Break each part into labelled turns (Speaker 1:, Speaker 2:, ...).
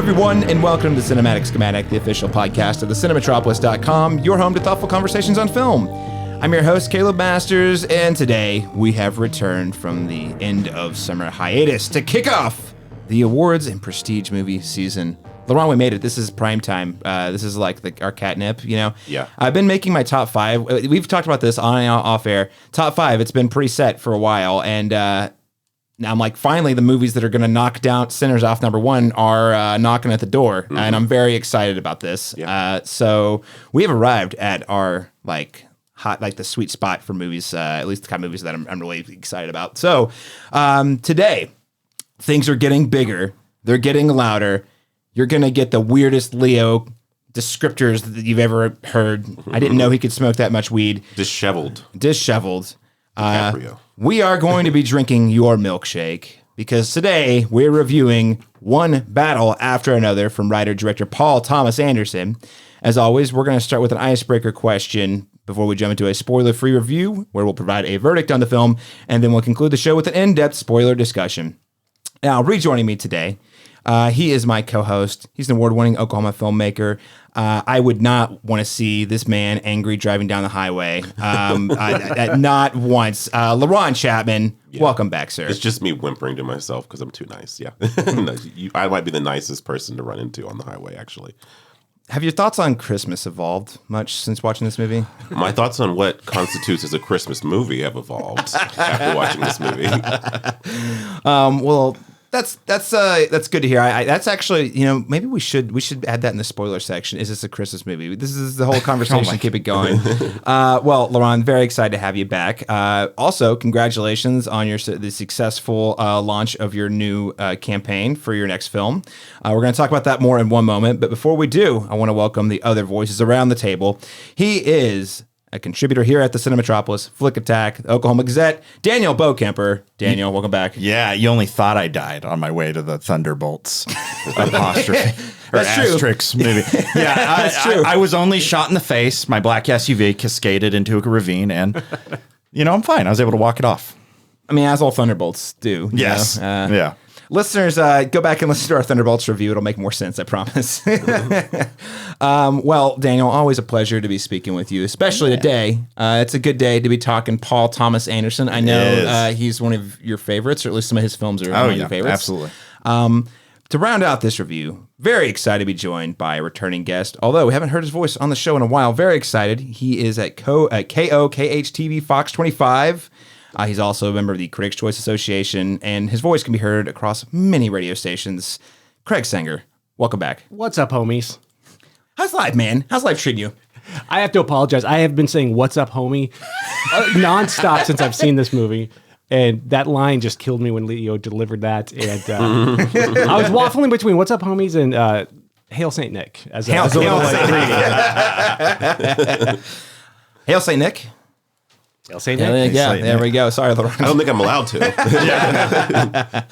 Speaker 1: everyone, and welcome to Cinematic Schematic, the official podcast of the Cinematropolis.com, your home to thoughtful conversations on film. I'm your host, Caleb Masters, and today we have returned from the end of summer hiatus to kick off the awards and prestige movie season. Laurent, we made it. This is prime time. This is like our catnip, you know?
Speaker 2: Yeah.
Speaker 1: I've been making my top five. We've talked about this on and off air. Top five, it's been pretty set for a while, and now I'm like, finally, the movies that are going to knock down Sinners off number one are knocking at the door, and I'm very excited about this.
Speaker 2: Yeah.
Speaker 1: So we have arrived at our the sweet spot for movies, at least the kind of movies that I'm really excited about. So today, things are getting bigger. They're getting louder. You're going to get the weirdest Leo descriptors that you've ever heard. I didn't know he could smoke that much weed.
Speaker 2: Disheveled.
Speaker 1: DiCaprio. We are going to be drinking your milkshake because today we're reviewing one battle after another from writer-director Paul Thomas Anderson. As always, we're going to start with an icebreaker question before we jump into a spoiler-free review where we'll provide a verdict on the film, and then we'll conclude the show with an in-depth spoiler discussion. Now, rejoining me today, he is my co-host. He's an award-winning Oklahoma filmmaker. I would not want to see this man angry driving down the highway. Not once. Laurent Chapman, welcome back, sir.
Speaker 2: It's just me whimpering to myself because I'm too nice. Yeah. I might be the nicest person to run into on the highway, actually.
Speaker 1: Have your thoughts on Christmas evolved much since watching this movie?
Speaker 2: My thoughts on what constitutes as a Christmas movie have evolved after watching this movie.
Speaker 1: Well, that's good to hear. That's actually, maybe we should add that in the spoiler section. Is this a Christmas movie? This is the whole conversation. Keep it going. Well, Laurent, very excited to have you back. Also, congratulations on the successful launch of your new campaign for your next film. We're going to talk about that more in one moment. But before we do, I want to welcome the other voices around the table. He is a contributor here at the Cinematropolis, Flick Attack, the Oklahoma Gazette, Daniel Bokemper. Daniel, welcome back.
Speaker 3: Yeah, you only thought I died on my way to the Thunderbolts apostrophe.
Speaker 1: That's true.
Speaker 3: Asterisk movie. Yeah,
Speaker 1: That's true.
Speaker 3: I was only shot in the face. My black SUV cascaded into a ravine, and, I'm fine. I was able to walk it off.
Speaker 1: I mean, as all Thunderbolts do.
Speaker 3: Yes. Yeah.
Speaker 1: Listeners, go back and listen to our Thunderbolts review. It'll make more sense, I promise. Well, Daniel, always a pleasure to be speaking with you, especially today. It's a good day to be talking Paul Thomas Anderson. I know he's one of your favorites, or at least some of his films are one of your favorites.
Speaker 3: Absolutely.
Speaker 1: To round out this review, very excited to be joined by a returning guest. Although we haven't heard his voice on the show in a while, very excited. He is at KOKH-TV Fox 25. He's also a member of the Critics' Choice Association, and his voice can be heard across many radio stations. Craig Sanger, welcome back.
Speaker 4: What's up, homies?
Speaker 1: How's life, man? How's life treating you?
Speaker 4: I have to apologize. I have been saying "What's up, homie" nonstop since I've seen this movie, and that line just killed me when Leo delivered that. And I was waffling between "What's up, homies" and "Hail Saint Nick" as a little
Speaker 1: Hail Saint Nick.
Speaker 4: Hail Saint Nick.
Speaker 1: Yeah, there we go. Sorry, Laurent.
Speaker 2: I don't think I'm allowed to.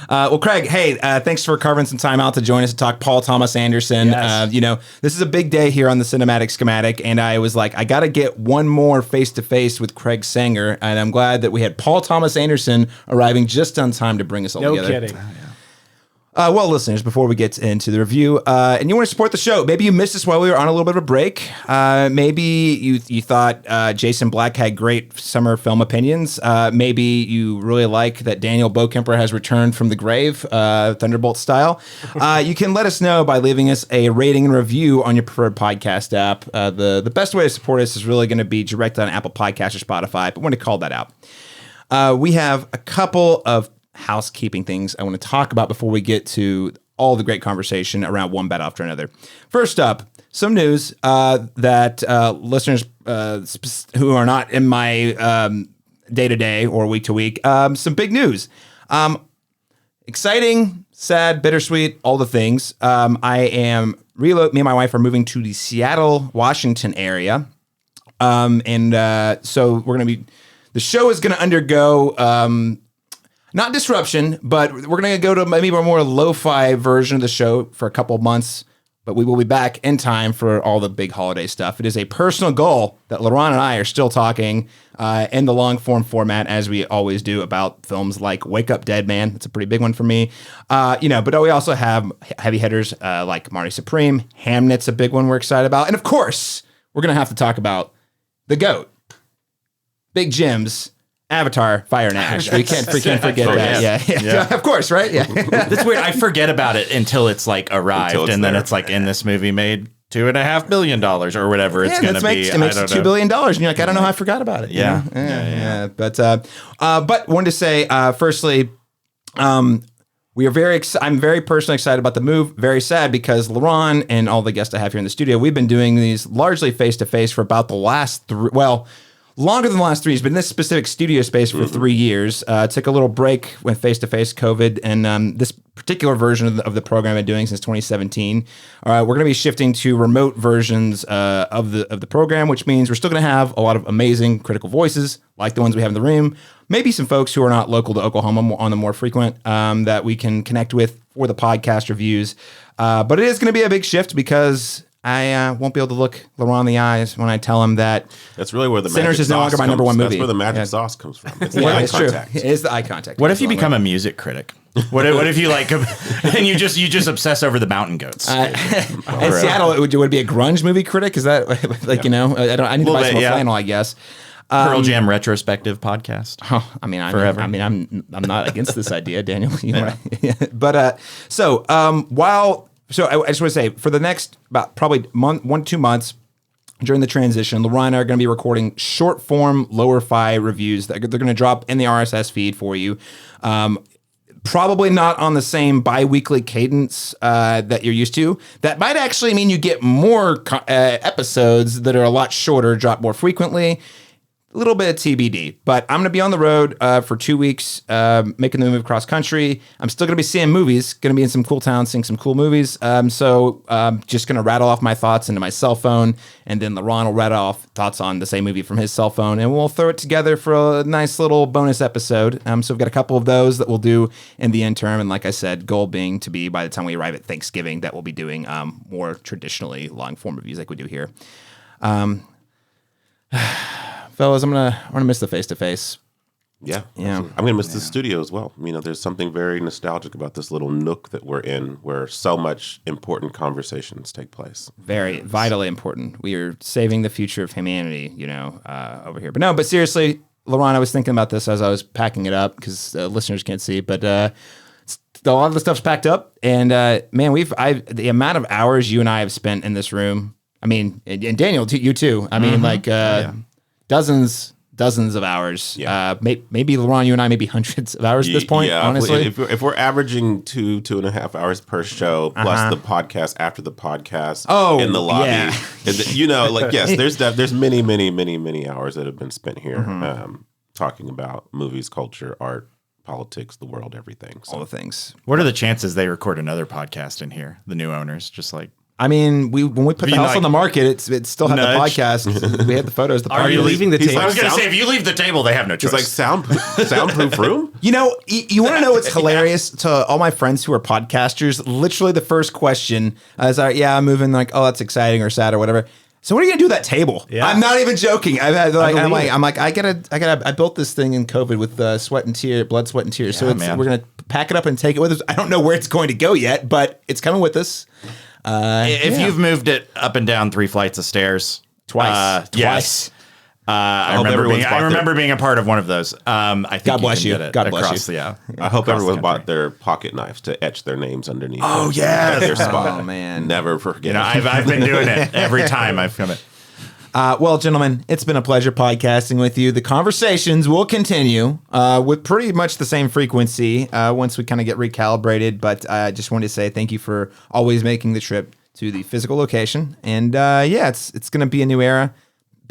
Speaker 1: Well, Craig, hey, thanks for carving some time out to join us to talk Paul Thomas Anderson.
Speaker 4: Yes.
Speaker 1: This is a big day here on the Cinematic Schematic, and I was like, I got to get one more face-to-face with Craig Sanger, and I'm glad that we had Paul Thomas Anderson arriving just on time to bring us all together.
Speaker 4: No kidding.
Speaker 1: Well, listeners, before we get into the review, and you want to support the show, maybe you missed us while we were on a little bit of a break. Maybe you thought Jason Black had great summer film opinions. Maybe you really like that Daniel Bokemper has returned from the grave, Thunderbolt style. You can let us know by leaving us a rating and review on your preferred podcast app. The best way to support us is really going to be direct on Apple Podcasts or Spotify, but I want to call that out. We have a couple of housekeeping things I want to talk about before we get to all the great conversation around one battle after another. First up, some news that listeners who are not in my day-to-day or week-to-week, some big news. Exciting, sad, bittersweet, all the things. Me and my wife are moving to the Seattle, Washington area. So we're going to be, the show is going to undergo not disruption, but we're going to go to maybe a more lo-fi version of the show for a couple of months but we will be back in time for all the big holiday stuff. It is a personal goal that Laurent and I are still talking in the long form format, as we always do, about films like Wake Up Dead Man. That's a pretty big one for me. But we also have heavy hitters like Marty Supreme. Hamnet's a big one we're excited about. And of course, we're going to have to talk about the GOAT, Big Jim's Avatar, Fire and Ash. We can't forget that. Yeah. Of course, right? Yeah.
Speaker 3: That's weird. I forget about it until it's like arrived, and then it's like in this movie made $2.5 billion or whatever it's going to be.
Speaker 1: It makes $2 billion, and you're like, I don't know how I forgot about it.
Speaker 3: Yeah.
Speaker 1: You know? Yeah. But wanted to say, firstly, we are I'm very personally excited about the move. Very sad because Laurent and all the guests I have here in the studio, we've been doing these largely face to face for about the last longer than the last 3 years, but in this specific studio space for 3 years. Took a little break with face-to-face COVID, and this particular version of the program I've been doing since 2017. We're going to be shifting to remote versions of the program, which means we're still going to have a lot of amazing critical voices like the ones we have in the room. Maybe some folks who are not local to Oklahoma on the more frequent that we can connect with for the podcast reviews. But it is going to be a big shift because I won't be able to look Laurent in the eyes when I tell him that
Speaker 2: that's really where the
Speaker 1: Sinners
Speaker 2: magic
Speaker 1: is no longer my number one movie.
Speaker 2: That's where the magic sauce comes from. It's the eye
Speaker 1: it's
Speaker 2: contact.
Speaker 1: true. It is the eye contact.
Speaker 3: What if you become a music critic? What if you like, and you just obsess over the mountain goats?
Speaker 1: In Seattle, it would be a grunge movie critic. Is that I need to buy some more flannel, I guess.
Speaker 3: Pearl Jam retrospective podcast.
Speaker 1: Forever. I'm not against this idea, Daniel. But So I just want to say, for the next about probably 1 to 2 months during the transition, Laurent and I are going to be recording short form, lower fi reviews that they're going to drop in the RSS feed for you. Probably not on the same bi-weekly cadence that you're used to. That might actually mean you get more episodes that are a lot shorter, drop more frequently. A little bit of TBD, but I'm going to be on the road for 2 weeks, making the move cross country. I'm still going to be seeing movies, going to be in some cool towns, seeing some cool movies. So just going to rattle off my thoughts into my cell phone, and then Laurent will rattle off thoughts on the same movie from his cell phone, and we'll throw it together for a nice little bonus episode. So we've got a couple of those that we'll do in the interim, and like I said, goal being to be by the time we arrive at Thanksgiving, that we'll be doing more traditionally long form reviews like we do here. Fellas, I'm gonna miss the face to face.
Speaker 2: Yeah. I'm gonna miss the studio as well. There's something very nostalgic about this little nook that we're in, where so much important conversations take place.
Speaker 1: Very vitally important. We are saving the future of humanity, over here. But seriously, Laurent, I was thinking about this as I was packing it up because listeners can't see, but a lot of the stuff's packed up, and man, the amount of hours you and I have spent in this room. I mean, and Daniel, you too. I mean, dozens of hours. Yeah. Maybe Laurent, you and I, maybe hundreds of hours at this point, honestly.
Speaker 2: If we're averaging 2.5 hours per show, plus the podcast after the podcast in the lobby. Yeah. Yes, there's many hours that have been spent here talking about movies, culture, art, politics, the world, everything. So.
Speaker 1: All the things.
Speaker 3: What are the chances they record another podcast in here, the new owners, just like...
Speaker 1: when we put the house on the market, it still had the podcast. We had the photos.
Speaker 4: Are you leaving the table?
Speaker 3: I was going to say, if you leave the table, they have no choice.
Speaker 2: It's like soundproof room.
Speaker 1: You want to know what's hilarious to all my friends who are podcasters? Literally, the first question is, I'm moving. Like, oh, that's exciting or sad or whatever. So what are you gonna do with that table? Yeah. I'm not even joking. I built this thing in COVID with blood, sweat, and tears. So we're gonna pack it up and take it with us. I don't know where it's going to go yet, but it's coming with us.
Speaker 3: If you've moved it up and down 3 flights of stairs
Speaker 1: twice,
Speaker 3: yes. I remember being a part of one one of those. I think
Speaker 1: God bless you. God bless you.
Speaker 2: I hope everyone bought their pocket knives to etch their names underneath.
Speaker 3: Oh yeah,
Speaker 2: their spot.
Speaker 1: Oh man,
Speaker 2: never forget.
Speaker 3: I've been doing it every time I've come in.
Speaker 1: Well, gentlemen, it's been a pleasure podcasting with you. The conversations will continue with pretty much the same frequency once we kind of get recalibrated. But I just wanted to say thank you for always making the trip to the physical location. And it's going to be a new era.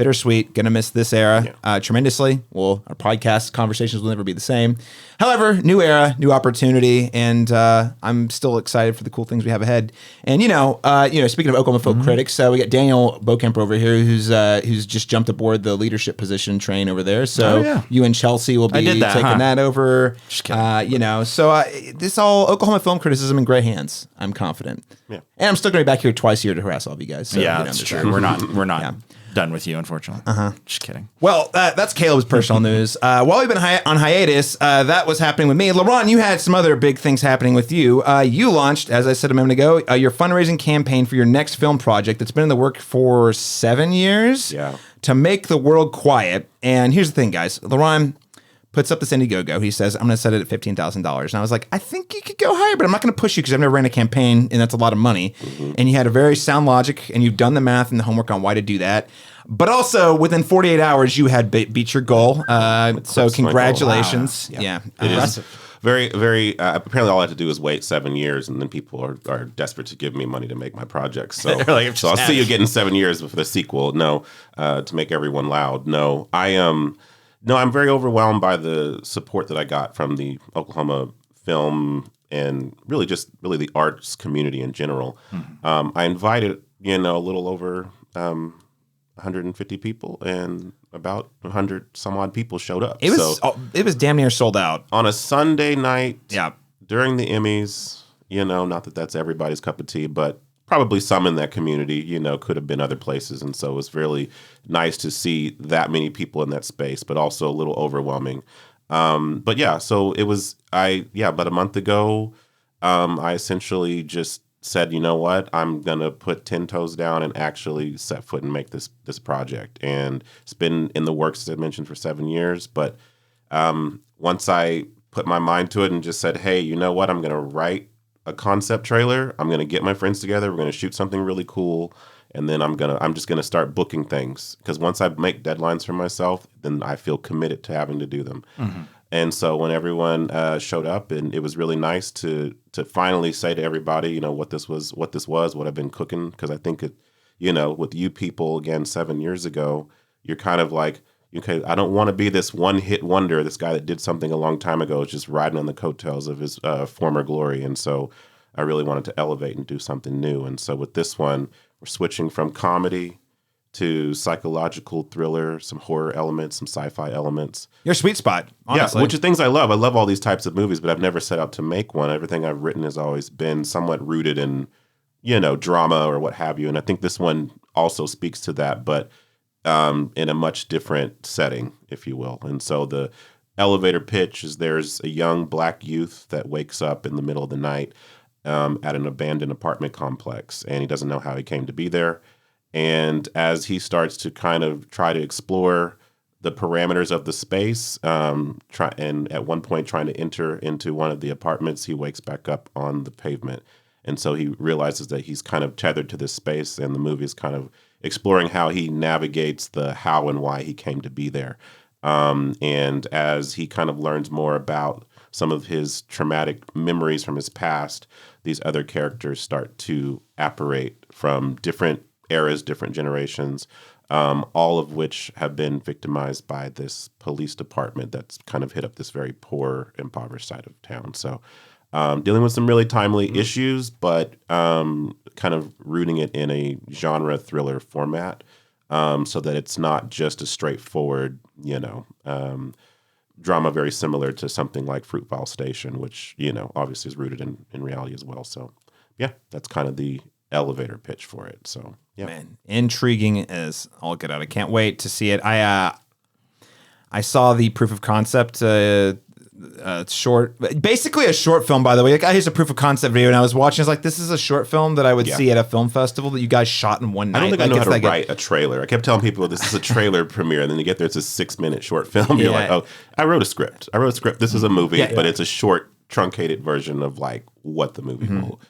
Speaker 1: bittersweet. Gonna miss this era tremendously. Well, our podcast conversations will never be the same. However, new era, new opportunity, and I'm still excited for the cool things we have ahead. And speaking of Oklahoma folk critics, we got Daniel Bokemper over here, who's just jumped aboard the leadership position train over there. So you and Chelsea will be taking that over.
Speaker 3: Just kidding.
Speaker 1: So this all Oklahoma film criticism in great hands. I'm confident. Yeah, and I'm still going to be back here twice a year to harass all of you guys. So,
Speaker 3: that's true. We're not done with you, unfortunately. Just kidding.
Speaker 1: Well, that's Caleb's personal news. While we've been on hiatus, that was happening with me. LeBron, you had some other big things happening with you. You launched, as I said a moment ago, your fundraising campaign for your next film project that's been in the work for 7 years.
Speaker 2: Yeah.
Speaker 1: To make the world quiet. And here's the thing, guys. LeBron puts up this Indiegogo. He says, I'm going to set it at $15,000. And I was like, I think you could go higher, but I'm not going to push you because I've never ran a campaign, and that's a lot of money. And you had a very sound logic, and you've done the math and the homework on why to do that. But also, within 48 hours, you had beat your goal. So congratulations.
Speaker 2: Wow. Yeah. Impressive. Very, very. Apparently, all I had to do is wait 7 years, and then people are desperate to give me money to make my projects. So, so I'll see you get in 7 years for the sequel. No, to make everyone loud. No, I'm very overwhelmed by the support that I got from the Oklahoma film and really the arts community in general. I invited, a little over 150 people, and about 100 some odd people showed up.
Speaker 1: It was damn near sold out
Speaker 2: on a Sunday night. Yeah, during the Emmys. Not that that's everybody's cup of tea, but probably some in that community, could have been other places. And so it was really nice to see that many people in that space, but also a little overwhelming. But yeah, so it was, about a month ago, I essentially just said, you know what, I'm going to put 10 toes down and actually set foot and make this project. And it's been in the works, as I mentioned, for 7 years. But once I put my mind to it and just said, hey, you know what, I'm going to write a concept trailer. I'm going to get my friends together. We're going to shoot something really cool. And then I'm just going to start booking things. Because once I make deadlines for myself, then I feel committed to having to do them. And so when everyone showed up, and it was really nice to finally say to everybody, what this was, what I've been cooking. Because I think it, with you people, again, 7 years ago, you're kind of like, okay, I don't want to be this one-hit wonder, this guy that did something a long time ago, just riding on the coattails of his former glory. And so I really wanted to elevate and do something new. And so with this one, we're switching from comedy to psychological thriller, some horror elements, some sci-fi elements.
Speaker 1: Your sweet spot, honestly.
Speaker 2: Yeah, which are things I love. I love all these types of movies, but I've never set out to make one. Everything I've written has always been somewhat rooted in, drama or what have you. And I think this one also speaks to that, but in a much different setting, if you will. And so the elevator pitch is there's a young black youth that wakes up in the middle of the night at an abandoned apartment complex, and he doesn't know how he came to be there. And as he starts to kind of try to explore the parameters of the space, and at one point trying to enter into one of the apartments, he wakes back up on the pavement. And so he realizes that he's kind of tethered to this space, and the movie is kind of exploring how he navigates the how and why he came to be there. And as he kind of learns more about some of his traumatic memories from his past, these other characters start to apparate from different eras, different generations, all of which have been victimized by this police department that's kind of hit up this very poor, impoverished side of town. So dealing with some really timely issues, but kind of rooting it in a genre thriller format, so that it's not just a straightforward, drama very similar to something like Fruitvale Station, which, obviously is rooted in reality as well. So, yeah, that's kind of the elevator pitch for it. So, yeah.
Speaker 1: Man, intriguing as all get out. I can't wait to see it. I saw the proof of concept short, basically a short film, by the way. Like, here's a proof of concept video, and I was watching. I was like, this is a short film that I would see at a film festival that you guys shot in one night.
Speaker 2: I don't think I know how to write a trailer. I kept telling people this is a trailer premiere, and then you get there, it's a 6-minute short film. You're like, oh, I wrote a script. This is a movie, but it's a short, truncated version of like what the movie will,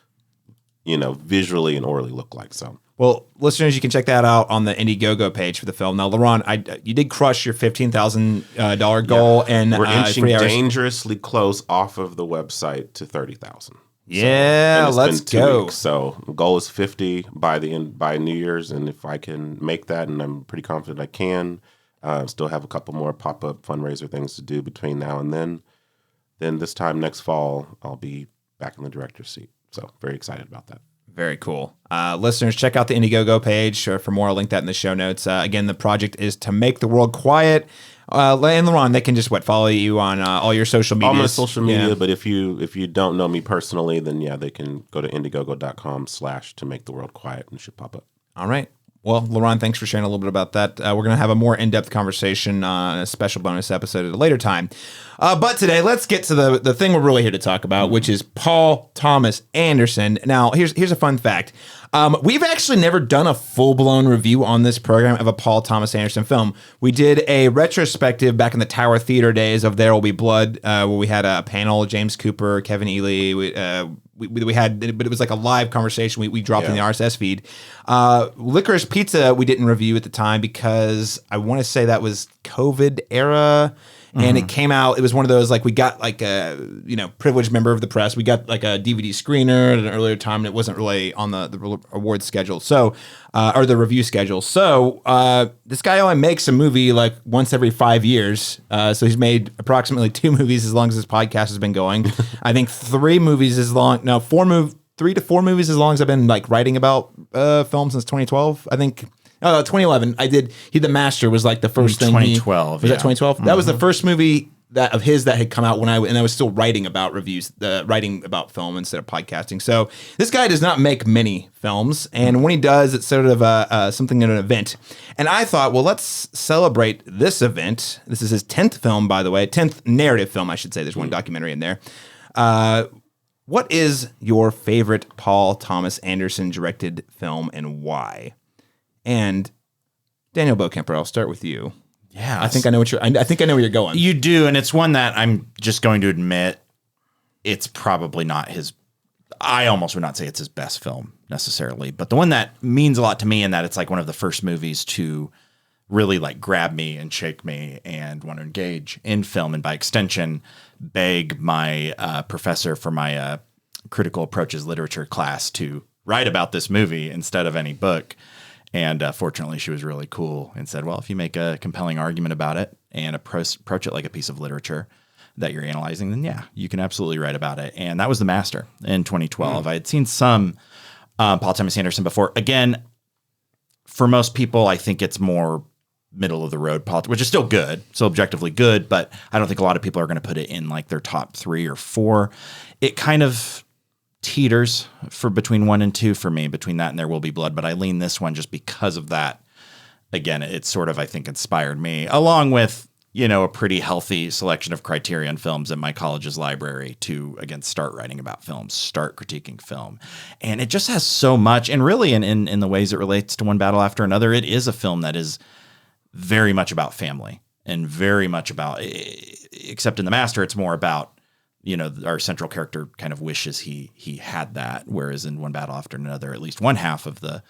Speaker 2: visually and orally look like. So.
Speaker 1: Well, listeners, you can check that out on the Indiegogo page for the film. Now, LaRon, you did crush your $15,000 goal, and
Speaker 2: we're inching dangerously close off of the website to $30,000.
Speaker 1: Yeah, let's go.
Speaker 2: So the goal is 50 by New Year's, and if I can make that, and I'm pretty confident I can, still have a couple more pop-up fundraiser things to do between now and then. Then this time next fall, I'll be back in the director's seat. So very excited about that.
Speaker 1: Very cool. Listeners, check out the Indiegogo page for more. I'll link that in the show notes. Again, the project is To Make the World Quiet. And LeRon, they can just follow you on all your social media.
Speaker 2: All my social media, but if you don't know me personally, then they can go to Indiegogo.com/To Make the World Quiet and it should pop up.
Speaker 1: All right. Well, LeRon, thanks for sharing a little bit about that. We're going to have a more in-depth conversation on a special bonus episode at a later time. But today, let's get to the thing we're really here to talk about, which is Paul Thomas Anderson. Now, here's a fun fact. We've actually never done a full-blown review on this program of a Paul Thomas Anderson film. We did a retrospective back in the Tower Theater days of There Will Be Blood, where we had a panel, James Cooper, Kevin Ely, we had, but it was like a live conversation we dropped in the RSS feed. Licorice Pizza we didn't review at the time because I want to say that was COVID era. And it came out, it was one of those, we got a, privileged member of the press. We got a DVD screener at an earlier time, and it wasn't really on the award schedule. So, or the review schedule. So, this guy only makes a movie once every 5 years. So he's made approximately 2 movies as long as this podcast has been going. I think 3 to 4 movies as long as I've been writing about film since 2012. I think 2011. The Master was the first thing.
Speaker 3: 2012.
Speaker 1: Was that 2012? Mm-hmm. That was the first movie of his that had come out when I was still writing about reviews, writing about film instead of podcasting. So this guy does not make many films, and when he does, it's sort of something in an event. And I thought, well, let's celebrate this event. This is his 10th film, by the way, 10th narrative film, I should say. There's one documentary in there. What is your favorite Paul Thomas Anderson directed film and why? And Daniel Bokemper, I'll start with you.
Speaker 3: Yeah,
Speaker 1: I think I know where you're going.
Speaker 3: You do, and it's one that I'm just going to admit it's probably not his. I almost would not say it's his best film necessarily, but the one that means a lot to me in that it's one of the first movies to really grab me and shake me and want to engage in film, and by extension, beg my professor for my critical approaches literature class to write about this movie instead of any book. And fortunately, she was really cool and said, well, if you make a compelling argument about it and approach it like a piece of literature that you're analyzing, then yeah, you can absolutely write about it. And that was The Master in 2012. I had seen some Paul Thomas Anderson before. Again, for most people, I think it's more middle of the road politics, which is still good, so objectively good, but I don't think a lot of people are going to put it in their top 3 or 4. It kind of teeters for between 1 and 2 for me, between that and There Will Be Blood, but I lean this one just because of that. Again, it sort of, I think, inspired me, along with, a pretty healthy selection of Criterion films in my college's library to, again, start writing about films, start critiquing film. And it just has so much, and really in the ways it relates to One Battle After Another, it is a film that is very much about family and very much about, except in The Master, it's more about, our central character kind of wishes he had that, whereas in One Battle After Another, at least one half of the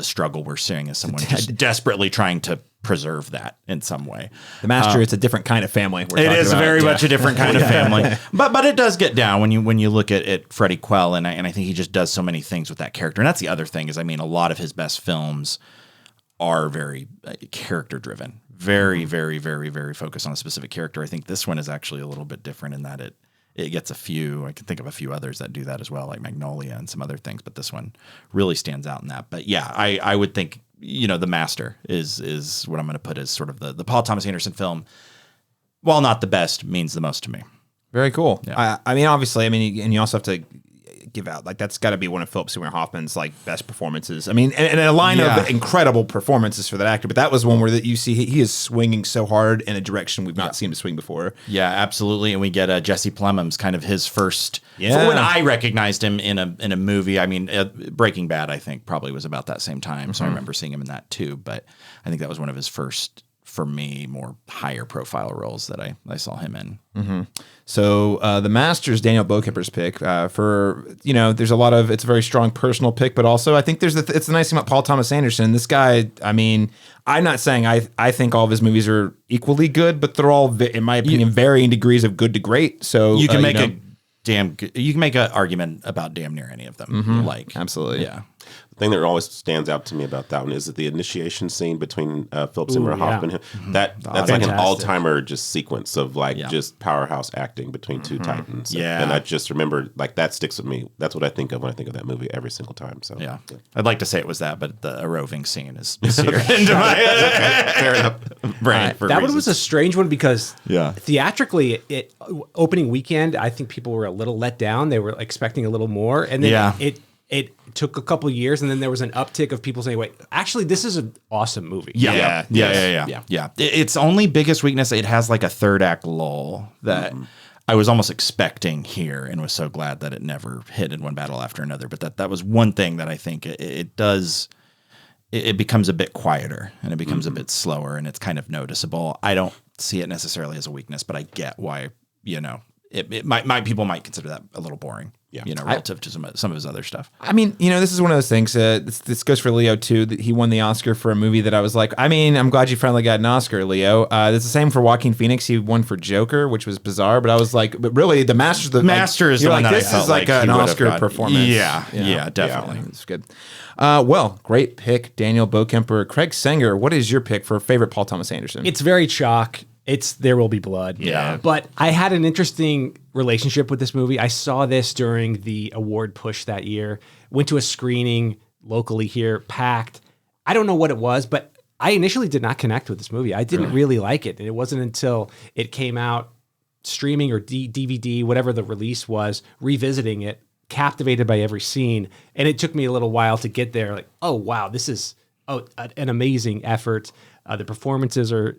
Speaker 3: struggle we're seeing is someone just desperately trying to preserve that in some way.
Speaker 1: The Master, it's a different kind of family.
Speaker 3: It is very much a different kind of family, but it does get down when you look at Freddie Quell, and I think he just does so many things with that character. And that's the other thing is, a lot of his best films are very character driven. Very, very, very, very focused on a specific character. I think this one is actually a little bit different in that it gets a few. I can think of a few others that do that as well, like Magnolia and some other things. But this one really stands out in that. But yeah, I would think The Master is what I'm going to put as sort of the Paul Thomas Anderson film. While not the best, means the most to me.
Speaker 1: Very cool.
Speaker 3: Yeah.
Speaker 1: Obviously, and you also have to give out that's got to be one of Philip Seymour Hoffman's best performances. And a line of incredible performances for that actor, but that was one where you see he is swinging so hard in a direction we've not seen him swing before.
Speaker 3: Yeah, absolutely. And we get Jesse Plemons, kind of his first. Yeah. When I recognized him in a movie, Breaking Bad, I think probably was about that same time. So I remember seeing him in that too. But I think that was one of his first, for me, more higher profile roles that I saw him in.
Speaker 1: Mm-hmm. So The Master's Daniel Bokemper's pick for, there's a lot of, it's a very strong personal pick, but also I think it's the nice thing about Paul Thomas Anderson. This guy, I'm not saying I think all of his movies are equally good, but they're all, in my opinion, varying degrees of good to great. So
Speaker 3: you can make damn good. You can make an argument about damn near any of them. Like,
Speaker 1: Absolutely.
Speaker 3: yeah.
Speaker 2: The thing that always stands out to me about that one is that the initiation scene between Philip Seymour Hoffman. That's like an
Speaker 4: Fantastic.
Speaker 2: all-timer just sequence of like just powerhouse acting between two titans.
Speaker 3: Yeah.
Speaker 2: And I just remember like that sticks with me. That's what I think of when I think of that movie every single time. So
Speaker 3: Yeah. I'd like to say it was that, but the roving scene is seared into my
Speaker 2: fair enough.
Speaker 3: brain. For
Speaker 4: That one
Speaker 3: reasons.
Speaker 4: was a strange one because
Speaker 3: Yeah.
Speaker 4: theatrically, opening weekend, I think people were a little let down. They were expecting a little more, and then it took a couple years, and then there was an uptick of people saying, "Wait, actually, this is an awesome movie."
Speaker 3: Yeah. Its only biggest weakness, it has like a third act lull that I was almost expecting here, and was so glad that it never hit in one battle after another. But that was one thing that I think it does. It becomes a bit quieter, and it becomes a bit slower, and it's kind of noticeable. I don't see it necessarily as a weakness, but I get why, it might people might consider that a little boring. Yeah, relative to some of his other stuff.
Speaker 1: I mean, this is one of those things. This goes for Leo too. That he won the Oscar for a movie that I was like, I mean, I'm glad you finally got an Oscar, Leo. It's the same for Joaquin Phoenix. He won for Joker, which was bizarre. But I was like, but really, the Master
Speaker 3: is the one that
Speaker 1: this
Speaker 3: I felt
Speaker 1: is like
Speaker 3: like
Speaker 1: an
Speaker 3: he would have
Speaker 1: Oscar
Speaker 3: gotten.
Speaker 1: performance.
Speaker 3: Yeah, definitely.
Speaker 1: It's good. Well, great pick, Daniel Bokemper. Craig Sanger, what is your pick for favorite Paul Thomas Anderson?
Speaker 4: It's very chalk. It's There Will Be Blood.
Speaker 3: Yeah.
Speaker 4: But I had an interesting relationship with this movie. I saw this during the award push that year. Went to a screening locally here, packed. I don't know what it was, but I initially did not connect with this movie. I didn't really like it. And it wasn't until it came out streaming or DVD, whatever the release was, revisiting it, captivated by every scene. And it took me a little while to get there. Like, oh, wow, this is an amazing effort. The performances are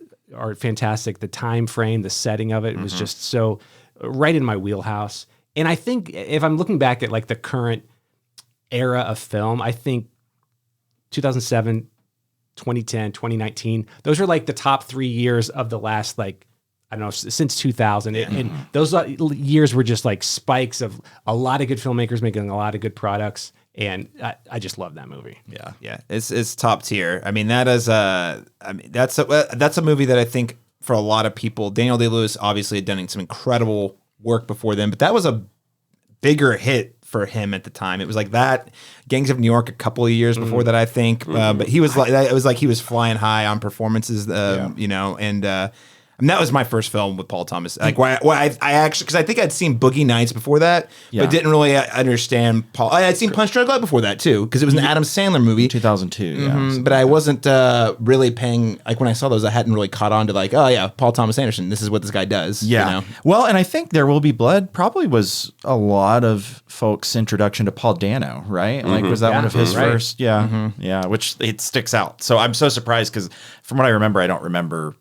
Speaker 4: fantastic. The time frame, the setting of it was just so right in my wheelhouse. And I think if I'm looking back at like the current era of film, I think 2007, 2010, 2019, those are like the top 3 years of the last, like, I don't know, since 2000. And those years were just like spikes of a lot of good filmmakers making a lot of good products. And I just love that movie.
Speaker 1: Yeah, it's top tier. I mean, that's a movie that I think for a lot of people, Daniel Day-Lewis obviously had done some incredible work before then, but that was a bigger hit for him at the time. It was like that, Gangs of New York a couple of years before that, I think. But he was like, it was like he was flying high on performances, and that was my first film with Paul Thomas. Like, I actually, because I think I'd seen Boogie Nights before that, but didn't really understand Paul. I had seen Punch Drunk Love before that too, because it was an Adam Sandler movie.
Speaker 3: 2002,
Speaker 1: But I wasn't really paying, like when I saw those, I hadn't really caught on to like, oh yeah, Paul Thomas Anderson, this is what this guy does.
Speaker 3: Yeah. Well, and I think There Will Be Blood probably was a lot of folks' introduction to Paul Dano, right? Like, was that one of his first? Yeah. Yeah, which it sticks out. So I'm so surprised because from what I remember, I don't remember,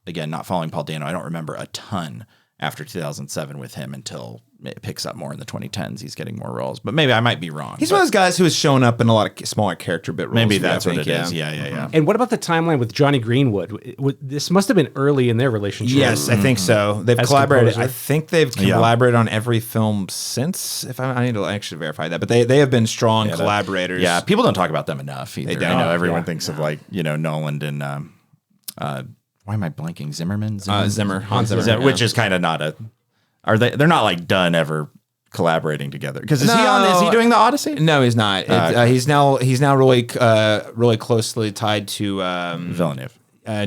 Speaker 3: again, not following Paul Dano, I don't remember a ton after 2007 with him until it picks up more in the 2010s. He's getting more roles, but maybe I might be wrong.
Speaker 1: He's one of those guys who has shown up in a lot of smaller character bit roles.
Speaker 3: Maybe that's what it is. Yeah.
Speaker 4: And what about the timeline with Johnny Greenwood? This must have been early in their relationship.
Speaker 1: Yes, I think so. They've
Speaker 4: As
Speaker 1: collaborated.
Speaker 4: composer.
Speaker 1: I think they've collaborated on every film since. I need to actually verify that, but they have been strong collaborators.
Speaker 3: Yeah, people don't talk about them enough either.
Speaker 1: don't.
Speaker 3: I know everyone thinks of like, Nolan and why am I blanking? Zimmerman?
Speaker 1: Hans Zimmer,
Speaker 3: Which is kind of not they're not like done ever collaborating together. Because is he doing the Odyssey?
Speaker 1: No, he's not. He's now really closely tied to
Speaker 3: Villeneuve.
Speaker 1: for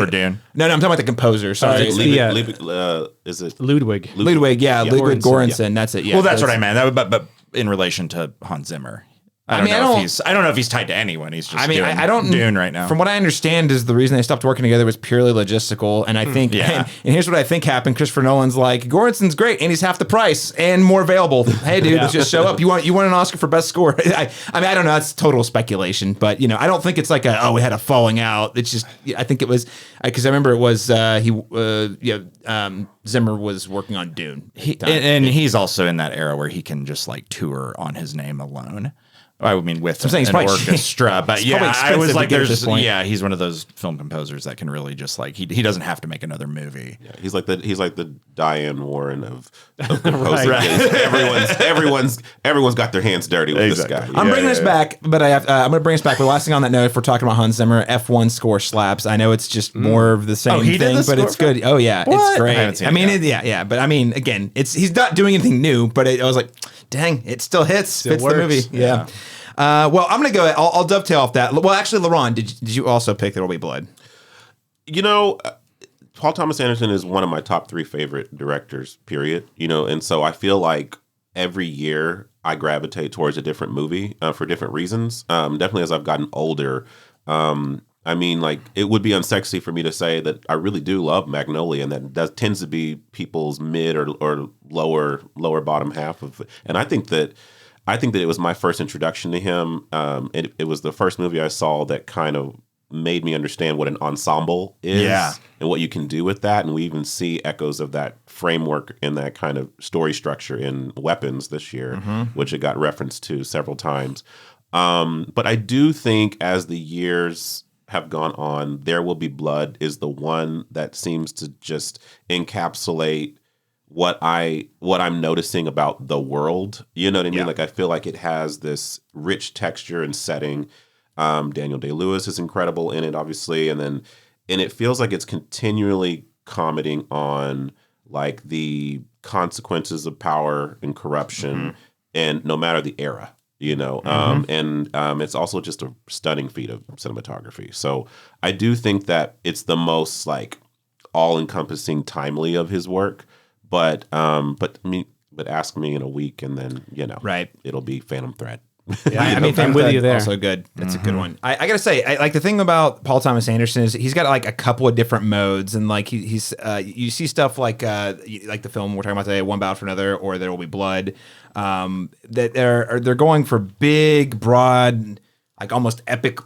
Speaker 1: Dune.
Speaker 3: No, I'm
Speaker 1: talking about the composer. Sorry,
Speaker 2: Is it
Speaker 4: Ludwig.
Speaker 1: Ludwig Göransson. That's it. Yeah,
Speaker 3: Well, that's what I meant. But in relation to Hans Zimmer. I don't know if he's tied to anyone. He's just doing Dune right now.
Speaker 1: From what I understand, is the reason they stopped working together was purely logistical. And I think, and here's what I think happened: Christopher Nolan's like, Göransson's great, and he's half the price and more available. Hey, dude, just show up. You want an Oscar for best score? I don't know. That's total speculation, but I don't think it's like we had a falling out. It's just I think it was because I remember it was Zimmer was working on Dune,
Speaker 3: and he's also in that era where he can just like tour on his name alone. I mean, with
Speaker 1: I'm saying
Speaker 3: an orchestra, but yeah, I was like, he's one of those film composers that can really just like he doesn't have to make another movie.
Speaker 2: Yeah, he's like the Diane Warren of composing. Right. Everyone's got their hands dirty with this guy.
Speaker 1: I'm bringing this back, but I'm going to bring us back. But last thing on that note, if we're talking about Hans Zimmer, F1 score slaps. I know it's just more of the same thing, but it's good. Oh yeah, it's great. I mean, but I mean, again, he's not doing anything new, but I was like, dang, it still hits. Fits the movie. Yeah. Well, I'm going to go. I'll dovetail off that. Well, actually, Laurent, did you also pick There Will Be Blood?
Speaker 2: You know, Paul Thomas Anderson is one of my top 3 favorite directors, period. You know, and so I feel like every year I gravitate towards a different movie for different reasons. Definitely as I've gotten older. I mean, like, it would be unsexy for me to say that I really do love Magnolia, and that tends to be people's mid or lower bottom half of it. And I think that it was my first introduction to him. It was the first movie I saw that kind of made me understand what an ensemble is and what you can do with that. And we even see echoes of that framework in that kind of story structure in Weapons this year, which it got referenced to several times. But I do think as the years have gone on, There Will Be Blood is the one that seems to just encapsulate what I'm noticing about the world. You know what I mean? Like, I feel like it has this rich texture and setting. Daniel Day-Lewis is incredible in it, obviously. And it feels like it's continually commenting on like the consequences of power and corruption, and no matter the era, you know, and it's also just a stunning feat of cinematography. So I do think that it's the most like all-encompassing, timely of his work. But ask me in a week, and then it'll be Phantom Thread.
Speaker 1: Yeah, I mean, I'm with you there. Also good. That's a good one. I gotta say, like the thing about Paul Thomas Anderson is he's got like a couple of different modes, and like he's you see stuff like the film we're talking about today, One Battle for Another, or There Will Be Blood. That they're going for big, broad, like almost epic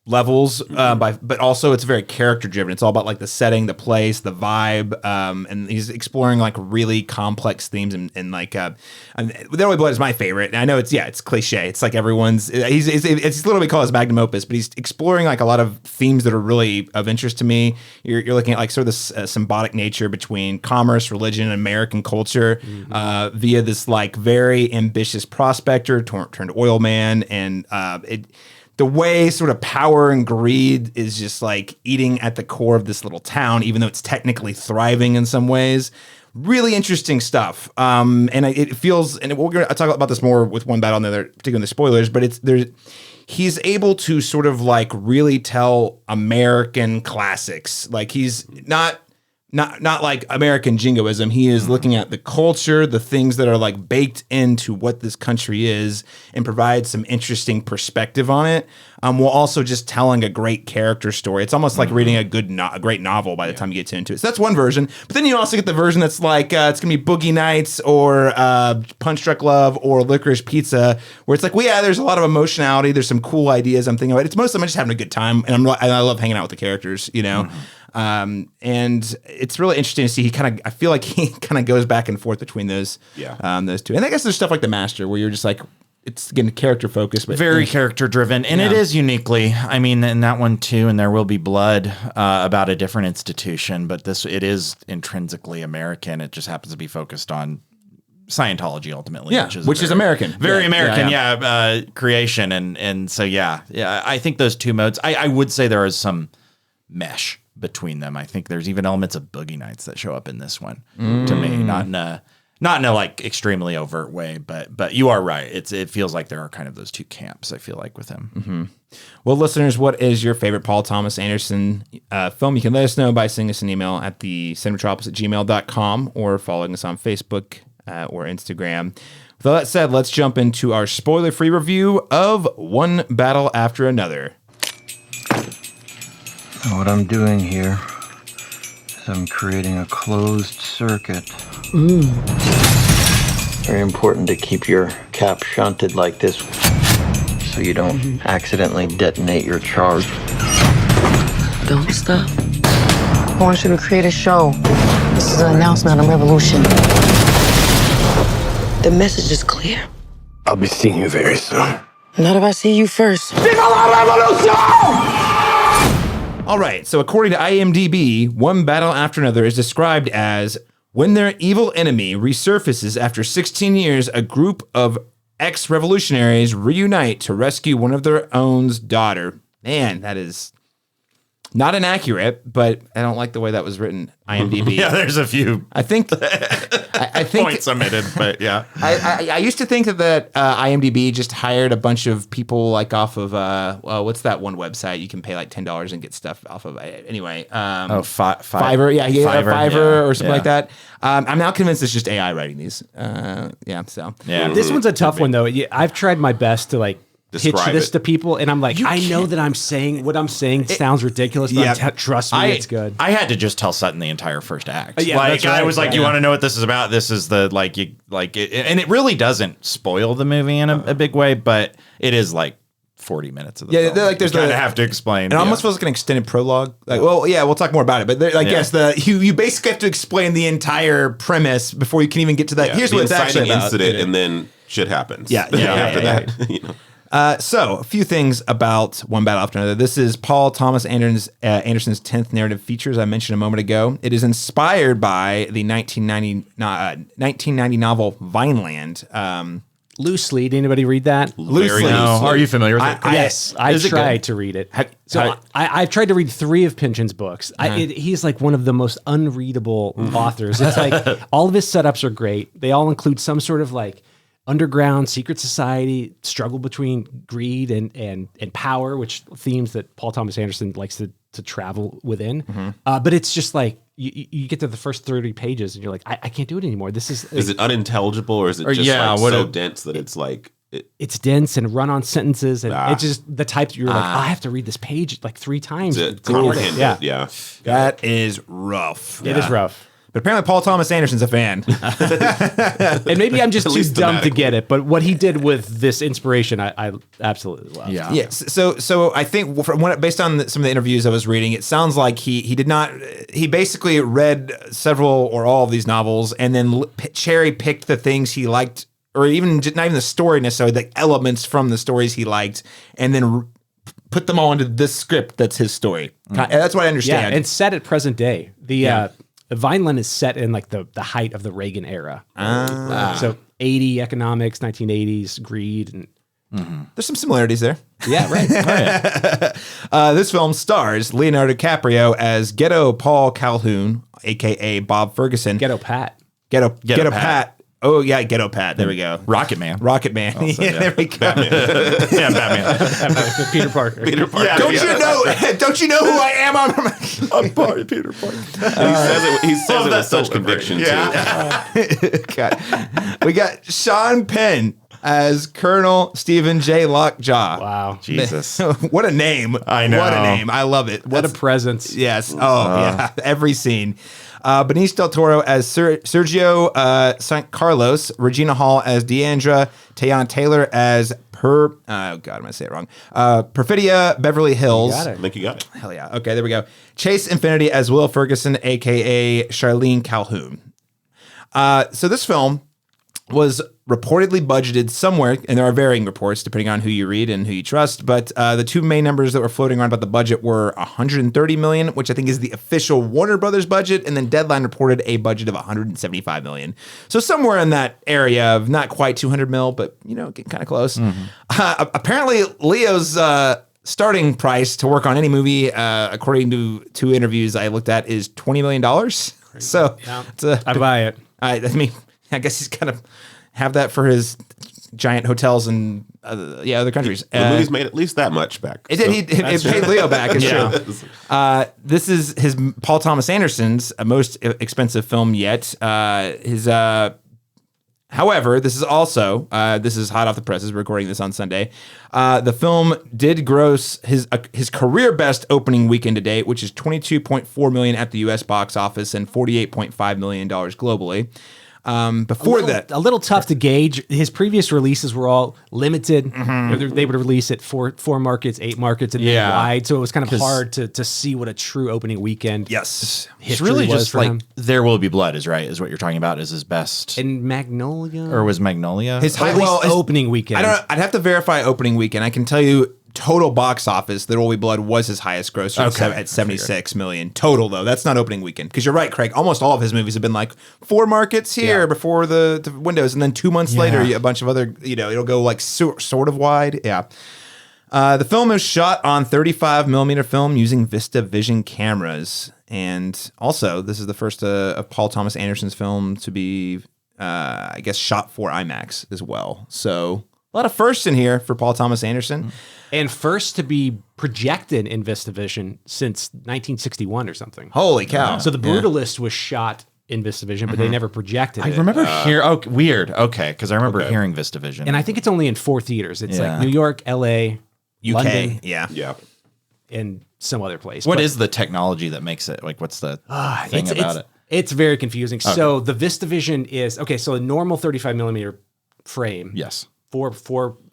Speaker 1: levels, but also it's very character driven. It's all about like the setting, the place, the vibe, and he's exploring like really complex themes and like There Will Be Blood is my favorite. And I know it's cliche. It's like everyone's it's literally called his magnum opus, but he's exploring like a lot of themes that are really of interest to me. You're looking at like sort of this symbiotic nature between commerce, religion, and American culture via this like very ambitious prospector turned oil man, and the way sort of power and greed is just like eating at the core of this little town, even though it's technically thriving in some ways. Really interesting stuff. And it feels, and we're going to talk about this more with One Battle on the other, particularly in the spoilers, but he's able to sort of like really tell American classics. Like he's not like American jingoism. He is looking at the culture, the things that are like baked into what this country is, and provides some interesting perspective on it. While also just telling a great character story. It's almost like reading a great novel by the time you get into it. So that's one version. But then you also get the version that's like it's gonna be Boogie Nights or Punch Drunk Love or Licorice Pizza, where it's like, there's a lot of emotionality. There's some cool ideas I'm thinking about. It's most of them just having a good time, and I love hanging out with the characters, you know. And it's really interesting to see. I feel like he kind of goes back and forth between those two. And I guess there's stuff like The Master where you're just like, it's again character focused, but
Speaker 3: very character driven, and it is uniquely. I mean, in that one too, and There Will Be Blood, about a different institution, but it is intrinsically American. It just happens to be focused on Scientology ultimately,
Speaker 1: which is American,
Speaker 3: very American, creation, and so I think those two modes. I would say there is some mesh between them. I think there's even elements of Boogie Nights that show up in this one to me, not in a like extremely overt way, but you are right. It feels like there are kind of those two camps, I feel like, with him.
Speaker 1: Well, listeners, what is your favorite Paul Thomas Anderson film? You can let us know by sending us an email at the cinematropolys@gmail.com or following us on Facebook or Instagram. With all that said, let's jump into our spoiler-free review of One Battle After Another.
Speaker 5: What I'm doing here is I'm creating a closed circuit. Very important to keep your cap shunted like this so you don't accidentally detonate your charge.
Speaker 6: Don't stop. I want you to create a show. This is an announcement of revolution. The message is clear.
Speaker 5: I'll be seeing you very soon.
Speaker 6: Not if I see you first.
Speaker 1: All right, so according to IMDb, One Battle After Another is described as when their evil enemy resurfaces after 16 years, a group of ex-revolutionaries reunite to rescue one of their own's daughter. Man, that is not inaccurate, but I don't like the way that was written. IMDb.
Speaker 3: Yeah, there's a few
Speaker 1: I think
Speaker 3: points omitted, but yeah.
Speaker 1: I used to think that IMDb just hired a bunch of people like off of what's that one website you can pay like $10 and get stuff off of. Anyway, Fiverr, yeah, Fiverr or something like that. I'm now convinced it's just AI writing these.
Speaker 4: This one's a tough one though. I've tried my best to like pitch this to people, and I'm like, I know that I'm saying what I'm saying sounds ridiculous, but trust me, it's good.
Speaker 3: I had to just tell Sutton the entire first act.
Speaker 4: Yeah,
Speaker 3: like
Speaker 4: that's right.
Speaker 3: I was like, you want to know what this is about? This is the and it really doesn't spoil the movie in a big way, but it is like 40 minutes of the film.
Speaker 1: Like there's
Speaker 3: you kind of have to explain.
Speaker 1: It almost feels like an extended prologue. Like, well, yeah, we'll talk more about it, but yes, you basically have to explain the entire premise before you can even get to that.
Speaker 2: Yeah,
Speaker 1: Here's what it's actually about.
Speaker 2: Incident, and then shit happens.
Speaker 1: After that. You know. So, a few things about One Battle After Another. This is Paul Thomas Anderson's 10th narrative feature, as I mentioned a moment ago. It is inspired by the 1990 novel Vineland.
Speaker 4: Loosely, did anybody read that?
Speaker 1: Loosely.
Speaker 3: No. Are you familiar with it?
Speaker 4: Yes, I tried to read it. I've tried to read 3 of Pynchon's books. He's like one of the most unreadable authors. It's like all of his setups are great. They all include some sort of like underground secret society struggle between greed and power, which themes that Paul Thomas Anderson likes to travel within. But it's just like you get to the first 30 pages and you're like, I can't do it anymore. This is
Speaker 2: it unintelligible or is it just so dense that it's like
Speaker 4: it's dense and run-on sentences, and it's just the type that you're like, I have to read this page like 3 times.
Speaker 2: Yeah.
Speaker 1: That is rough.
Speaker 4: It is rough.
Speaker 1: But apparently Paul Thomas Anderson's a fan.
Speaker 4: And maybe I'm just too dumb to get it, but what he did with this inspiration, I absolutely love.
Speaker 1: Yeah. Yes. So I think based on some of the interviews I was reading, it sounds like he basically read several or all of these novels and then cherry picked the things he liked, or even not even the story necessarily, the elements from the stories he liked, and then put them all into this script that's his story. That's what I understand.
Speaker 4: Yeah, and set at present day. Vineland is set in like the height of the Reagan era. So 80 economics, 1980s greed, and
Speaker 1: there's some similarities there.
Speaker 4: Yeah, right.
Speaker 1: This film stars Leonardo DiCaprio as Ghetto Paul Calhoun, aka Bob Ferguson.
Speaker 4: Ghetto Pat.
Speaker 1: Ghetto Pat. Oh yeah, Ghetto Pat. There we go.
Speaker 3: Rocket Man.
Speaker 1: Also, there we go.
Speaker 3: Batman.
Speaker 4: Peter Parker.
Speaker 2: Yeah,
Speaker 1: don't you know who I am?
Speaker 3: I'm part of Peter Parker.
Speaker 2: He says it with such conviction too.
Speaker 1: God. We got Sean Penn as Colonel Stephen J. Lockjaw.
Speaker 4: Wow.
Speaker 3: Jesus.
Speaker 1: What a name.
Speaker 3: I know.
Speaker 1: What a name. I love it.
Speaker 4: What a presence.
Speaker 1: Yes. Oh, yeah. Every scene. Benicio del Toro as Sergio St. Carlos, Regina Hall as Deandra, Tayon Taylor as I'm going to say it wrong. Perfidia Beverly Hills.
Speaker 2: I think you got it.
Speaker 1: Hell yeah. Okay, there we go. Chase Infinity as Will Ferguson, a.k.a. Charlene Calhoun. So this film was reportedly budgeted somewhere, and there are varying reports depending on who you read and who you trust, but the 2 main numbers that were floating around about the budget were $130 million, which I think is the official Warner Brothers budget, and then Deadline reported a budget of $175 million. So somewhere in that area of not quite 200 mil, but getting kind of close. Apparently Leo's starting price to work on any movie, according to 2 interviews I looked at, is $20 million. So
Speaker 4: I buy it.
Speaker 1: I mean, I guess he's got to have that for his giant hotels in other countries.
Speaker 2: The movie's made at least that much back.
Speaker 1: It did. It paid Leo back. It's true. This is his Paul Thomas Anderson's most expensive film yet. However, this is also this is hot off the presses. We're recording this on Sunday. The film did gross his career best opening weekend to date, which is $22.4 million at the U.S. box office and $48.5 million globally. Before that,
Speaker 4: a little tough to gauge. His previous releases were all limited. They would release at four markets, 8 markets, and then wide. So it was kind of hard to see what a true opening weekend.
Speaker 1: Yes,
Speaker 3: it's really
Speaker 4: was
Speaker 3: just
Speaker 4: for
Speaker 3: like
Speaker 4: him.
Speaker 3: There Will Be Blood is what you're talking about is his best.
Speaker 4: And Magnolia,
Speaker 3: Or was Magnolia?
Speaker 1: his high,
Speaker 4: at least
Speaker 1: his
Speaker 4: opening weekend.
Speaker 1: I'd have to verify opening weekend. I can tell you total box office, There Will Be Blood was his highest grosser at 76 million total, though. That's not opening weekend. Because you're right, Craig. Almost all of his movies have been like 4 markets here before the windows, and then 2 months later, a bunch of other, it'll go like sort of wide. Yeah. The film is shot on 35 millimeter film using VistaVision cameras. And also, this is the first of Paul Thomas Anderson's film to be, I guess, shot for IMAX as well. So a lot of firsts in here for Paul Thomas Anderson.
Speaker 4: And first to be projected in VistaVision since 1961 or something.
Speaker 1: Holy cow.
Speaker 4: So The Brutalist was shot in VistaVision, but they never projected it.
Speaker 3: I remember hearing. Oh, weird. Okay, because I remember hearing VistaVision,
Speaker 4: And I think it's only in 4 theaters. It's like New York, LA,
Speaker 1: UK.
Speaker 4: London,
Speaker 2: Yeah.
Speaker 4: and some other place.
Speaker 3: What is the technology that makes it? Like, what's the thing about it?
Speaker 4: It's very confusing. So the VistaVision is, so a normal 35 millimeter frame.
Speaker 3: Yes.
Speaker 4: Four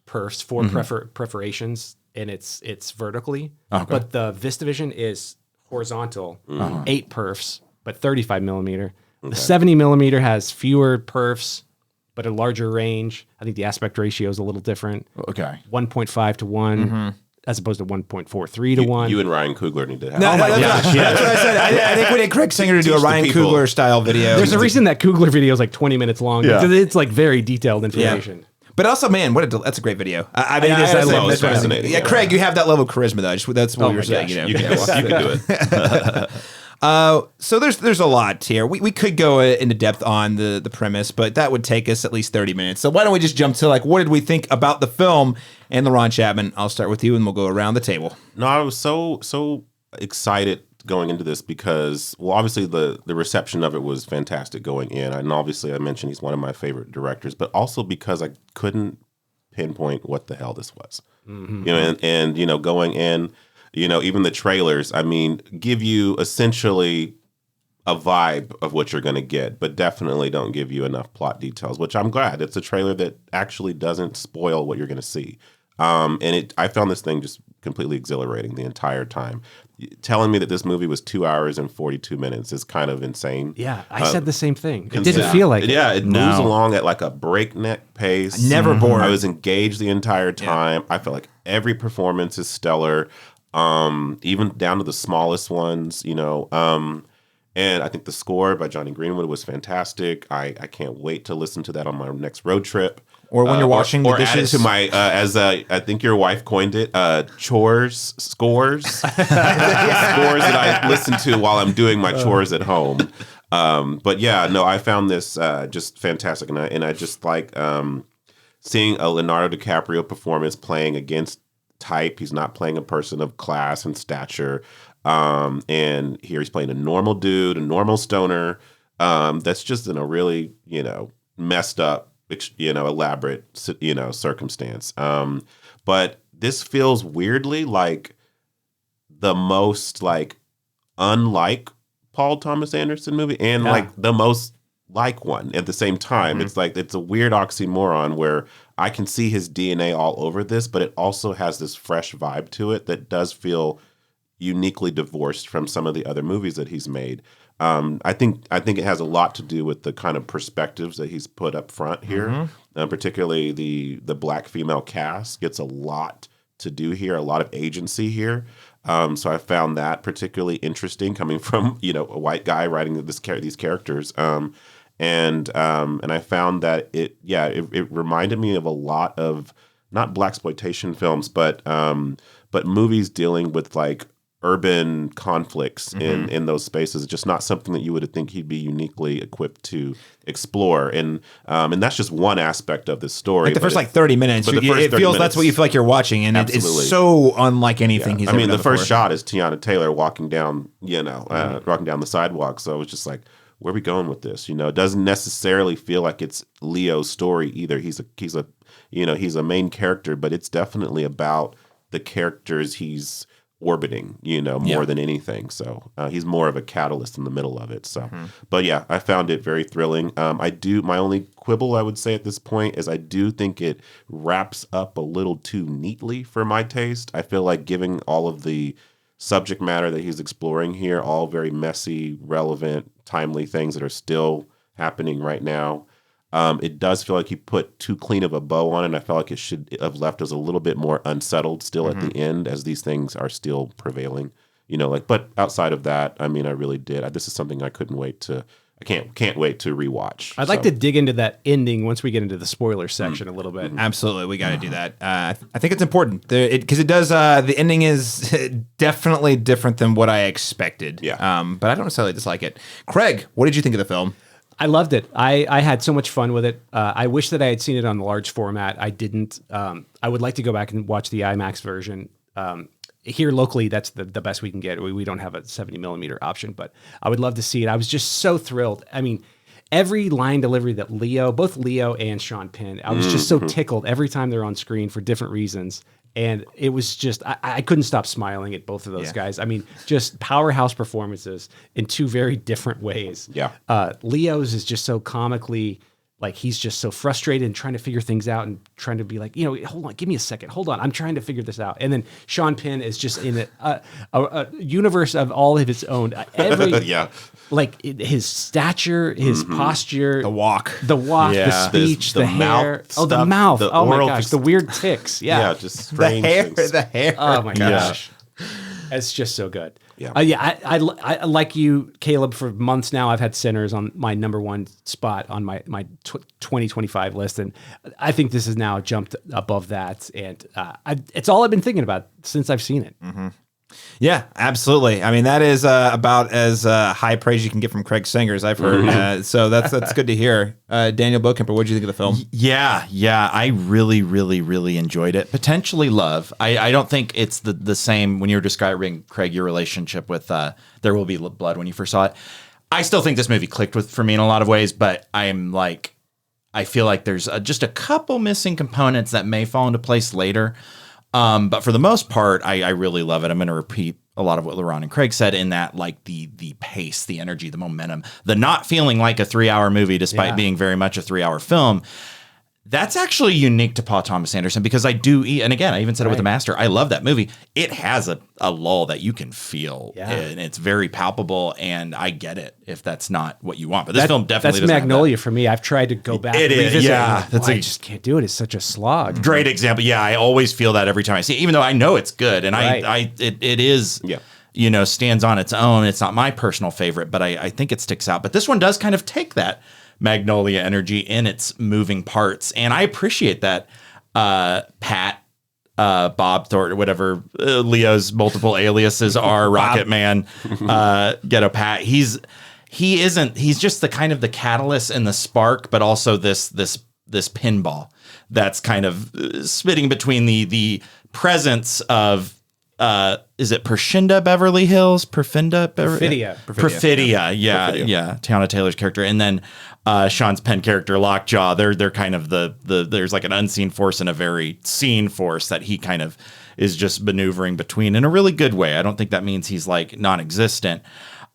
Speaker 4: perfs, 4 perforations, and it's vertically.
Speaker 3: Okay.
Speaker 4: But the VistaVision is horizontal, 8 perfs, but 35 millimeter. The 70 millimeter has fewer perfs, but a larger range. I think the aspect ratio is a little different.
Speaker 3: Okay.
Speaker 4: 1.5 to 1. As opposed to 1.43 to 1.
Speaker 2: You and Ryan Coogler need to have.
Speaker 1: That's what I said. I think we need Craig Singer to do a Ryan Coogler style video.
Speaker 4: There's a reason that Coogler video is like 20 minutes long.
Speaker 3: Yeah.
Speaker 4: It's like very detailed information.
Speaker 1: But also, man, that's a great video. I mean,
Speaker 4: It is, I love it.
Speaker 2: It's fascinating.
Speaker 1: Yeah, Craig, you have that level of charisma, though. That's what we were saying.
Speaker 2: You can do it.
Speaker 1: So there's a lot here. We could go into depth on the premise, but that would take us at least 30 minutes. So why don't we just jump to what did we think about the film and LaRon Chapman? I'll start with you, and we'll go around the table.
Speaker 2: No, I was so excited going into this because, well, obviously the reception of it was fantastic going in, and obviously I mentioned he's one of my favorite directors, but also because I couldn't pinpoint what the hell this was. And going in. Even the trailers, give you essentially a vibe of what you're going to get, but definitely don't give you enough plot details, which I'm glad. It's a trailer that actually doesn't spoil what you're going to see. I found this thing just completely exhilarating the entire time. Telling me that this movie was 2 hours and 42 minutes is kind of insane.
Speaker 4: Yeah, I said the same thing. It didn't feel like it.
Speaker 2: Yeah, it moves along at like a breakneck pace.
Speaker 1: Never bored.
Speaker 2: I was engaged the entire time. I felt like every performance is stellar. Even down to the smallest ones, and I think the score by Johnny Greenwood was fantastic. I can't wait to listen to that on my next road trip.
Speaker 1: Or when you're washing the dishes.
Speaker 2: Add it to my, I think your wife coined it, scores. Scores that I listen to while I'm doing my chores at home. But yeah, no, I found this just fantastic. And I just like seeing a Leonardo DiCaprio performance playing against type. He's not playing a person of class and stature. And here he's playing a normal dude, a normal stoner. That's just in a really, messed up, elaborate, circumstance. But this feels weirdly like the most unlike Paul Thomas Anderson movie and the most like one at the same time. It's it's a weird oxymoron where I can see his DNA all over this, but it also has this fresh vibe to it that does feel uniquely divorced from some of the other movies that he's made. I think it has a lot to do with the kind of perspectives that he's put up front here. Particularly the black female cast gets a lot to do here, a lot of agency here. So I found that particularly interesting coming from a white guy writing these characters. And I found that it reminded me of a lot of not blaxploitation films, but movies dealing with urban conflicts in those spaces. Just not something that you would think he'd be uniquely equipped to explore. And that's just one aspect of this story.
Speaker 1: The first 30 minutes, that's what you feel like you're watching, and it's so unlike anything he's ever done
Speaker 2: the
Speaker 1: before.
Speaker 2: first shot is Tiana Taylor walking down, walking down the sidewalk. So I was just like, where are we going with this? It doesn't necessarily feel like it's Leo's story either. He's a main character, but it's definitely about the characters he's orbiting, more than anything. So he's more of a catalyst in the middle of it. So, but yeah, I found it very thrilling. My only quibble I would say at this point is I do think it wraps up a little too neatly for my taste. I feel like giving all of the subject matter that he's exploring here, all very messy, relevant, timely things that are still happening right now. It does feel like he put too clean of a bow on it, and I felt like it should have left us a little bit more unsettled still at the end as these things are still prevailing. But outside of that, I mean, I really did. This is something I can't wait to rewatch.
Speaker 4: I'd like to dig into that ending once we get into the spoiler section a little bit.
Speaker 1: Absolutely, we got to do that. I think it's important because it does. The ending is definitely different than what I expected.
Speaker 2: Yeah.
Speaker 1: But I don't necessarily dislike it. Craig, what did you think of the film?
Speaker 4: I loved it. I had so much fun with it. I wish that I had seen it on the large format. I didn't. I would like to go back and watch the IMAX version. Here locally, that's the best we can get. We don't have a 70 millimeter option, but I would love to see it. I was just so thrilled. I mean, every line delivery that both Leo and Sean Penn, I was just so tickled every time they're on screen for different reasons. And it was just, I couldn't stop smiling at both of those guys. I mean, just powerhouse performances in two very different ways.
Speaker 2: Yeah.
Speaker 4: Leo's is just so comically, like he's just so frustrated and trying to figure things out and trying to be like, hold on, give me a second. Hold on, I'm trying to figure this out. And then Sean Penn is just in a universe of all of its own. Like his stature, his posture,
Speaker 1: The walk,
Speaker 4: the speech, the hair. The mouth. Oh my gosh, the weird tics. Yeah,
Speaker 2: just strange things.
Speaker 1: The hair.
Speaker 4: Oh my gosh. It's just so good.
Speaker 2: Yeah.
Speaker 4: I like you, Caleb, for months now. I've had Sinners on my number one spot on my 2025 list. And I think this has now jumped above that. And it's all I've been thinking about since I've seen it.
Speaker 1: Mm-hmm. Yeah, absolutely. I mean, that is about as high praise you can get from Craig Singers, I've heard. So that's good to hear. Daniel Bokemper, what did you think of the film?
Speaker 3: Yeah. I really, really, really enjoyed it. Potentially love. I don't think it's the same when you were describing, Craig, your relationship with There Will Be Blood when you first saw it. I still think this movie clicked for me in a lot of ways, but I feel like there's just a couple missing components that may fall into place later. But for the most part, I really love it. I'm going to repeat a lot of what LaRon and Craig said in that, like the pace, the energy, the momentum, the not feeling like a 3-hour movie despite being very much a 3-hour film. That's actually unique to Paul Thomas Anderson because and again, I even said it with The Master. I love that movie. It has a lull that you can feel, and it's very palpable. And I get it if that's not what you want, but this film definitely
Speaker 4: that's
Speaker 3: doesn't
Speaker 4: Magnolia for me. I've tried to go back.
Speaker 3: It
Speaker 4: and
Speaker 3: is,
Speaker 4: revisit
Speaker 3: yeah.
Speaker 4: I just can't do it. It's such a slog.
Speaker 3: Great example. Yeah, I always feel that every time I see it, even though I know it's good, and it is. Yeah. Stands on its own. It's not my personal favorite, but I think it sticks out. But this one does kind of take that Magnolia energy in its moving parts, and I appreciate that. Pat, Bob Thornton, whatever Leo's multiple aliases are, Rocket Man, Ghetto Pat. He's just the kind of the catalyst and the spark, but also this pinball that's kind of spitting between the presence of. Is it Perfinda Beverly Hills? Perfidia. Yeah. Tiana Taylor's character, and then Sean's Penn character Lockjaw. They're kind of the there's like an unseen force and a very seen force that he kind of is just maneuvering between in a really good way. I don't think that means he's like non-existent.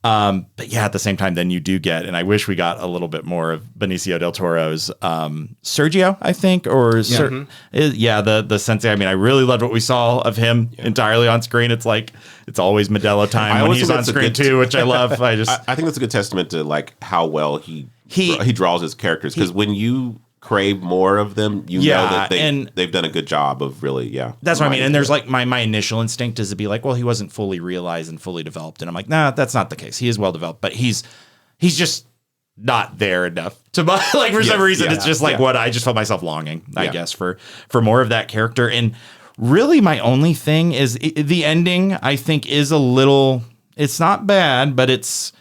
Speaker 3: But yeah, at the same time, then you do get, and I wish we got a little bit more of Benicio del Toro's Sergio, I think, or the sensei. I mean, I really loved what we saw of him entirely on screen. It's like it's always Modelo time when he's on screen too, which I love. I
Speaker 2: think that's a good testament to like how well he draws his characters, because when you crave more of them, know that they've done a good job of really,
Speaker 3: that's what I mean. And there's like my initial instinct is to be like, well, he wasn't fully realized and fully developed, and I'm like, nah, that's not the case. He is well developed, but he's just not there enough to like for some reason. It's just like what I just felt myself longing, I guess, for more of that character. And really, my only thing is the ending. I think is a little. It's not bad, but it's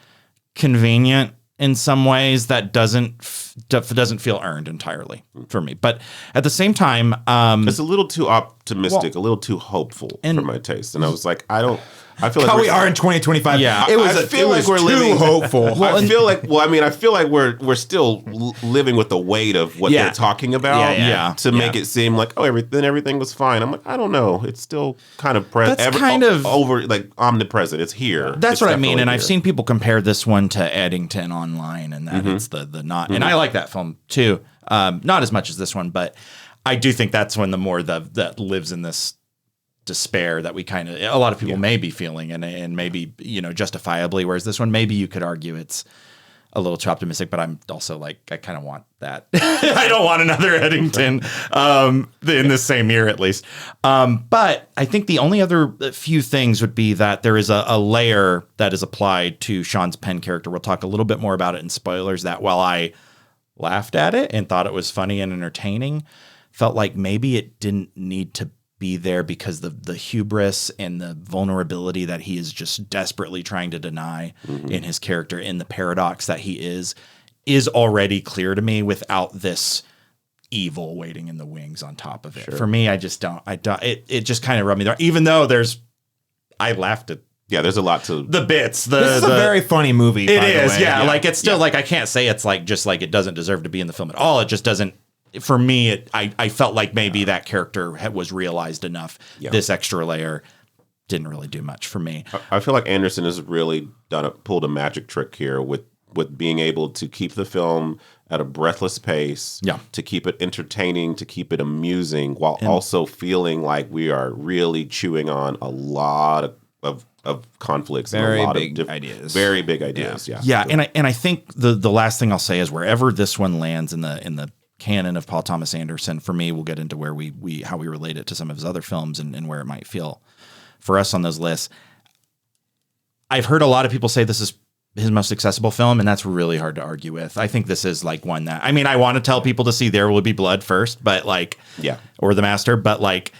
Speaker 3: convenient in some ways that doesn't feel earned entirely for me. But at the same time,
Speaker 2: it's a little too optimistic, a little too hopeful for my taste. And I was like, I I feel like
Speaker 1: how we are in 2025.
Speaker 3: Yeah.
Speaker 1: it was.
Speaker 2: I feel like we're
Speaker 1: too
Speaker 2: living
Speaker 1: hopeful.
Speaker 2: I feel like we're still living with the weight of what
Speaker 1: Yeah.
Speaker 2: they're talking about.
Speaker 3: Yeah.
Speaker 2: To make it seem like everything was fine. I'm like, I don't know. It's still kind of
Speaker 3: That's kind of
Speaker 2: over, like omnipresent. It's here.
Speaker 3: That's
Speaker 2: It's
Speaker 3: what I mean, and
Speaker 2: definitely
Speaker 3: I've
Speaker 2: here.
Speaker 3: seen people compare this one to Eddington Online, and that it's the not. And I like that film too, not as much as this one, but I do think that's when the more that lives in this despair that we kind of a lot of people may be feeling, and maybe justifiably. Whereas this one, maybe you could argue it's a little too optimistic, but I'm also like, I kind of want that. I don't want another Eddington in the same year, at least. But I think the only other few things would be that there is a layer that is applied to Sean's Penn character. We'll talk a little bit more about it in spoilers, that while I laughed at it and thought it was funny and entertaining, felt like maybe it didn't need to be there because the hubris and the vulnerability that he is just desperately trying to deny in his character, in the paradox that he is already clear to me without this evil waiting in the wings on top of it. Sure. For me, I just don't, it just kind of rubbed me there, even though I laughed at
Speaker 2: there's a lot to
Speaker 3: the bits.
Speaker 1: This is a very funny movie.
Speaker 3: It
Speaker 1: by the
Speaker 3: is.
Speaker 1: way.
Speaker 3: Yeah. Like it's still like, I can't say it's like, just like it doesn't deserve to be in the film at all. It just doesn't. For me, I felt like maybe that character was realized enough. Yeah. This extra layer didn't really do much for me.
Speaker 2: I feel like Anderson has really pulled a magic trick here with being able to keep the film at a breathless pace, to keep it entertaining, to keep it amusing, while also feeling like we are really chewing on a lot of conflicts,
Speaker 1: very
Speaker 2: and a lot
Speaker 1: big
Speaker 2: of
Speaker 1: ideas.
Speaker 2: Very big ideas.
Speaker 3: Yeah. And I think the last thing I'll say is wherever this one lands in the canon of Paul Thomas Anderson, for me, we'll get into where how we relate it to some of his other films and where it might feel for us on those lists. I've heard a lot of people say this is his most accessible film, and that's really hard to argue with. I think this is like one that, I mean, I want to tell people to see There Will Be Blood first, but like, or The Master, but like,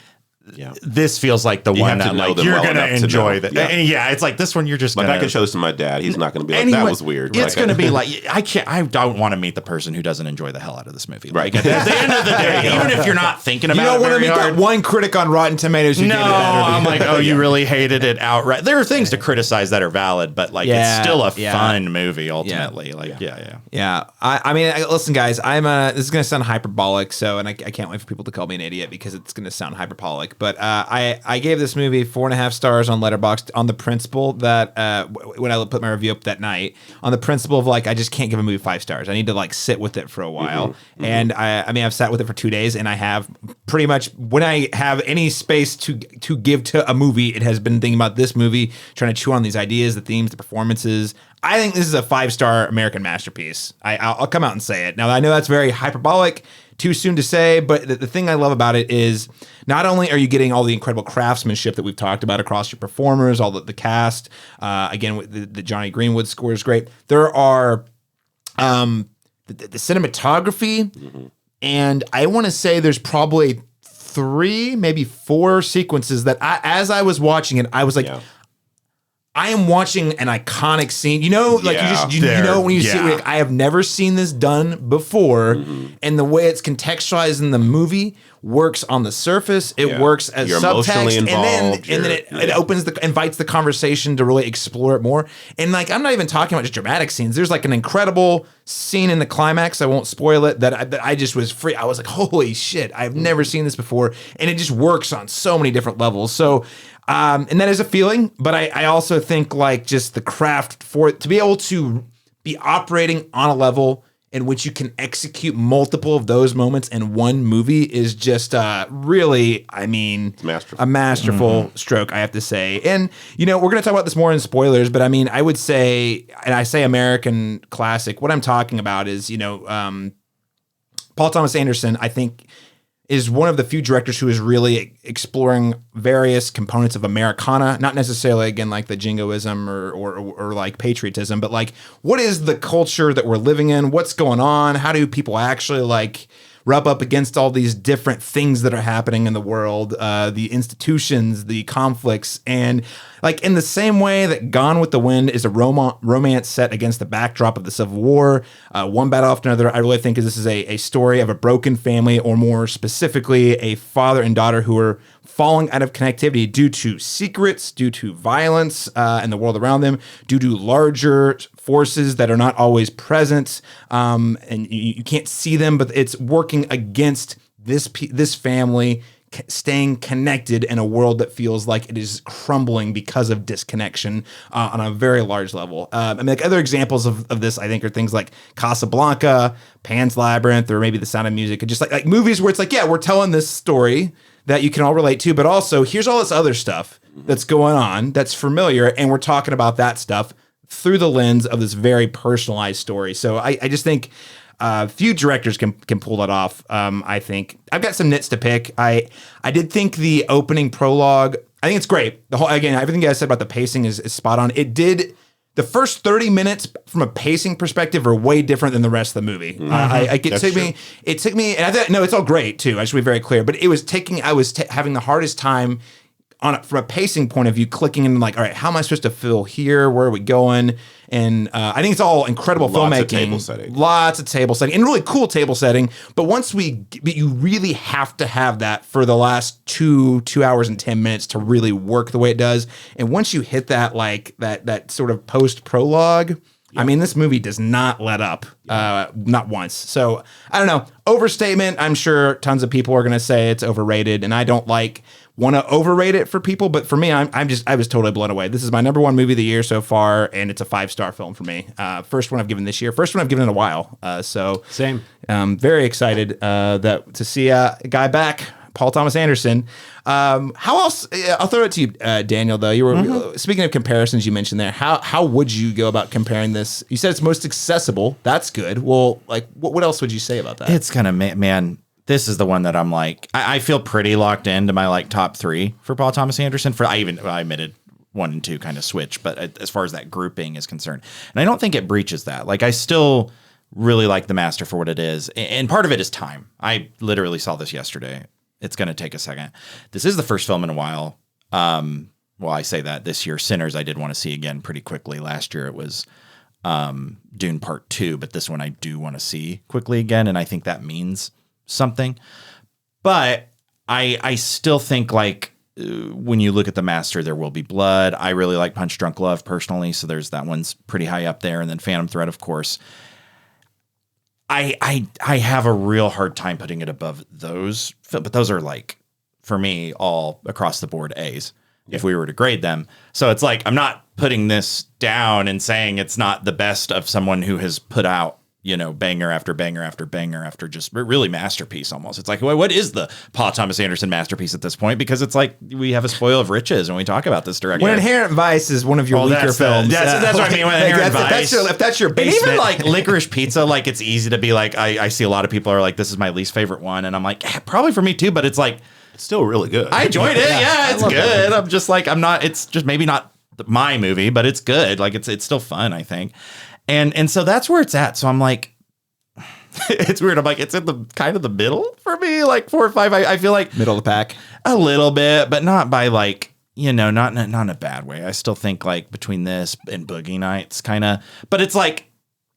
Speaker 3: this feels like the one that like you're gonna enjoy. It's like this one you're just
Speaker 2: like,
Speaker 3: gonna,
Speaker 2: I can show this to my dad. He's not gonna be like, that was weird.
Speaker 3: It's gonna be like, I don't want to meet the person who doesn't enjoy the hell out of this movie. Right. Like, at the end of the day, even if you're not thinking about it, you don't want to meet that
Speaker 1: one critic on Rotten Tomatoes. Who
Speaker 3: I'm like, oh, you really hated it outright. There are things to criticize that are valid, but like, it's still a fun movie ultimately.
Speaker 1: Yeah. I mean, listen, guys, this is gonna sound hyperbolic, and I can't wait for people to call me an idiot because it's gonna sound hyperbolic, but I gave this movie 4.5 stars on Letterboxd on the principle that when I put my review up that night, on the principle of like, I just can't give a movie 5 stars. I need to like sit with it for a while. And I mean, I've sat with it for 2 days, and I have pretty much, when I have any space to give to a movie, it has been thinking about this movie, trying to chew on these ideas, the themes, the performances. I think this is a 5-star American masterpiece. I'll come out and say it. Now, I know that's very hyperbolic, too soon to say, but the thing I love about it is not only are you getting all the incredible craftsmanship that we've talked about across your performers, all the cast, again, the Johnny Greenwood score is great. There are the cinematography, and I want to say there's probably 3, maybe 4 sequences that as I was watching it, I was like, I am watching an iconic scene. You know, like you know when you see it, like, I have never seen this done before, and the way it's contextualized in the movie works on the surface. It works as subtext, and then it opens invites the conversation to really explore it more. And like, I'm not even talking about just dramatic scenes. There's like an incredible scene in the climax. I won't spoil it. That I just was free. I was like, holy shit! I've never seen this before, and it just works on so many different levels. So. And that is a feeling, but I also think like just the craft for it to be able to be operating on a level in which you can execute multiple of those moments in one movie is just really, I mean, a masterful stroke, I have to say. And, you know, we're going to talk about this more in spoilers, but I mean, I would say, and I say American classic, what I'm talking about is, you know, Paul Thomas Anderson, I think, is one of the few directors who is really exploring various components of Americana, not necessarily, again, like the jingoism or like patriotism, but like, what is the culture that we're living in? What's going on? How do people actually like rub up against all these different things that are happening in the world, the institutions, the conflicts, and like in the same way that Gone with the Wind is a romance set against the backdrop of the Civil War, one battle after another, I really think this is a story of a broken family, or more specifically, a father and daughter who are falling out of connectivity due to secrets, due to violence in the world around them, due to larger forces that are not always present, and you can't see them, but it's working against this family staying connected in a world that feels like it is crumbling because of disconnection on a very large level. I mean, like other examples of this, I think, are things like Casablanca, Pan's Labyrinth, or maybe The Sound of Music, and just like movies where it's like, yeah, we're telling this story that you can all relate to, but also here's all this other stuff that's going on that's familiar, and we're talking about that stuff through the lens of this very personalized story. So I just think few directors can pull that off. I think I've got some nits to pick. I did think the opening prologue, I think it's great. The whole, again, everything you guys said about the pacing is spot on. The first 30 minutes from a pacing perspective are way different than the rest of the movie. It took me, and I thought, no, it's all great too. I should be very clear, but I was having the hardest time from a pacing point of view, clicking in like, all right, how am I supposed to feel here? Where are we going? And I think it's all incredible filmmaking. Lots of table setting. And really cool table setting. But you really have to have that for the last 2 hours and 10 minutes to really work the way it does. And once you hit that, like that sort of post prologue, I mean, this movie does not let up, not once. So I don't know. Overstatement. I'm sure tons of people are going to say it's overrated, and I don't want to overrate it for people, but for me, I was totally blown away. This is my number one movie of the year so far, and it's a 5-star film for me. First one I've given this year. First one I've given in a while. So
Speaker 4: same.
Speaker 1: Very excited to see a guy back, Paul Thomas Anderson. How else? I'll throw it to you, Daniel. Though you were speaking of comparisons, you mentioned there. How would you go about comparing this? You said it's most accessible. That's good. Well, like what else would you say about that?
Speaker 3: It's kind of man. This is the one that I'm like, I feel pretty locked into my like top 3 for Paul Thomas Anderson. I admitted 1 and 2 kind of switch, but as far as that grouping is concerned, and I don't think it breaches that. Like I still really like The Master for what it is, and part of it is time. I literally saw this yesterday. It's going to take a second. This is the first film in a while. Well, I say that this year. Sinners I did want to see again pretty quickly. Last year it was Dune Part 2, but this one I do want to see quickly again, and I think that means something. But I still think like when you look at The Master, There Will Be Blood. I really like Punch Drunk Love personally, so there's that one's pretty high up there, and then Phantom Thread, of course. I have a real hard time putting it above those, but those are like for me all across the board A's if we were to grade them. So it's like I'm not putting this down and saying it's not the best of someone who has put out, you know, banger after banger after banger after just really masterpiece almost. It's like, well, what is the Paul Thomas Anderson masterpiece at this point? Because it's like we have a spoil of riches when we talk about this director.
Speaker 1: When Inherent Vice is one of your weaker films.
Speaker 3: That's what I mean. When Inherent Vice.
Speaker 1: If that's your basement.
Speaker 3: And even like Licorice Pizza, like it's easy to be like, I see a lot of people are like, this is my least favorite one. And I'm like, probably for me too, but it's like.
Speaker 2: It's still really good.
Speaker 3: I enjoyed it. Yeah, it's good. I'm just like, it's just maybe not my movie, but it's good. Like it's still fun, I think. And so that's where it's at. So I'm like, it's weird. I'm like, it's in the kind of the middle for me, like 4 or 5. I feel like
Speaker 1: middle of the pack
Speaker 3: a little bit, but not by like, you know, not in a bad way. I still think like between this and Boogie Nights kind of, but it's like,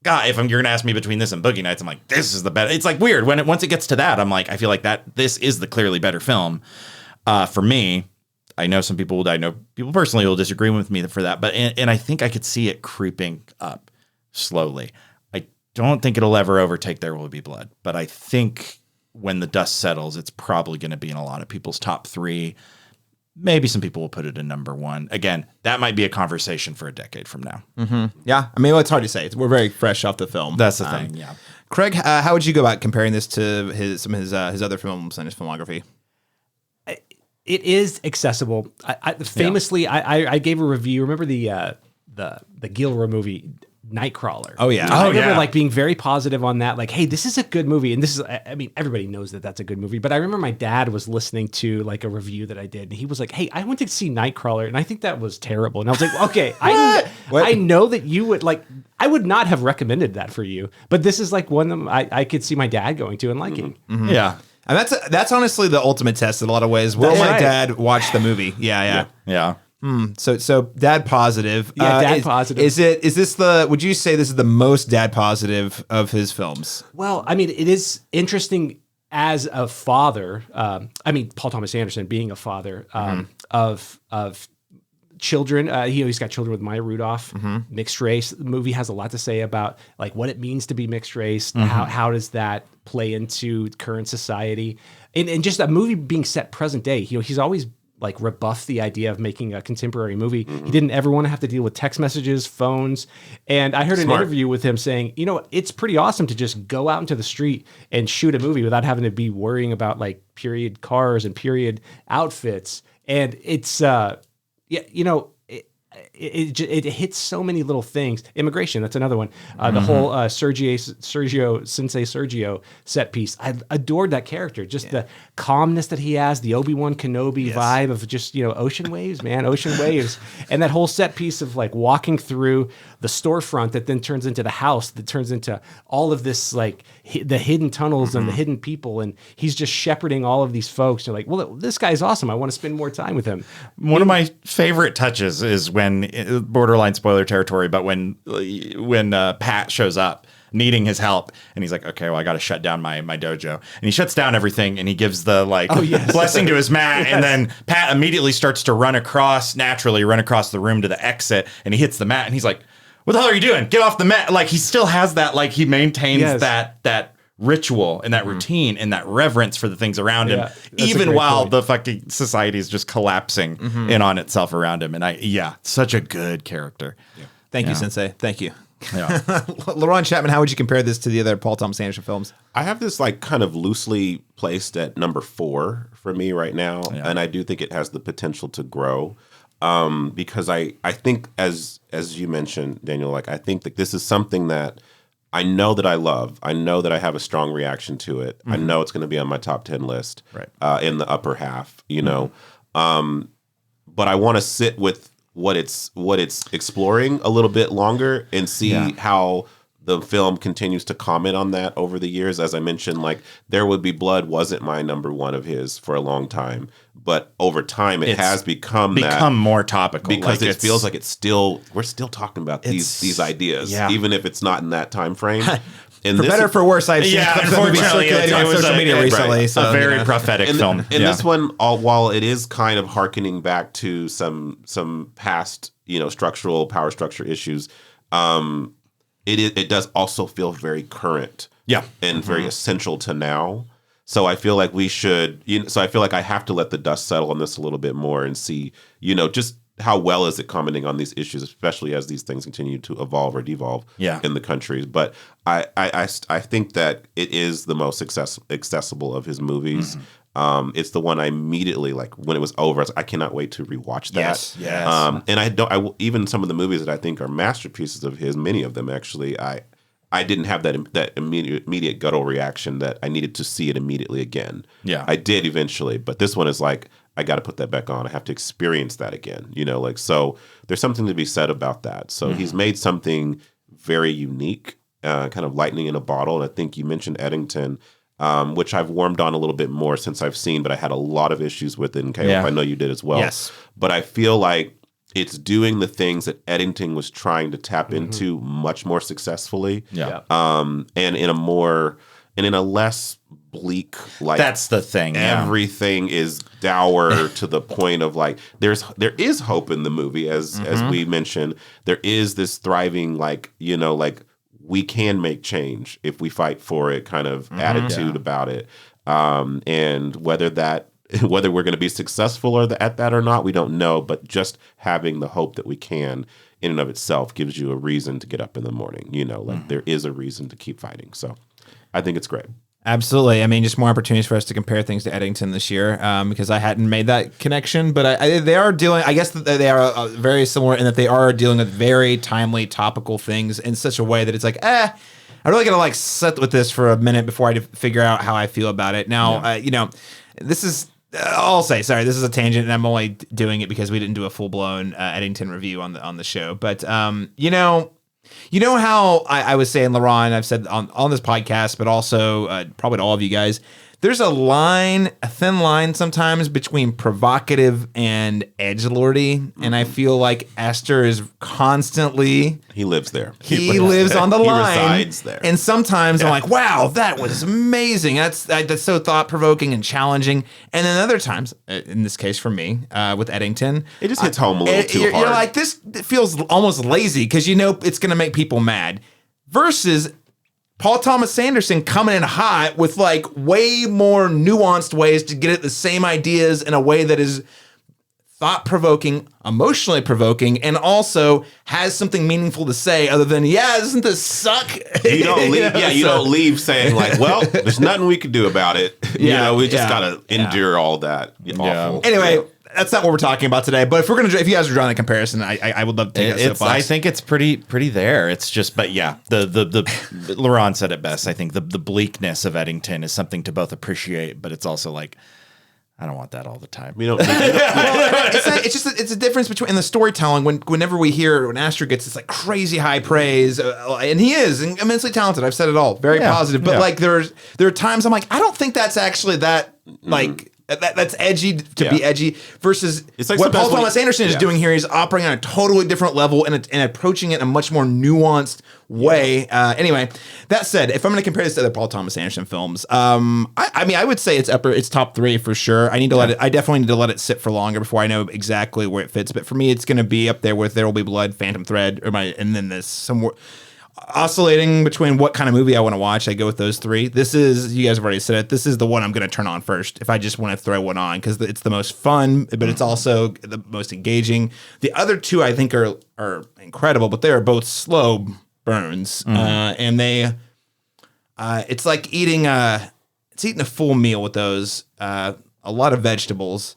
Speaker 3: God, if you're going to ask me between this and Boogie Nights, I'm like, this is the better. It's like weird once it gets to that, I'm like, I feel like this is the clearly better film for me. I know people personally will disagree with me for that, but and I think I could see it creeping up slowly. Don't think it'll ever overtake There Will Be Blood, but I think when the dust settles, it's probably going to be in a lot of people's top 3. Maybe some people will put it in number 1. Again, that might be a conversation for a decade from now.
Speaker 1: Mm-hmm. Yeah, I mean, it's hard to say. We're very fresh off the film.
Speaker 3: That's the thing. Yeah,
Speaker 1: Craig, how would you go about comparing this to some of his other films and his filmography?
Speaker 4: It is accessible. Famously, I gave a review. Remember the Gilroy movie, Nightcrawler?
Speaker 1: Oh yeah.
Speaker 4: I remember like being very positive on that. Like, hey, this is a good movie, and this is. I mean, everybody knows that that's a good movie. But I remember my dad was listening to like a review that I did, and he was like, "Hey, I went to see Nightcrawler, and I think that was terrible." And I was like, "Okay, I know that you would like. I would not have recommended that for you, but this is like one of them I could see my dad going to and liking."
Speaker 1: Mm-hmm. Yeah. And that's honestly the ultimate test in a lot of ways. Will my dad watch the movie? Yeah. So dad positive.
Speaker 4: Yeah, dad positive.
Speaker 1: Would you say this is the most dad positive of his films?
Speaker 4: Well, I mean, it is interesting as a father, Paul Thomas Anderson being a father of children, he's got children with Maya Rudolph, mixed race. The movie has a lot to say about like what it means to be mixed race. How does that play into current society, and just a movie being set present day. He's always like rebuffed the idea of making a contemporary movie. He didn't ever want to have to deal with text messages, phones. And I heard an interview with him saying, it's pretty awesome to just go out into the street and shoot a movie without having to be worrying about like period cars and period outfits. And it's, it hits so many little things. Immigration, that's another one. The whole Sensei Sergio set piece. I adored that character. Just the calmness that he has, the Obi-Wan Kenobi vibe of just, ocean waves, man, ocean waves. And that whole set piece of like walking through the storefront that then turns into the house, that turns into all of this, like the hidden tunnels and the hidden people. And he's just shepherding all of these folks. You're like, well, this guy's awesome. I want to spend more time with him.
Speaker 3: One of my favorite touches is when, borderline spoiler territory, but when Pat shows up needing his help and he's like, okay, well, I got to shut down my dojo, and he shuts down everything and he gives the blessing to his mat, and then Pat immediately starts to run across the room to the exit, and he hits the mat and he's like, what the hell are you doing? Get off the mat. Like he still has that, like he maintains that ritual and that routine and that reverence for the things around him, even while the fucking society is just collapsing in on itself around him. And such a good character.
Speaker 1: Yeah. Thank you, Sensei. Thank you.
Speaker 3: Yeah.
Speaker 1: LaRon Chapman, how would you compare this to the other Paul Thomas Anderson films?
Speaker 2: I have this like kind of loosely placed at number 4 for me right now. Yeah. And I do think it has the potential to grow. Because I think as you mentioned, Daniel, like I think that this is something that I know that I love. I know that I have a strong reaction to it. I know it's going to be on my top 10 list in the upper half, But I want to sit with what it's exploring a little bit longer and see how the film continues to comment on that over the years. As I mentioned, like There Would Be Blood wasn't my number 1 of his for a long time, but over time it's has become
Speaker 3: more topical
Speaker 2: because it feels like we're still talking about these ideas, even if it's not in that time frame.
Speaker 1: And for better or for worse, I've seen
Speaker 3: unfortunately,
Speaker 1: circulating on social media recently.
Speaker 3: Right. So, a very prophetic film.
Speaker 2: And this one, while it is kind of hearkening back to some past, structural power structure issues, it does also feel very current, and very essential to now. So I feel like we should. So I feel like I have to let the dust settle on this a little bit more and see, just how well is it commenting on these issues, especially as these things continue to evolve or devolve in the countries. But I think that it is the most accessible of his movies. It's the one I immediately, like when it was over, I was like, I cannot wait to rewatch that.
Speaker 3: Yes.
Speaker 2: And even some of the movies that I think are masterpieces of his, many of them actually, I didn't have that immediate guttural reaction that I needed to see it immediately again.
Speaker 3: Yeah.
Speaker 2: I did eventually, but this one is like, I got to put that back on. I have to experience that again, so there's something to be said about that. So he's made something very unique, kind of lightning in a bottle. And I think you mentioned Eddington, which I've warmed on a little bit more since I've seen, but I had a lot of issues with it. And Caleb, I know you did as well.
Speaker 1: Yes.
Speaker 2: But I feel like it's doing the things that Eddington was trying to tap into much more successfully.
Speaker 3: Yeah.
Speaker 2: And in a less bleak, like
Speaker 3: that's the thing.
Speaker 2: Everything is dour to the point of like there is hope in the movie, as we mentioned. There is this thriving, like we can make change if we fight for it kind of attitude about it. And whether we're going to be successful at that or not, we don't know. But just having the hope that we can in and of itself gives you a reason to get up in the morning. There is a reason to keep fighting. So I think it's great.
Speaker 1: Absolutely. I mean, just more opportunities for us to compare things to Eddington this year, because I hadn't made that connection. But they are dealing, I guess they are very similar in that they are dealing with very timely, topical things in such a way that it's like, I really got to sit with this for a minute before I figure out how I feel about it. Now, this is, I'll say, sorry, this is a tangent, and I'm only doing it because we didn't do a full-blown Eddington review on the show. But, you know how I was saying, LaRon, I've said on this podcast, but also probably to all of you guys, there's a thin line sometimes between provocative and edgelordy, and I feel like Esther is constantly
Speaker 2: He lives there.
Speaker 1: he lives on the
Speaker 2: He
Speaker 1: line.
Speaker 2: resides there.
Speaker 1: And sometimes I'm like, wow, that was amazing. That's so thought provoking and challenging. And then other times, in this case for me, with Eddington,
Speaker 2: It just hits home a little too hard.
Speaker 1: You're like, this feels almost lazy because you know it's going to make people mad. Versus Paul Thomas Anderson coming in hot with like way more nuanced ways to get at the same ideas in a way that is thought-provoking, emotionally provoking, and also has something meaningful to say other than, yeah, doesn't this suck?
Speaker 2: You don't leave. You don't leave saying like, well, there's nothing we can do about it. We just gotta endure all that. Awful.
Speaker 1: Anyway, that's not what we're talking about today. But if you guys are drawing a comparison, I would love to take that soapbox.
Speaker 3: I think it's pretty there. It's just, but yeah, the Laurent said it best. I think the bleakness of Eddington is something to both appreciate, but it's also like, I don't want that all the time.
Speaker 2: We don't.
Speaker 1: It's a difference between in the storytelling. Whenever we hear when Astor gets this like crazy high praise, and he is immensely talented. I've said it all, very positive. But like there are times I'm like, I don't think that's actually that like. That's edgy to be edgy versus
Speaker 2: it's like
Speaker 1: what Paul Thomas Anderson is doing here. He's operating on a totally different level and approaching it in a much more nuanced way. Anyway, that said, if I'm going to compare this to other Paul Thomas Anderson films, I mean, I would say it's top 3 for sure. I definitely need to let it sit for longer before I know exactly where it fits. But for me, it's going to be up there with There Will Be Blood, Phantom Thread, and then this somewhere. Oscillating between what kind of movie I want to watch, I go with those 3. This is, you guys have already said it, this is the one I'm going to turn on first if I just want to throw one on because it's the most fun, but it's also the most engaging. The other 2 I think are incredible, but they are both slow burns, and they it's like eating a full meal with those. A lot of vegetables,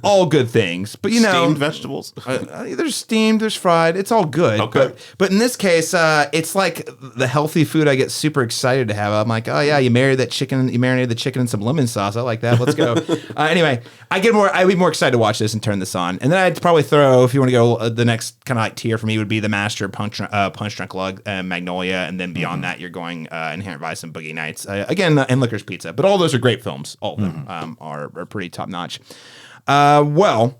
Speaker 1: all good things. But you know,
Speaker 2: steamed vegetables.
Speaker 1: There's steamed, there's fried. It's all good.
Speaker 2: Okay.
Speaker 1: But in this case, it's like the healthy food I get super excited to have. I'm like, oh yeah, you marinated the chicken in some lemon sauce. I like that. Let's go. Anyway, I'd be more excited to watch this and turn this on. And then I'd probably throw, if you want to go, the next kind of like tier for me would be The Master, Punch Drunk Love, Magnolia, and then beyond that, you're going Inherent Vice and Boogie Nights. Again, and Licorice Pizza. But all those are great films. All of them are pretty top notch. Well,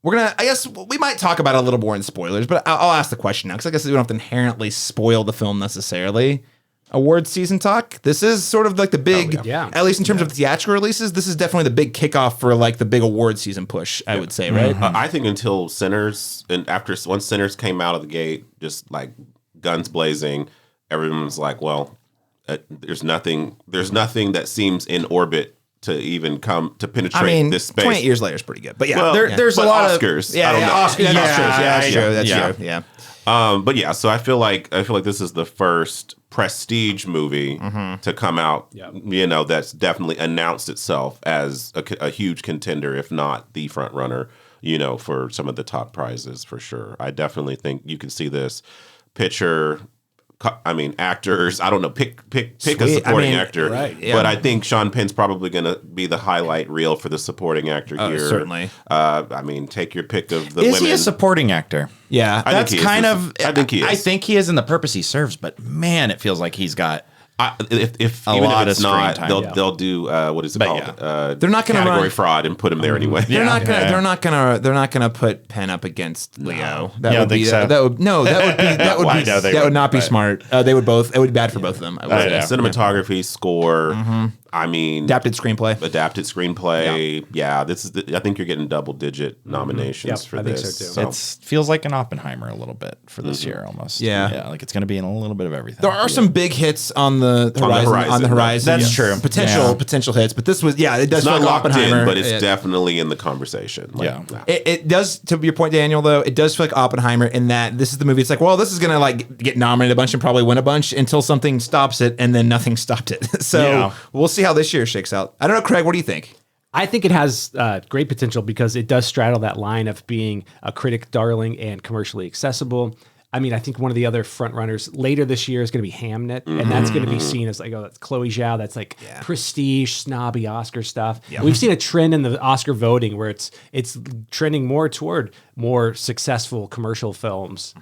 Speaker 1: we're gonna. I guess we might talk about it a little more in spoilers, but I'll ask the question now because I guess we don't have to inherently spoil the film necessarily. Awards season talk. This is sort of like the big, at least in terms of theatrical releases. This is definitely the big kickoff for like the big award season push. I would say, right?
Speaker 2: I think until Sinners and once Sinners came out of the gate, just like guns blazing, everyone's like, well, there's nothing that seems in orbit to even come to penetrate this space.
Speaker 1: 28 years later is pretty good, but yeah,
Speaker 2: well,
Speaker 1: there's a lot
Speaker 2: Oscars.
Speaker 1: of Oscars. That's true.
Speaker 2: But yeah, so I feel like this is the first prestige movie to come out. You know, that's definitely announced itself as a huge contender, if not the front runner. You know, for some of the top prizes for sure. I definitely think you can see this picture. I mean, actors. I don't know. Pick a supporting actor.
Speaker 1: Right, yeah.
Speaker 2: But I think Sean Penn's probably going to be the highlight reel for the supporting actor here.
Speaker 1: Certainly.
Speaker 2: I mean, take your pick of the women.
Speaker 3: Is he a supporting actor?
Speaker 1: Yeah,
Speaker 2: I think he is.
Speaker 3: I think he is in the purpose he serves, but man, it feels like he's got.
Speaker 2: If
Speaker 3: a
Speaker 2: even
Speaker 3: lot
Speaker 2: if it's
Speaker 3: of
Speaker 2: not,
Speaker 3: screen time,
Speaker 2: they'll do what is it called?
Speaker 1: They're not going to
Speaker 2: category fraud and put him there anyway.
Speaker 1: They're not gonna put Penn up against Leo. That
Speaker 3: You
Speaker 1: would
Speaker 3: don't think
Speaker 1: be
Speaker 3: so?
Speaker 1: that would not be smart. They would both. It would be bad for both of them. I would say.
Speaker 2: Cinematography, score. I mean,
Speaker 1: adapted screenplay.
Speaker 2: Yeah, this is. I think you're getting double-digit nominations for this.
Speaker 4: Think so too.
Speaker 3: It feels like an Oppenheimer a little bit for this year, almost.
Speaker 1: Yeah,
Speaker 3: like it's going to be in a little bit of everything.
Speaker 1: There are some big hits on the horizon.
Speaker 3: That's true.
Speaker 1: Potential hits, but this was it does
Speaker 2: It's not
Speaker 1: feel like
Speaker 2: locked
Speaker 1: Oppenheimer,
Speaker 2: in, but it's definitely in the conversation.
Speaker 1: It does. To your point, Daniel, though, it does feel like Oppenheimer in that this is the movie. It's like, well, this is gonna like get nominated a bunch and probably win a bunch until something stops it, and then nothing stopped it. So we'll see how this year shakes out. I don't know, Craig. What do you think?
Speaker 4: I think it has great potential because it does straddle that line of being a critic darling and commercially accessible. I mean, I think one of the other front runners later this year is going to be Hamnet, and that's going to be seen as like, oh, that's Chloe Zhao. That's like prestige, snobby Oscar stuff. Yeah. We've seen a trend in the Oscar voting where it's trending more toward more successful commercial films,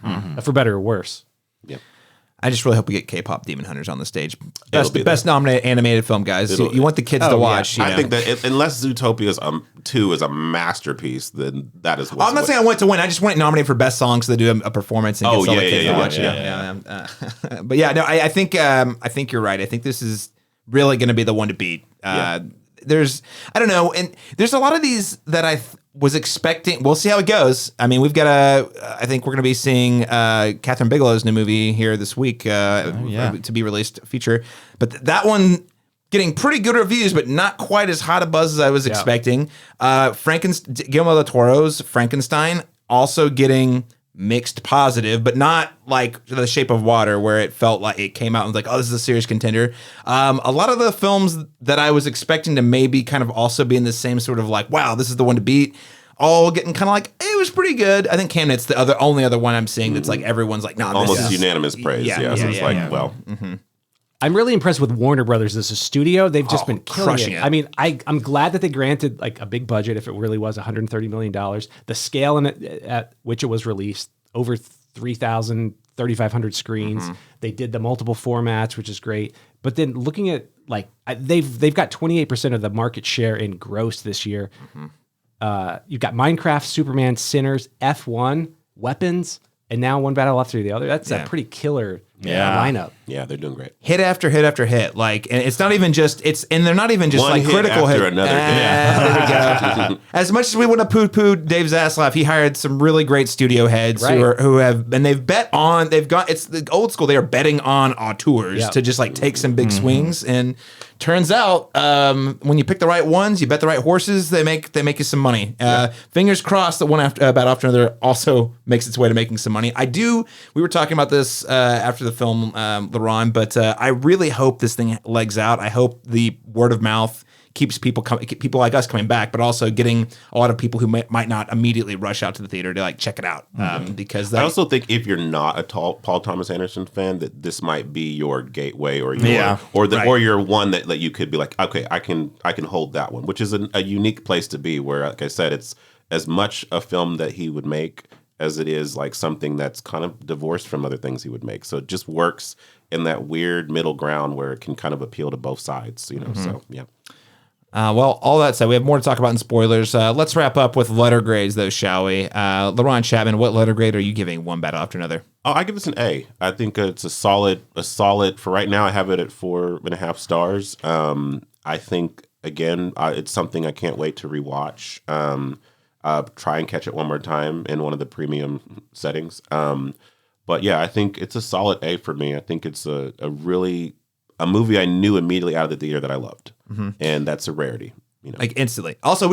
Speaker 4: for better or worse.
Speaker 2: Yep.
Speaker 1: I just really hope we get K-pop Demon Hunters on the stage. Best nominated animated film, guys. You want the kids to watch.
Speaker 2: I think that unless Zootopia's 2 is a masterpiece, then that is.
Speaker 1: I'm not saying I want it to win. I just want it nominated for best song so they do a performance and get all the kids to watch it. But yeah, no, I think you're right. I think this is really going to be the one to beat. There's, I don't know, and there's a lot of these that I was expecting. We'll see how it goes. I mean, we've got I think we're going to be seeing Catherine Bigelow's new movie here this week to be released, feature. But that one getting pretty good reviews, but not quite as hot a buzz as I was expecting. Guillermo del Toro's Frankenstein also getting mixed positive, but not like The Shape of Water, where it felt like it came out and was like, oh, this is a serious contender. A lot of the films that I was expecting to maybe kind of also be in the same sort of like, wow, this is the one to beat, all getting kind of like, it was pretty good. I think Camden's the only other one I'm seeing that's like everyone's like, no,
Speaker 2: almost unanimous praise. So it's like, well.
Speaker 4: I'm really impressed with Warner Brothers as a studio. They've just been crushing it. I mean, I'm glad that they granted like a big budget, if it really was $130 million. The scale in it at which it was released, over 3,000, 3,500 screens. They did the multiple formats, which is great. But then looking at like they've got 28% of the market share in gross this year. You've got Minecraft, Superman, Sinners, F1, Weapons, and now One Battle After the Other. That's a pretty killer lineup.
Speaker 2: Yeah, they're doing great.
Speaker 1: Hit after hit after hit. Like, and it's not even just and they're not even just
Speaker 2: one
Speaker 1: like
Speaker 2: hit
Speaker 1: critical
Speaker 2: after
Speaker 1: hit.
Speaker 2: another
Speaker 1: There we go. As much as we want to poo Dave's ass laugh, he hired some really great studio heads who have they've bet on it's the old school. They are betting on auteurs to just like take some big swings. And turns out when you pick the right ones, you bet the right horses, they make you some money. Fingers crossed that One Battle After Another also makes its way to making some money. We were talking about this after the film, LaRon, but I really hope this thing legs out. I hope the word of mouth keeps people like us coming back, but also getting a lot of people who might not immediately rush out to the theater to like check it out. Because
Speaker 2: I also think if you're not a Paul Thomas Anderson fan, that this might be your gateway or your one that you could be like, okay, I can hold that one, which is a unique place to be. Where, like I said, it's as much a film that he would make as it is like something that's kind of divorced from other things he would make. So it just works in that weird middle ground where it can kind of appeal to both sides, you know. So yeah.
Speaker 1: Well, all that said, we have more to talk about in spoilers. Let's wrap up with letter grades, though, shall we? LaRon Chapman, what letter grade are you giving One Battle After Another?
Speaker 2: Oh, I give this an A. I think it's a solid. For right now, I have it at 4.5 stars. I think again, it's something I can't wait to rewatch. Try and catch it one more time in one of the premium settings. But yeah, I think it's a solid A for me. I think it's a movie I knew immediately out of the theater that I loved, and that's a rarity. You know,
Speaker 1: like instantly. Also,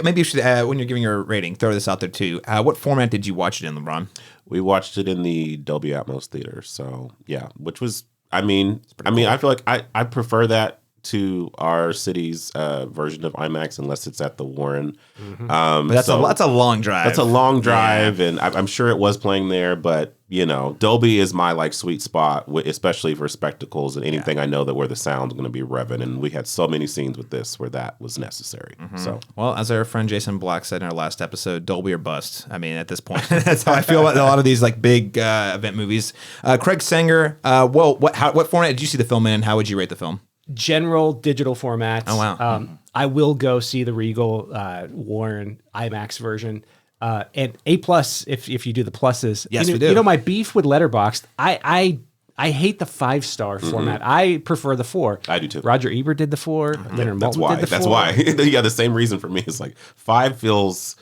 Speaker 1: maybe you should when you're giving your rating, throw this out there too. What format did you watch it in, LeBron?
Speaker 2: We watched it in the Dolby Atmos theater. So yeah, which was I mean, I feel like I prefer that to our city's version of IMAX, unless it's at the Warren.
Speaker 1: But that's a long drive.
Speaker 2: That's a long drive, and I'm sure it was playing there. But you know, Dolby is my like sweet spot, especially for spectacles and anything I know that where the sound's going to be revving. And we had so many scenes with this where that was necessary. So,
Speaker 1: well, as our friend Jason Black said in our last episode, Dolby or bust. I mean, at this point, that's how I feel about a lot of these like big event movies. Craig Sanger, what format did you see the film in? How would you rate the film?
Speaker 4: General digital formats.
Speaker 1: Oh, wow.
Speaker 4: I will go see the Regal Warren IMAX version. And A+ if you do the pluses.
Speaker 1: Yes, we do.
Speaker 4: You know, my beef with Letterboxd, I hate the 5-star format. I prefer the 4.
Speaker 2: I do too.
Speaker 4: Roger Ebert did the 4. Leonard Maltin did the 4.
Speaker 2: That's why. Yeah, the same reason for me is like 5 feels...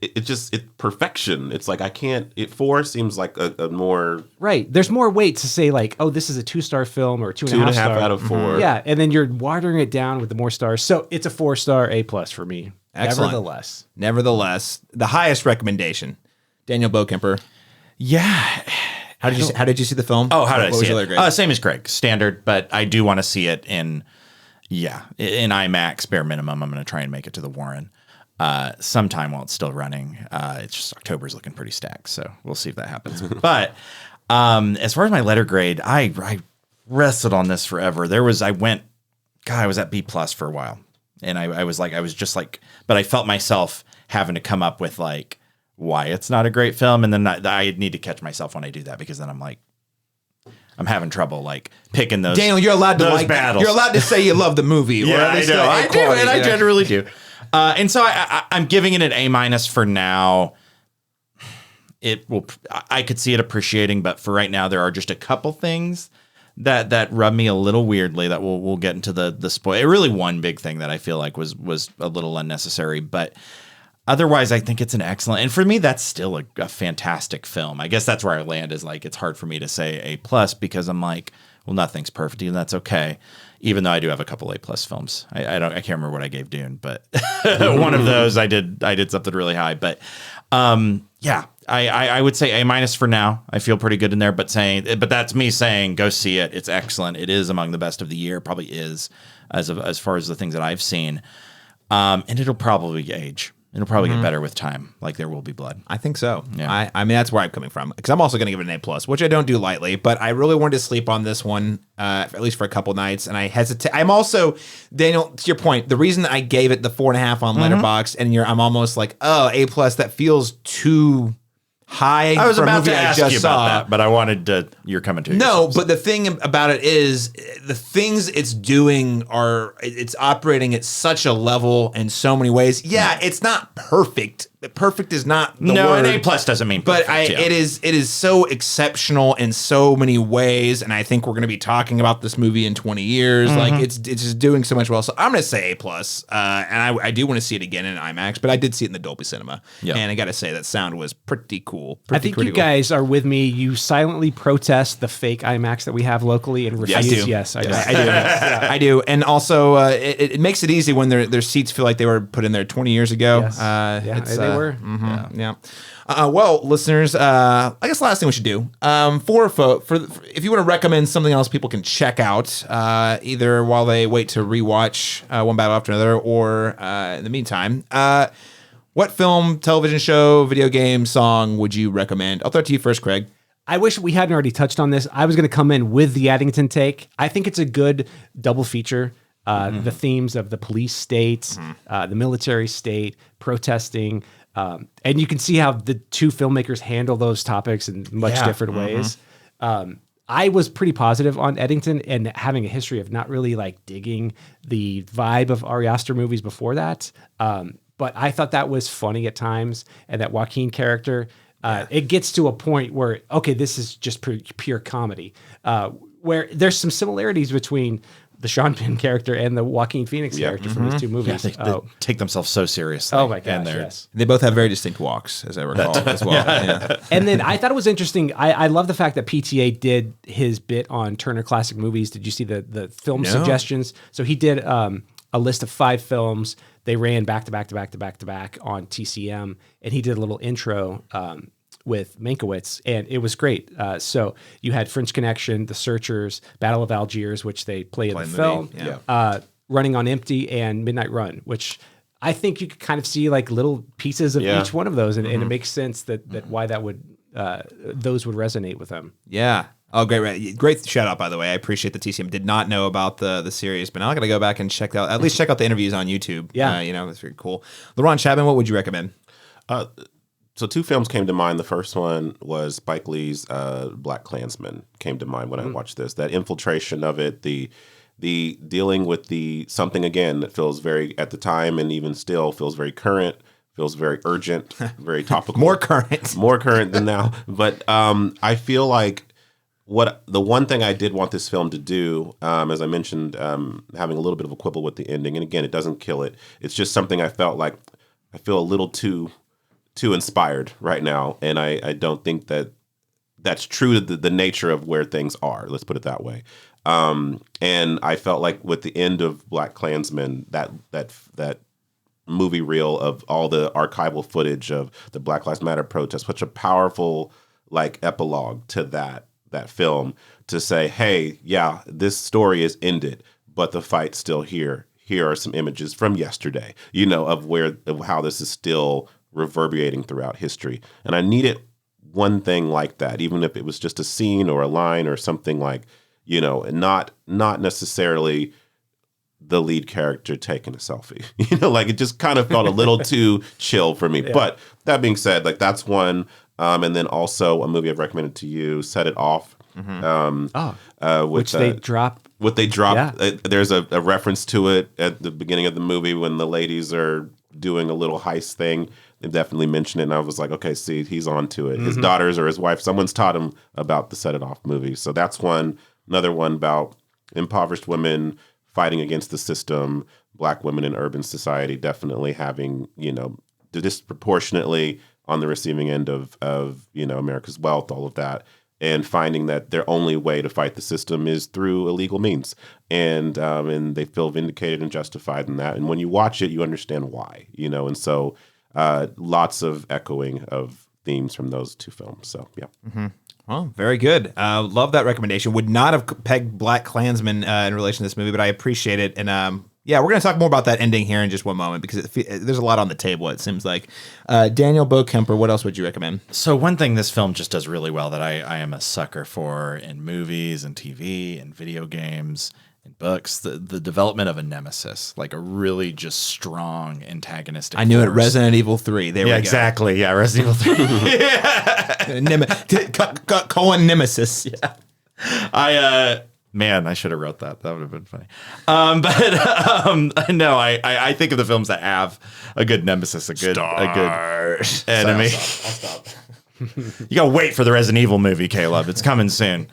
Speaker 2: It's perfection. It's like I can't. 4 seems like a more
Speaker 4: right. There's more weight to say like, oh, this is a 2-star film or 2.5 star
Speaker 2: out of 4.
Speaker 4: Yeah, and then you're watering it down with the more stars. So it's a 4-star A+ for me.
Speaker 1: Excellent. Nevertheless, the highest recommendation, Daniel Bokemper.
Speaker 3: Yeah.
Speaker 1: How did you see the film?
Speaker 3: Oh, how did I see it? Same as Craig, standard, but I do want to see it in IMAX bare minimum. I'm going to try and make it to the Warren. Sometime while it's still running. It's just October's looking pretty stacked, so we'll see if that happens. But as far as my letter grade, I rested on this forever. I was at B+ for a while, and I was just like, but I felt myself having to come up with like why it's not a great film, and then I need to catch myself when I do that, because then I'm like, I'm having trouble like picking those.
Speaker 1: Daniel, you're allowed to
Speaker 3: those
Speaker 1: like
Speaker 3: battles.
Speaker 1: You're allowed to say you love the movie.
Speaker 3: Yeah, I know. I do, and I generally do. And so I'm giving it an A- for now. It will. I could see it appreciating, but for right now, there are just a couple things that rub me a little weirdly. That we'll get into the spoil. Really, one big thing that I feel like was a little unnecessary, but otherwise, I think it's an excellent. And for me, that's still a fantastic film. I guess that's where I land. Is like it's hard for me to say A+ because I'm like, well, nothing's perfect, and that's okay. Even though I do have a couple A+ films, I can't remember what I gave Dune, but one of those I did something really high. But yeah, I would say A- for now. I feel pretty good in there, but that's me saying go see it. It's excellent. It is among the best of the year. Probably is as far as the things that I've seen. And it'll probably age. It'll probably get better with time, like There Will Be Blood.
Speaker 1: I think so.
Speaker 3: Yeah.
Speaker 1: I mean, that's where I'm coming from because I'm also going to give it an A+, which I don't do lightly. But I really wanted to sleep on this one, at least for a couple nights, and I hesitate. I'm also, Daniel, to your point, the reason I gave it the 4.5 on Letterboxd, and I'm almost like, oh, A+, that feels too high.
Speaker 3: I was
Speaker 1: for a
Speaker 3: about
Speaker 1: movie
Speaker 3: to
Speaker 1: I
Speaker 3: ask
Speaker 1: just
Speaker 3: you
Speaker 1: saw.
Speaker 3: about that, but I wanted to. You're coming to it
Speaker 1: No,
Speaker 3: yourself,
Speaker 1: but the thing about it is the things it's doing it's operating at such a level in so many ways. Yeah, it's not perfect. Perfect is not the word.
Speaker 3: an A+ doesn't mean perfect.
Speaker 1: But it is so exceptional in so many ways, and I think we're going to be talking about this movie in 20 years. Like it's just doing so much well. So I'm going to say A+, and I do want to see it again in IMAX, but I did see it in the Dolby Cinema, and I got to say that sound was pretty cool.
Speaker 4: I think you guys are with me. You silently protest the fake IMAX that we have locally and refuse.
Speaker 1: Yes,
Speaker 4: I do.
Speaker 1: I do, and also it makes it easy when their seats feel like they were put in there 20 years ago.
Speaker 4: Yes. They were.
Speaker 1: Yeah. Well, listeners, I guess the last thing we should do for if you want to recommend something else people can check out, either while they wait to rewatch one battle after another, or in the meantime, what film, television show, video game, song would you recommend? I'll throw it to you first, Craig.
Speaker 4: I wish we hadn't already touched on this. I was going to come in with the Addington take. I think it's a good double feature. The themes of the police state, the military state, protesting. And you can see how the two filmmakers handle those topics in much different ways. I was pretty positive on Eddington and having a history of not really like digging the vibe of Ari Aster movies before that. But I thought that was funny at times, and that Joaquin character, it gets to a point where, okay, this is just pure comedy, where there's some similarities between the Sean Penn character and the Joaquin Phoenix character from these two movies.
Speaker 3: They take themselves so seriously.
Speaker 4: Oh my gosh, yes.
Speaker 1: They both have very distinct walks, as I recall, as well. Yeah.
Speaker 4: And then I thought it was interesting. I love the fact that PTA did his bit on Turner Classic Movies. Did you see the film suggestions? So he did a list of 5 films. They ran back to back on TCM, and he did a little intro with Mankiewicz, and it was great. So you had French Connection, The Searchers, Battle of Algiers, which they play in the film, Running on Empty, and Midnight Run, which I think you could kind of see like little pieces of each one of those, and it makes sense that why that would those would resonate with them.
Speaker 1: Yeah. Oh, great shout out, by the way. I appreciate the TCM. Did not know about the series, but now I got to go back and check out the interviews on YouTube.
Speaker 4: Yeah.
Speaker 1: That's very cool. LaRon Chapman, what would you recommend?
Speaker 2: So 2 films came to mind. The first one was Spike Lee's Black Klansman came to mind when I watched this. That infiltration of it, the dealing with something again that feels very at the time and even still feels very current, feels very urgent, very topical.
Speaker 1: More current
Speaker 2: than now. But I feel like the one thing I did want this film to do, as I mentioned, having a little bit of a quibble with the ending, and again, it doesn't kill it. It's just something I felt like I feel a little too inspired right now, and I don't think that's true to the nature of where things are. Let's put it that way. And I felt like with the end of Black Klansman, that movie reel of all the archival footage of the Black Lives Matter protest, such a powerful like epilogue to that film to say, hey, yeah, this story is ended, but the fight's still here. Here are some images from yesterday, of how this is still reverberating throughout history. And I needed one thing like that, even if it was just a scene or a line or something like, not necessarily the lead character taking a selfie. Like it just kind of felt a little too chill for me. Yeah. But that being said, like that's one. And then also a movie I've recommended to you, Set It Off.
Speaker 4: Which they drop.
Speaker 2: What they drop.
Speaker 4: Yeah.
Speaker 2: There's a reference to it at the beginning of the movie when the ladies are doing a little heist thing. They definitely mention it, and I was like, okay, see, he's on to it. His daughters or his wife, someone's taught him about the Set It Off movie. So that's another one about impoverished women fighting against the system, Black women in urban society definitely having, disproportionately on the receiving end of America's wealth, all of that, and finding that their only way to fight the system is through illegal means. And they feel vindicated and justified in that. And when you watch it, you understand why, and so lots of echoing of themes from those two films. So, yeah.
Speaker 1: Mm-hmm. Well, very good. Love that recommendation. Would not have pegged Black Klansman in relation to this movie, but I appreciate it. And we're going to talk more about that ending here in just one moment because there's a lot on the table, it seems like. Daniel Bokemper, what else would you recommend?
Speaker 3: So one thing this film just does really well that I am a sucker for in movies and TV and video games and books, the development of a nemesis, like a really just strong antagonistic
Speaker 1: I knew
Speaker 3: force.
Speaker 1: it, Resident Evil 3. There we go.
Speaker 3: Exactly. Yeah, Resident Evil 3.
Speaker 1: Colon Nemesis.
Speaker 3: Yeah. Man, I should have wrote that. That would have been funny. No, I think of the films that have a good nemesis, a good enemy. I'll stop. You gotta wait for the Resident Evil movie, Caleb. It's coming soon.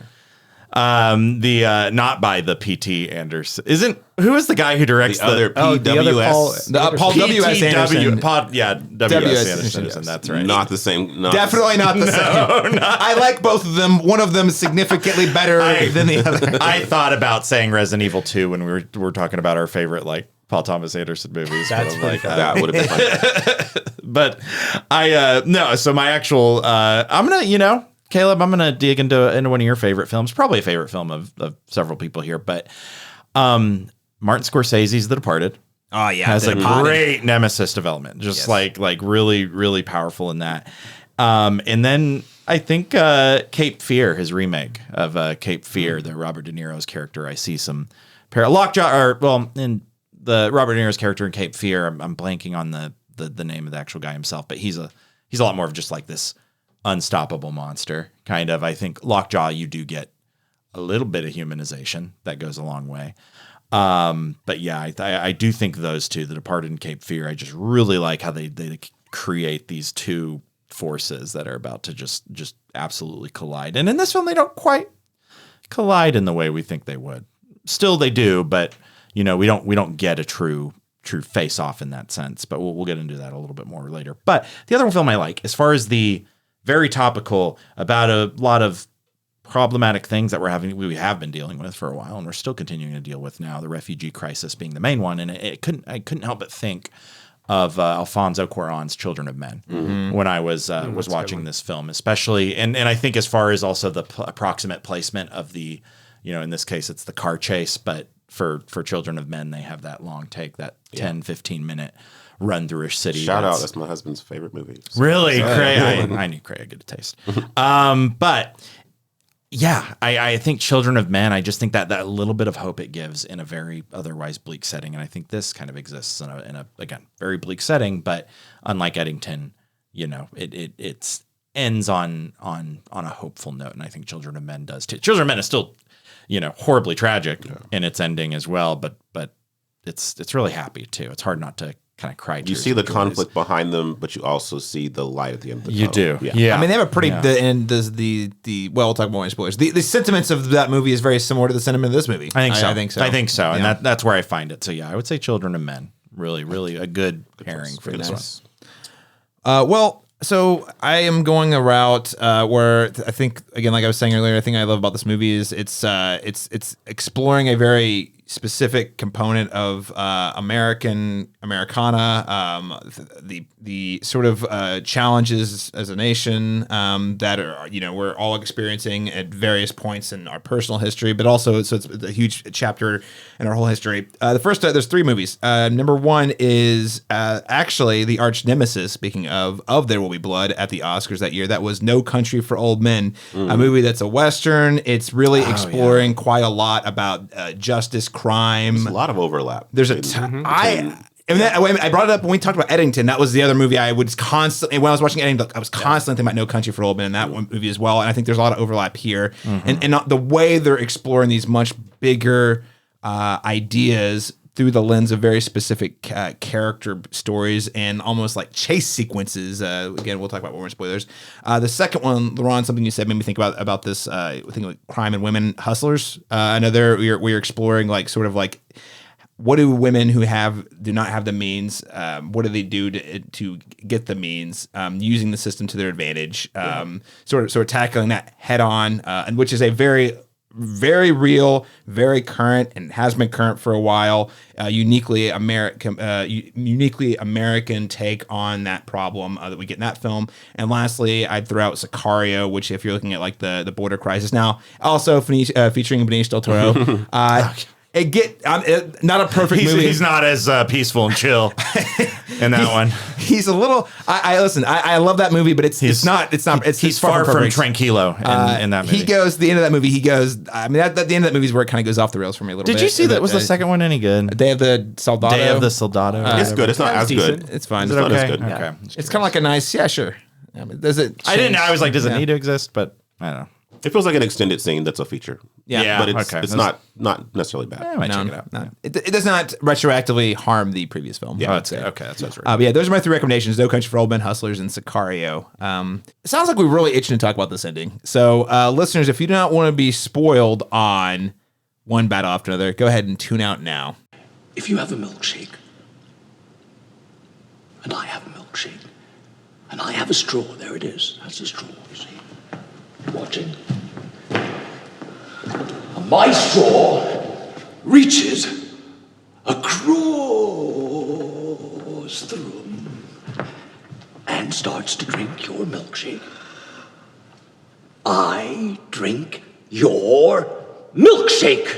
Speaker 3: Not by the P.T. Anderson. Who is the guy who directs
Speaker 2: the other PWS?
Speaker 1: Paul W.S. Anderson.
Speaker 3: W.S. Anderson. That's right.
Speaker 2: Not the same.
Speaker 1: Definitely not the same. I like both of them. One of them is significantly better than the other.
Speaker 3: I thought about saying Resident Evil 2 when we were talking about our favorite Paul Thomas Anderson movies.
Speaker 4: That's
Speaker 3: but
Speaker 2: that would have been fun.
Speaker 3: But no. So my actual, I'm gonna, Caleb, I'm gonna dig into one of your favorite films, probably a favorite film of several people here, but Martin Scorsese's The Departed.
Speaker 1: Oh yeah,
Speaker 3: has a great nemesis development, just like really really powerful in that. And then I think Cape Fear, his remake of Cape Fear, the Robert De Niro's character. I see some Lockjaw, in the Robert De Niro's character in Cape Fear. I'm blanking on the name of the actual guy himself, but he's a lot more of just like this unstoppable monster kind of. I think Lockjaw, you do get a little bit of humanization that goes a long way. But yeah, I do think those two, The Departed and Cape Fear, I just really like how they create these two forces that are about to just absolutely collide. And in this film, they don't quite collide in the way we think they would. Still, they do, but we don't get a true face off in that sense. But we'll get into that a little bit more later. But the other film I like, as far as the very topical about a lot of problematic things that we have been dealing with for a while, and we're still continuing to deal with now, the refugee crisis being the main one. And I couldn't help but think of Alfonso Cuarón's Children of Men when I was watching this film, especially, and I think as far as also the approximate placement of the, in this case it's the car chase, but for Children of Men they have that long take, that 10-15 minute run through a city.
Speaker 2: Shout out, that's my husband's favorite movie. So.
Speaker 3: Really? Craig, I knew Craig had good taste. But yeah, I think Children of Men, I just think that little bit of hope it gives in a very otherwise bleak setting. And I think this kind of exists in a again, very bleak setting, but unlike Eddington, it ends on a hopeful note. And I think Children of Men does too. Children of Men is still, horribly tragic in its ending as well, but it's really happy too. It's hard not to kind of cry.
Speaker 2: You see the conflict behind them, but you also see the light at the end of the tunnel.
Speaker 3: You do.
Speaker 2: Yeah.
Speaker 1: I mean, they have a pretty, we'll talk more in spoilers. The sentiments of that movie is very similar to the sentiment of this movie.
Speaker 3: I think so.
Speaker 1: Yeah.
Speaker 3: And that's where I find it. So yeah, I would say Children of Men. Really, really a good pairing for this one.
Speaker 1: So I am going a route where I think, again, like I was saying earlier, I think I love about this movie is it's exploring a very specific component of Americana, the sort of challenges as a nation that are we're all experiencing at various points in our personal history, but also so it's a huge chapter in our whole history. There's three movies. Number one is actually the arch nemesis. Speaking of There Will Be Blood at the Oscars that year, that was No Country for Old Men, a movie that's a Western. It's really exploring quite a lot about justice, crime.
Speaker 2: There's a lot of overlap.
Speaker 1: There's And then I brought it up when we talked about Eddington. That was the other movie I would constantly, when I was watching Eddington, I was constantly thinking about No Country for Old Men in that one movie as well. And I think there's a lot of overlap here. And the way they're exploring these much bigger ideas through the lens of very specific character stories and almost like chase sequences. Again, we'll talk about more spoilers. The second one, Laurent, something you said made me think about this. Think of crime and women hustlers. Another we're exploring like sort of like, what do women who do not have the means? What do they do to get the means? Using the system to their advantage. Sort of tackling that head on, and which is a very, very real, very current, and has been current for a while. Uniquely American take on that problem that we get in that film. And lastly, I'd throw out Sicario, which if you're looking at like the border crisis now, also featuring Benicio del Toro. Not a perfect movie.
Speaker 3: He's not as peaceful and chill in that one.
Speaker 1: He's a little. I listen. I love that movie, but he's
Speaker 3: far from tranquilo in that movie.
Speaker 1: He goes the end of that movie. He goes. I mean, at the end of that movie is where it kind of goes off the rails for me a little bit.
Speaker 3: Did you see that? Was the second one any good?
Speaker 1: Day of the Soldado.
Speaker 3: Day of the Soldado.
Speaker 2: It's good. It's not as good.
Speaker 1: It's fine.
Speaker 2: It's not as good.
Speaker 3: Okay.
Speaker 1: It's kind of like a nice. Yeah, sure. I mean, does it?
Speaker 3: I didn't know. I was like, does it need to exist? But I don't know.
Speaker 2: It feels like an extended scene that's a feature.
Speaker 1: Yeah.
Speaker 2: But it's not necessarily bad.
Speaker 3: I might check it out.
Speaker 1: No. It does not retroactively harm the previous film.
Speaker 2: Yeah,
Speaker 3: Okay, that's what's right.
Speaker 1: But yeah, those are my three recommendations: No Country for Old Men, Hustlers, and Sicario. It sounds like we're really itching to talk about this ending. So, listeners, if you do not want to be spoiled on one battle after another, go ahead and tune out now.
Speaker 7: If you have a milkshake, and I have a milkshake, and I have a straw, there it is. That's a straw, you see. Watching. And my straw reaches across the room and starts to drink your milkshake. I drink your milkshake.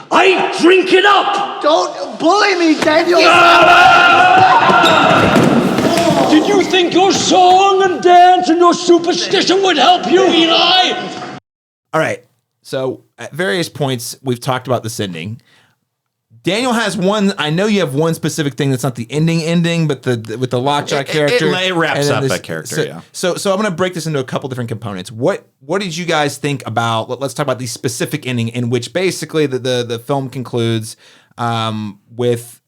Speaker 7: I drink it up!
Speaker 6: Don't bully me, Daniel!
Speaker 7: Did you think your song and dance and your superstition would help you, Eli?
Speaker 1: All right. So at various points, we've talked about this ending. Daniel has one. I know you have one specific thing that's not the ending, but with the Lockjaw character,
Speaker 3: it wraps up that character.
Speaker 1: So I'm going to break this into a couple different components. What did you guys think about? Let's talk about the specific ending in which basically the film concludes with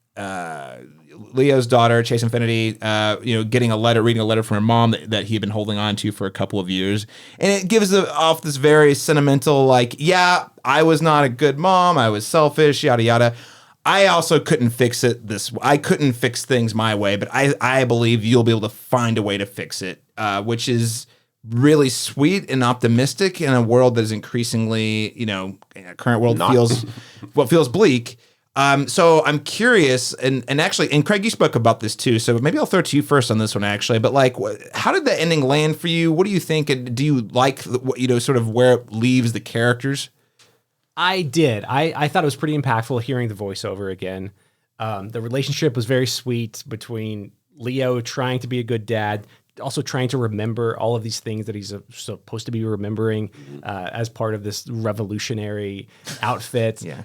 Speaker 1: Leo's daughter, Chase Infinity, reading a letter from her mom that he had been holding on to for a couple of years. And it gives off this very sentimental, like, yeah, I was not a good mom. I was selfish, yada, yada. I also couldn't fix it I couldn't fix things my way, but I believe you'll be able to find a way to fix it, which is really sweet and optimistic in a world that is increasingly, current world feels bleak. So I'm curious, and Craig, you spoke about this too, so maybe I'll throw it to you first on this one actually, but like, how did the ending land for you? What do you think? And do you like, sort of where it leaves the characters?
Speaker 4: I did. I thought it was pretty impactful hearing the voiceover again. The relationship was very sweet between Leo trying to be a good dad, also trying to remember all of these things that he's supposed to be remembering as part of this revolutionary outfit.
Speaker 1: Yeah.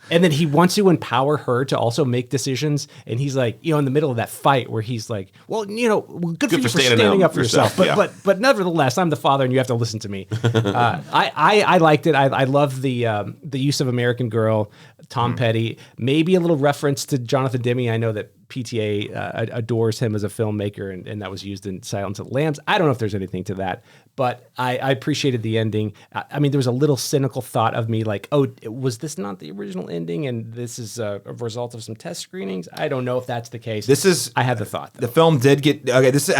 Speaker 4: And then he wants to empower her to also make decisions. And he's like, in the middle of that fight where he's like, well, good for you for standing up for yourself. But nevertheless, I'm the father and you have to listen to me. I liked it. I love the use of American Girl, Tom Petty, maybe a little reference to Jonathan Demme. I know that PTA adores him as a filmmaker, and that was used in Silence of the Lambs. I don't know if there's anything to that, but I appreciated the ending. I mean, there was a little cynical thought of me like, oh, was this not the original ending, and this is a result of some test screenings? I don't know if that's the case. I had the thought, though.
Speaker 1: The film did get okay. This is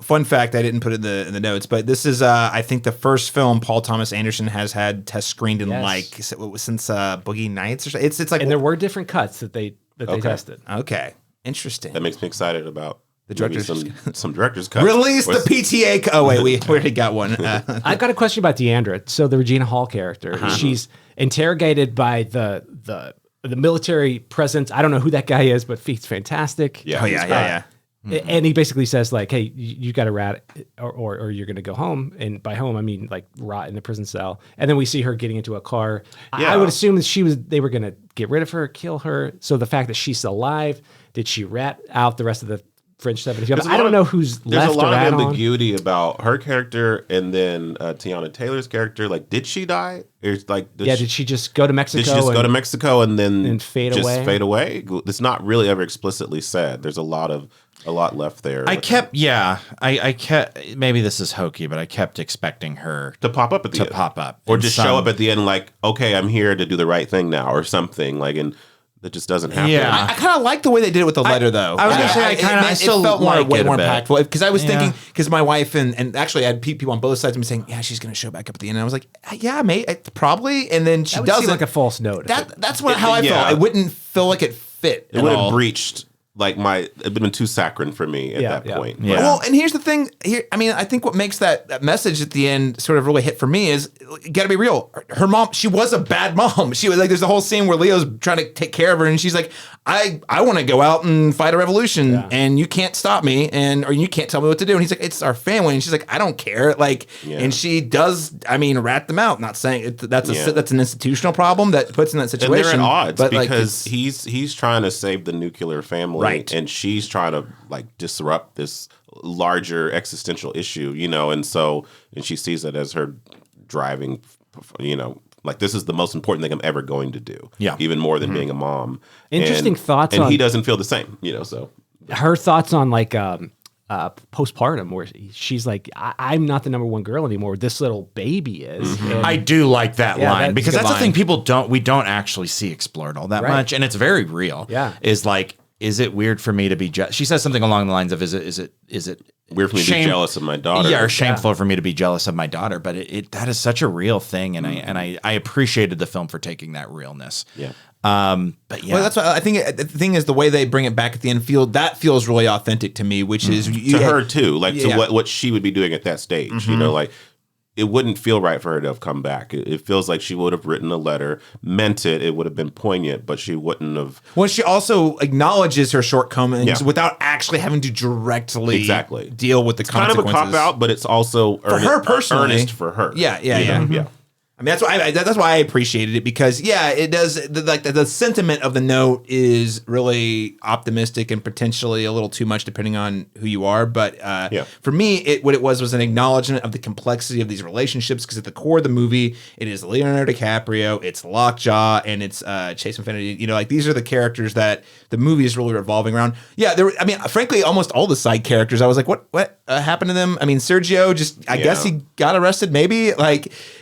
Speaker 1: fun fact. I didn't put it in the notes, but this is I think the first film Paul Thomas Anderson has had test screened in since Boogie Nights or something. It's like,
Speaker 4: and there were different cuts that they tested.
Speaker 1: Okay. Interesting.
Speaker 2: That makes me excited about
Speaker 1: the director's
Speaker 2: some director's cuts.
Speaker 1: Release the PTA. Oh wait, we already got one.
Speaker 4: I've got a question about Deandra. So the Regina Hall character, she's interrogated by the military presence. I don't know who that guy is, but he's fantastic.
Speaker 1: Yeah.
Speaker 4: And he basically says like, "Hey, you got to rat, or you're going to go home." And by home, I mean like rot in the prison cell. And then we see her getting into a car. I would assume that they were going to get rid of her, kill her. So the fact that she's still alive, did she rat out the rest of the French 70s? I don't know who's left.
Speaker 2: There's a lot
Speaker 4: of
Speaker 2: ambiguity about her character and then Tiana Taylor's character. Like, did she die? Did
Speaker 4: she just go to Mexico?
Speaker 2: Did she just go to Mexico and then
Speaker 4: fade
Speaker 2: away? It's not really ever explicitly said. There's a lot left there.
Speaker 3: I kept maybe this is hokey, but I kept expecting her
Speaker 2: to pop up at the end. Or just show up at the end like, okay, I'm here to do the right thing now, or something like, and that just doesn't happen.
Speaker 1: Yeah, I kind of like the way they did it with the letter, though.
Speaker 3: I was going to say, I still
Speaker 1: felt
Speaker 3: like
Speaker 1: way
Speaker 3: it
Speaker 1: more
Speaker 3: a bit.
Speaker 1: impactful, because I was thinking, because my wife and actually I had people on both sides of me saying, yeah, she's going to show back up at the end. And I was like, yeah, mate, probably. And then she
Speaker 4: that would
Speaker 1: doesn't.
Speaker 4: seem like a false note.
Speaker 1: That's how I felt. It wouldn't feel like it fit.
Speaker 2: It would have breached. Like it would have been too saccharine for me at that point.
Speaker 3: Yeah.
Speaker 1: Well, and here's the thing. I think what makes that message at the end sort of really hit for me is, you got to be real. Her mom, she was a bad mom. She was like, there's a whole scene where Leo's trying to take care of her, and she's like, I want to go out and fight a revolution, and you can't stop me, or you can't tell me what to do. And he's like, it's our family, and she's like, I don't care. And she does. rat them out. Not saying that's an institutional problem that puts in that situation.
Speaker 2: And they're at odds
Speaker 1: but
Speaker 2: because he's trying to save the nuclear family. Right. And she's trying to disrupt this larger existential issue, and she sees it as her driving, this is the most important thing I'm ever going to do.
Speaker 3: Yeah.
Speaker 2: Even more than being a mom.
Speaker 4: Interesting thoughts
Speaker 2: and
Speaker 4: on,
Speaker 2: he doesn't feel the same, so.
Speaker 4: Her thoughts on postpartum, where she's like, I'm not the number one girl anymore. This little baby is.
Speaker 3: Mm-hmm. I do like that line, because that's the thing we don't actually see explored all that much, and it's very real.
Speaker 4: Yeah.
Speaker 3: Is it weird for me to be she says something along the lines of, is it
Speaker 2: weird for me to be jealous of my daughter?
Speaker 3: Yeah, or shameful for me to be jealous of my daughter, but that is such a real thing, and I appreciated the film for taking that realness.
Speaker 2: Yeah.
Speaker 3: But yeah,
Speaker 1: well, that's what I think. The thing is, the way they bring it back at the end feels really authentic to me, which is
Speaker 2: to her too, to what she would be doing at that stage. Mm-hmm. It wouldn't feel right for her to have come back. It feels like she would have written a letter, meant it. It would have been poignant, but she wouldn't have.
Speaker 1: Well, she also acknowledges her shortcomings without actually having to directly deal with the consequences.
Speaker 2: Kind of a cop out, but it's also
Speaker 1: for her personally,
Speaker 2: earnest for her.
Speaker 1: Yeah. I mean, that's why I appreciated it, because it does the sentiment of the note is really optimistic and potentially a little too much depending on who you are. But for me, what it was an acknowledgement of the complexity of these relationships, because at the core of the movie, it is Leonardo DiCaprio, it's Lockjaw, and it's Chase Infinity. These are the characters that the movie is really revolving around. Yeah, frankly, almost all the side characters, I was like, what happened to them? I mean, Sergio I guess he got arrested, maybe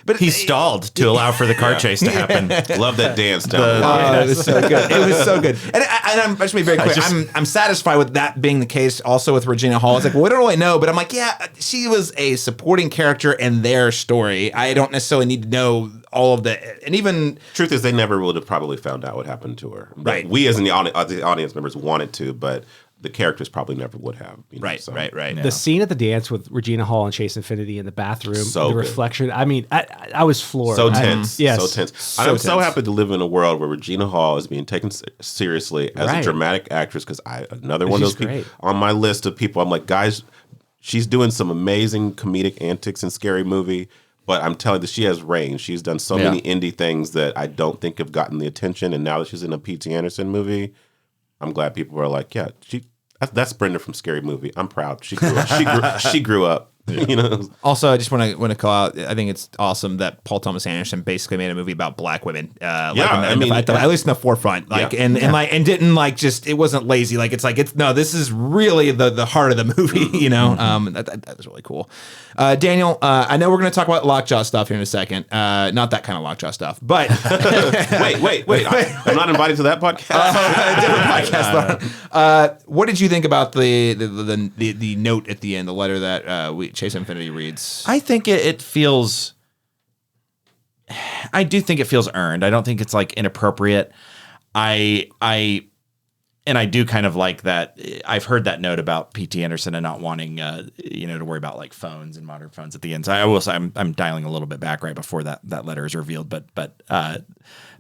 Speaker 1: but
Speaker 3: he stalled to allow for the car chase to happen.
Speaker 2: Love that dance.
Speaker 1: It was so good. It was so good. And I'm just be very clear. I'm satisfied with that being the case. Also with Regina Hall, it's like, well, we don't really know, but I'm like, yeah, she was a supporting character in their story. I don't necessarily need to know all of the, and even
Speaker 2: truth is, they never would have probably found out what happened to her.
Speaker 1: Right.
Speaker 2: We as the audience members wanted to, but the characters probably never would have.
Speaker 1: Right.
Speaker 3: Yeah.
Speaker 4: The scene at the dance with Regina Hall and Chase Infinity in the bathroom,
Speaker 2: so
Speaker 4: the
Speaker 2: good.
Speaker 4: Reflection. I mean, I was floored.
Speaker 2: So tense.
Speaker 4: Yes.
Speaker 2: So tense. I'm so happy to live in a world where Regina Hall is being taken seriously as a dramatic actress, because another one of those people on my list of people. I'm like, guys, she's doing some amazing comedic antics in Scary Movie. But I'm telling you, she has range. She's done so many indie things that I don't think have gotten the attention. And now that she's in a P.T. Anderson movie, I'm glad people are like, yeah, that's Brenda from Scary Movie. I'm proud. She grew up. She grew up.
Speaker 1: Also, I just want to call out. I think it's awesome that Paul Thomas Anderson basically made a movie about black women. At least in the forefront. And it wasn't lazy. This is really the heart of the movie. That was really cool. Daniel, I know we're going to talk about Lockjaw stuff here in a second. Not that kind of Lockjaw stuff, but
Speaker 2: wait. I'm not invited to that podcast.
Speaker 1: Different podcast. What did you think about the note at the end, the letter that Chase Infinity reads?
Speaker 3: I think it feels. I do think it feels earned. I don't think it's inappropriate. I do kind of like that. I've heard that note about P.T. Anderson and not wanting, to worry about phones and modern phones at the end. So I will say I'm dialing a little bit back right before that letter is revealed. But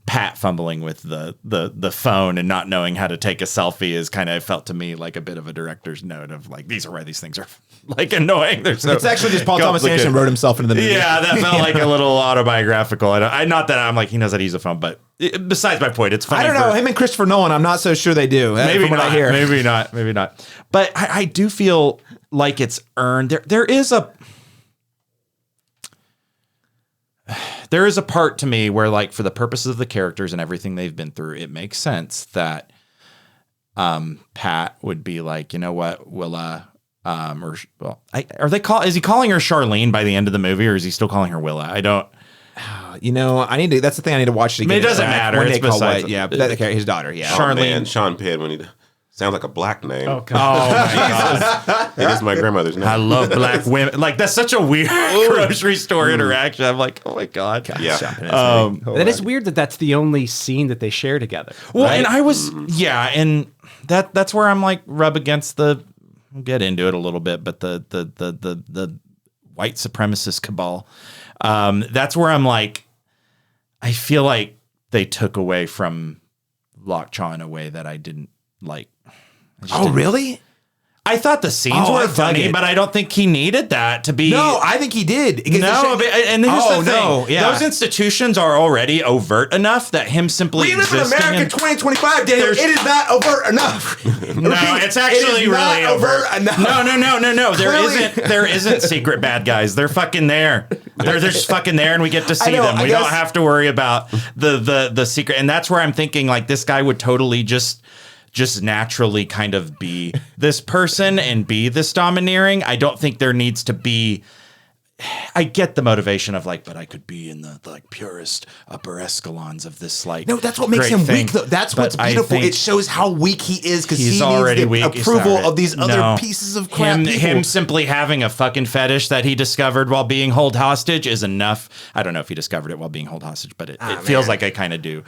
Speaker 3: Pat fumbling with the phone and not knowing how to take a selfie is kind of felt to me like a bit of a director's note of like, these are why these things are like annoying. It's
Speaker 1: actually just Paul Thomas Anderson wrote himself into the movie.
Speaker 3: Yeah, that felt like a little autobiographical. Not that I'm like, he knows how to use a phone, but besides my point, it's funny.
Speaker 1: I don't know. Him and Christopher Nolan, I'm not so sure they do.
Speaker 3: Maybe
Speaker 1: from what
Speaker 3: not.
Speaker 1: I hear.
Speaker 3: Maybe not. But I do feel like it's earned. There is a part to me where, like, for the purposes of the characters and everything they've been through, it makes sense that Pat would be like, you know what, Willa, is he calling her Charlene by the end of the movie, or is he still calling her Willa? I don't.
Speaker 1: That's the thing I need to watch it again.
Speaker 3: It doesn't matter.
Speaker 1: When
Speaker 3: It's
Speaker 1: they call
Speaker 3: besides
Speaker 1: White, yeah, his daughter, yeah.
Speaker 3: Charlene.
Speaker 2: Sean Penn, when he sounds like a black name.
Speaker 4: Oh, God.
Speaker 3: Oh my God.
Speaker 2: It is my grandmother's name.
Speaker 3: I love black women. Like, that's such a weird grocery store interaction. I'm like, oh my God.
Speaker 2: Yeah.
Speaker 4: That is weird that that's the only scene that they share together.
Speaker 3: Well,
Speaker 4: right?
Speaker 3: and I was, and that's where I'm like rub against we'll get into it a little bit, but the white supremacist cabal. That's where I'm like, I feel like they took away from Lockjaw in a way that I didn't like.
Speaker 1: Really?
Speaker 3: I thought the scenes were funny, but I don't think he needed that to be.
Speaker 1: No, I think he did.
Speaker 3: And here's the thing.
Speaker 1: No, yeah.
Speaker 3: Those institutions are already overt enough that him simply
Speaker 1: We live in
Speaker 3: existing
Speaker 1: America 2025, Daniel. It is not overt enough.
Speaker 3: No, it's actually
Speaker 1: it is
Speaker 3: really
Speaker 1: not overt enough.
Speaker 3: No.
Speaker 1: Clearly.
Speaker 3: There isn't secret bad guys. They're fucking there. They're just fucking there, and we get to see them. We don't have to worry about the secret. And that's where I'm thinking, like, this guy would totally just naturally kind of be this person and be this domineering. I don't think there needs to be. I get the motivation of like, but I could be in the like purest upper escalons of this like.
Speaker 1: No, that's what makes him weak, though. That's what's beautiful. It shows how weak he is because he
Speaker 3: already
Speaker 1: needs the
Speaker 3: weak.
Speaker 1: approval of these other pieces of crap.
Speaker 3: Him simply having a fucking fetish that he discovered while being held hostage is enough. I don't know if he discovered it while being held hostage, but it feels like I kind of do.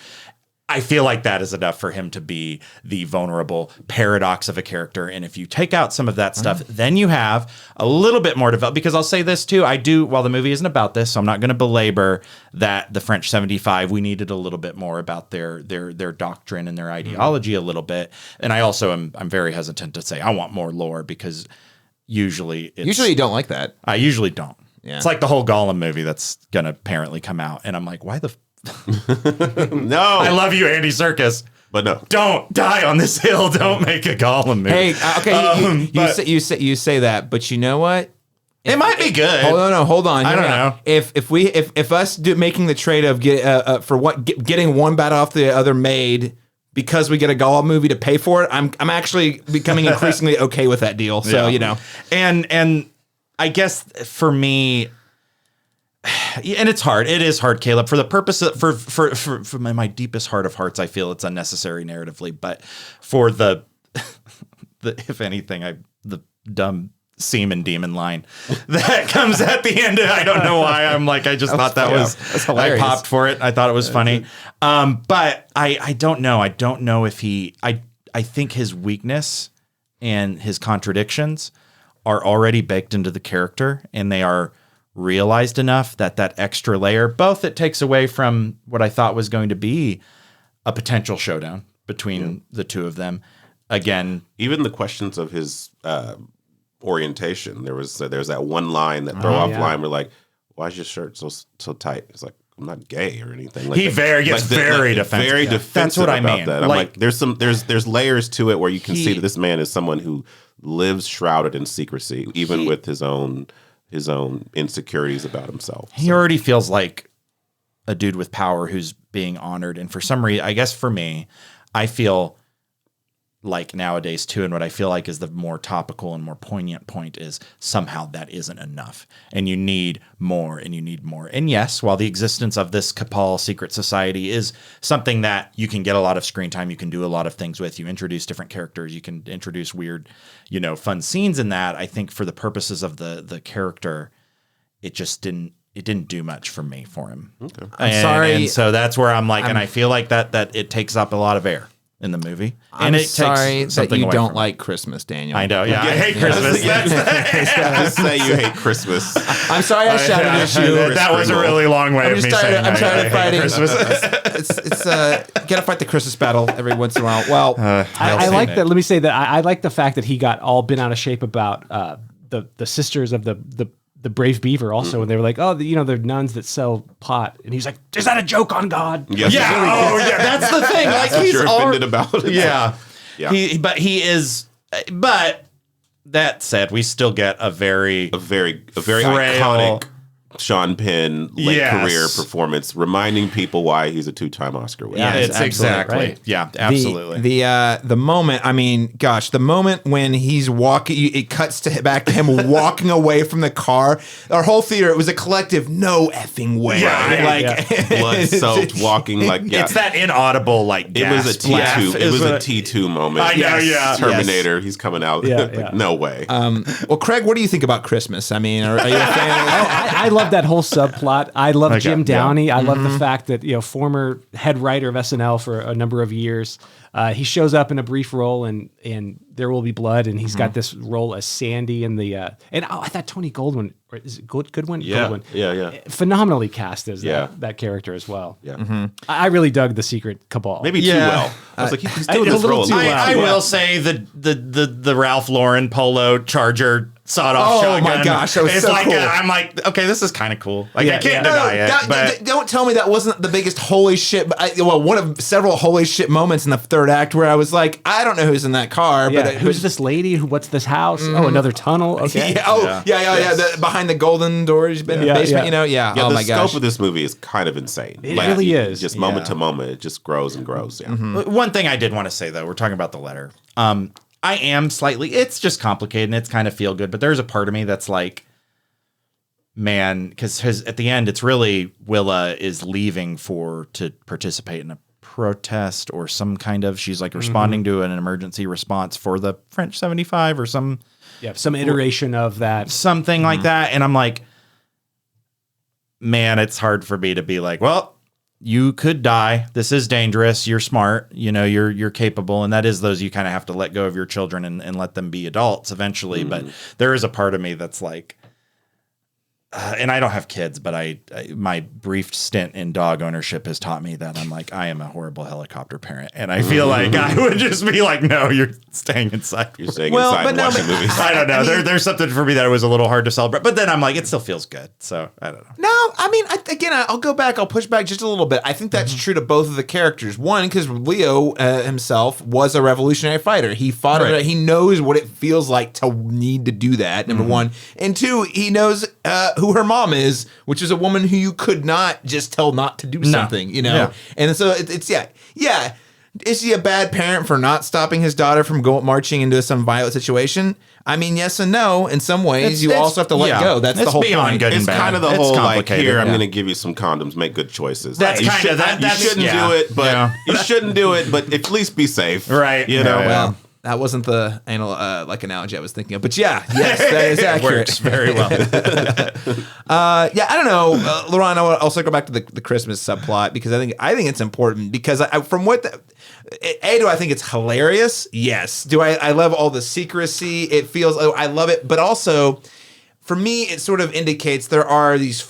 Speaker 3: I feel like that is enough for him to be the vulnerable paradox of a character. And if you take out some of that stuff, then you have a little bit more developed. Because I'll say this too, while the movie isn't about this, so I'm not going to belabor that the French 75, we needed a little bit more about their doctrine and their ideology a little bit. And I also I'm very hesitant to say I want more lore because usually
Speaker 1: you don't like that.
Speaker 3: I usually don't.
Speaker 1: Yeah.
Speaker 3: It's like the whole Gollum movie that's going to apparently come out. And I'm like, why the
Speaker 2: No.
Speaker 3: I love you, Andy Serkis.
Speaker 2: But no.
Speaker 3: Don't die on this hill. Don't make a Gollum movie.
Speaker 1: Hey, okay, you say that, but you know what?
Speaker 3: It might be good.
Speaker 1: Hold on.
Speaker 3: I don't know.
Speaker 1: If us making the trade of getting one bat off the other made because we get a Gollum movie to pay for it, I'm actually becoming increasingly okay with that deal. So
Speaker 3: and I guess for me. And it's hard. It is hard, Caleb. For the purpose of for my deepest heart of hearts, I feel it's unnecessary narratively. But for the if anything, the dumb semen demon line that comes at the end. I don't know why. I'm like, I just thought that was hilarious. I popped for it. I thought it was funny. But I don't know. I don't know if I think his weakness and his contradictions are already baked into the character, and they are realized enough that extra layer, both it takes away from what I thought was going to be a potential showdown between the two of them. Again,
Speaker 2: even the questions of his orientation. There's that one line, that throw off line where like, why is your shirt so tight? It's like, I'm not gay or anything. Like
Speaker 3: he gets very defensive.
Speaker 2: Very defensive. That's what I mean. That. I'm like there's layers to it where you can see that this man is someone who lives shrouded in secrecy, even with his own insecurities about himself.
Speaker 3: He already feels like a dude with power who's being honored. And for some reason, I guess for me, I feel like nowadays too, and what I feel like is the more topical and more poignant point is somehow that isn't enough. And you need more and you need more. And yes, while the existence of this Cabal secret society is something that you can get a lot of screen time, you can do a lot of things with, you introduce different characters, you can introduce weird, fun scenes in that. I think for the purposes of the character, it just didn't do much for me for him. Okay.
Speaker 1: I'm sorry.
Speaker 3: And so that's where I'm like, and I feel like that it takes up a lot of air. in the movie.
Speaker 1: I'm sorry that
Speaker 3: something
Speaker 1: you
Speaker 3: away
Speaker 1: don't
Speaker 3: from it.
Speaker 1: like Christmas, Daniel.
Speaker 3: I know. Yeah, I hate Christmas.
Speaker 2: Just say you hate Christmas.
Speaker 1: I'm sorry I shouted at you.
Speaker 3: That was a really long way
Speaker 1: I'm
Speaker 3: of me
Speaker 1: just tired.
Speaker 3: saying
Speaker 1: I'm
Speaker 3: I
Speaker 1: tired of
Speaker 3: hate
Speaker 1: fighting.
Speaker 3: Christmas.
Speaker 1: It's gotta fight the Christmas battle every once in a while. Well,
Speaker 4: I like that. Let me say that I like the fact that he got all bent out of shape about the sisters of the brave beaver also, and they were like, oh, they're nuns that sell pot, and he's like, is that a joke on God?
Speaker 2: Yes.
Speaker 3: Yeah. Oh, yeah. That's the thing. Like
Speaker 2: That's what
Speaker 3: he's
Speaker 2: you're offended about it.
Speaker 3: Yeah.
Speaker 2: Yeah.
Speaker 3: He is. But that said, we still get a very
Speaker 2: very
Speaker 3: frail,
Speaker 2: iconic Sean Penn late
Speaker 3: Yes.
Speaker 2: career performance, reminding people why he's a 2-time Oscar winner.
Speaker 3: Yeah, it's
Speaker 1: absolutely
Speaker 3: exactly
Speaker 1: right.
Speaker 3: Yeah, absolutely.
Speaker 1: The moment, I mean, gosh, the moment when he's walking, it cuts back to him walking away from the car. Our whole theater, it was a collective, no effing way.
Speaker 3: Yeah,
Speaker 1: like
Speaker 2: Blood-soaked, walking like
Speaker 3: It's that inaudible like
Speaker 2: It was a
Speaker 3: gasp laugh
Speaker 2: T2. It
Speaker 3: is
Speaker 2: was
Speaker 3: what
Speaker 2: a T2 moment.
Speaker 3: I know, yeah.
Speaker 2: Terminator. He's coming out.
Speaker 4: Yeah,
Speaker 2: Like,
Speaker 4: yeah.
Speaker 2: no way.
Speaker 1: Well, Craig, what do you think about Christmas? I mean, are you a fan?
Speaker 4: I love that whole subplot. I love
Speaker 3: Okay,
Speaker 4: Jim
Speaker 3: yeah.
Speaker 4: Downey. I love the fact that former head writer of SNL for a number of years. He shows up in a brief role in There Will Be Blood, and he's got this role as Sandy in the I thought Tony Goldwyn, or is it Goodwin?
Speaker 2: Yeah,
Speaker 4: Goldwyn.
Speaker 2: yeah.
Speaker 4: Phenomenally cast as
Speaker 2: Yeah.
Speaker 4: that character as well.
Speaker 2: Yeah.
Speaker 4: I really dug the Secret Cabal.
Speaker 2: Maybe too
Speaker 3: Yeah.
Speaker 2: well. I was like, he's
Speaker 4: a
Speaker 2: doing this
Speaker 4: little
Speaker 2: role.
Speaker 4: too well.
Speaker 3: I will say the Ralph Lauren polo Charger sawed-off
Speaker 1: Oh,
Speaker 3: shotgun.
Speaker 1: my gosh, that was
Speaker 3: it's
Speaker 1: so
Speaker 3: like
Speaker 1: cool.
Speaker 3: I'm like, okay, this is kind of cool. Like
Speaker 4: Yeah,
Speaker 3: I can't
Speaker 4: yeah.
Speaker 3: deny it. But
Speaker 1: Don't tell me that wasn't the biggest holy shit. One of several holy shit moments in the third act where I was like, I don't know who's in that car,
Speaker 4: Yeah,
Speaker 1: but
Speaker 4: who's this lady? What's this house? Oh, another tunnel. Okay.
Speaker 1: Yeah. Behind the golden doors, in the
Speaker 4: Yeah,
Speaker 1: basement.
Speaker 4: yeah.
Speaker 1: Yeah.
Speaker 2: Yeah,
Speaker 1: Oh
Speaker 2: the
Speaker 1: my gosh.
Speaker 2: scope of this movie is kind of insane.
Speaker 4: It really is.
Speaker 2: Just moment to moment, it just grows and grows. Yeah.
Speaker 3: one thing I did want to say though, we're talking about the letter. I am slightly. It's just complicated and it's kind of feel good, but there's a part of me that's like, man, because at the end, it's really Willa is leaving to participate in a protest or some kind of. She's like responding to an emergency response for the French 75 or some
Speaker 4: iteration of that.
Speaker 3: something like that, and I'm like, man, it's hard for me to be like, well, you could die. This is dangerous. You're smart. You're capable. And that is those you kind of have to let go of your children and let them be adults eventually. But there is a part of me that's like, and I don't have kids, but my brief stint in dog ownership has taught me that I'm like, I am a horrible helicopter parent. And I feel like I would just be like, no, you're staying inside.
Speaker 2: You're staying
Speaker 1: Well,
Speaker 2: inside
Speaker 1: but
Speaker 2: and
Speaker 1: no,
Speaker 2: watching
Speaker 1: but-
Speaker 2: movies.
Speaker 3: I don't know.
Speaker 1: I mean-
Speaker 3: There's something for me that was a little hard to celebrate. But then I'm like, it still feels good. So I don't know.
Speaker 1: No, I mean, I'll go back. I'll push back just a little bit. I think that's true to both of the characters. One, because Leo himself was a revolutionary fighter. He fought it. He knows what it feels like to need to do that, number one. And two, he knows who her mom is, which is a woman who you could not just tell not to do something,
Speaker 3: Yeah.
Speaker 1: And so it's yeah. Is he a bad parent for not stopping his daughter from marching into some violent situation? I mean, yes and no. In some ways, you also have to let go. That's the
Speaker 3: It's
Speaker 1: whole
Speaker 3: beyond
Speaker 1: point.
Speaker 3: good and
Speaker 2: It's
Speaker 3: bad.
Speaker 2: kind of the
Speaker 3: It's
Speaker 2: whole like,
Speaker 3: complicated,
Speaker 2: here, I'm
Speaker 3: yeah.
Speaker 2: going to give you some condoms, make good choices.
Speaker 3: That's
Speaker 2: You
Speaker 3: kind
Speaker 2: should-
Speaker 3: of that.
Speaker 2: You shouldn't do it, but you shouldn't do it, but at least be safe.
Speaker 3: Right.
Speaker 2: You know?
Speaker 3: Yeah.
Speaker 1: Well, that wasn't the analogy I was thinking of, but yes, that is accurate.
Speaker 3: Works very well.
Speaker 1: I don't know, Laurent. I'll also go back to the Christmas subplot because I think it's important because from what do I think it's hilarious? Yes. Do I love all the secrecy? It feels I love it, but also for me, it sort of indicates there are these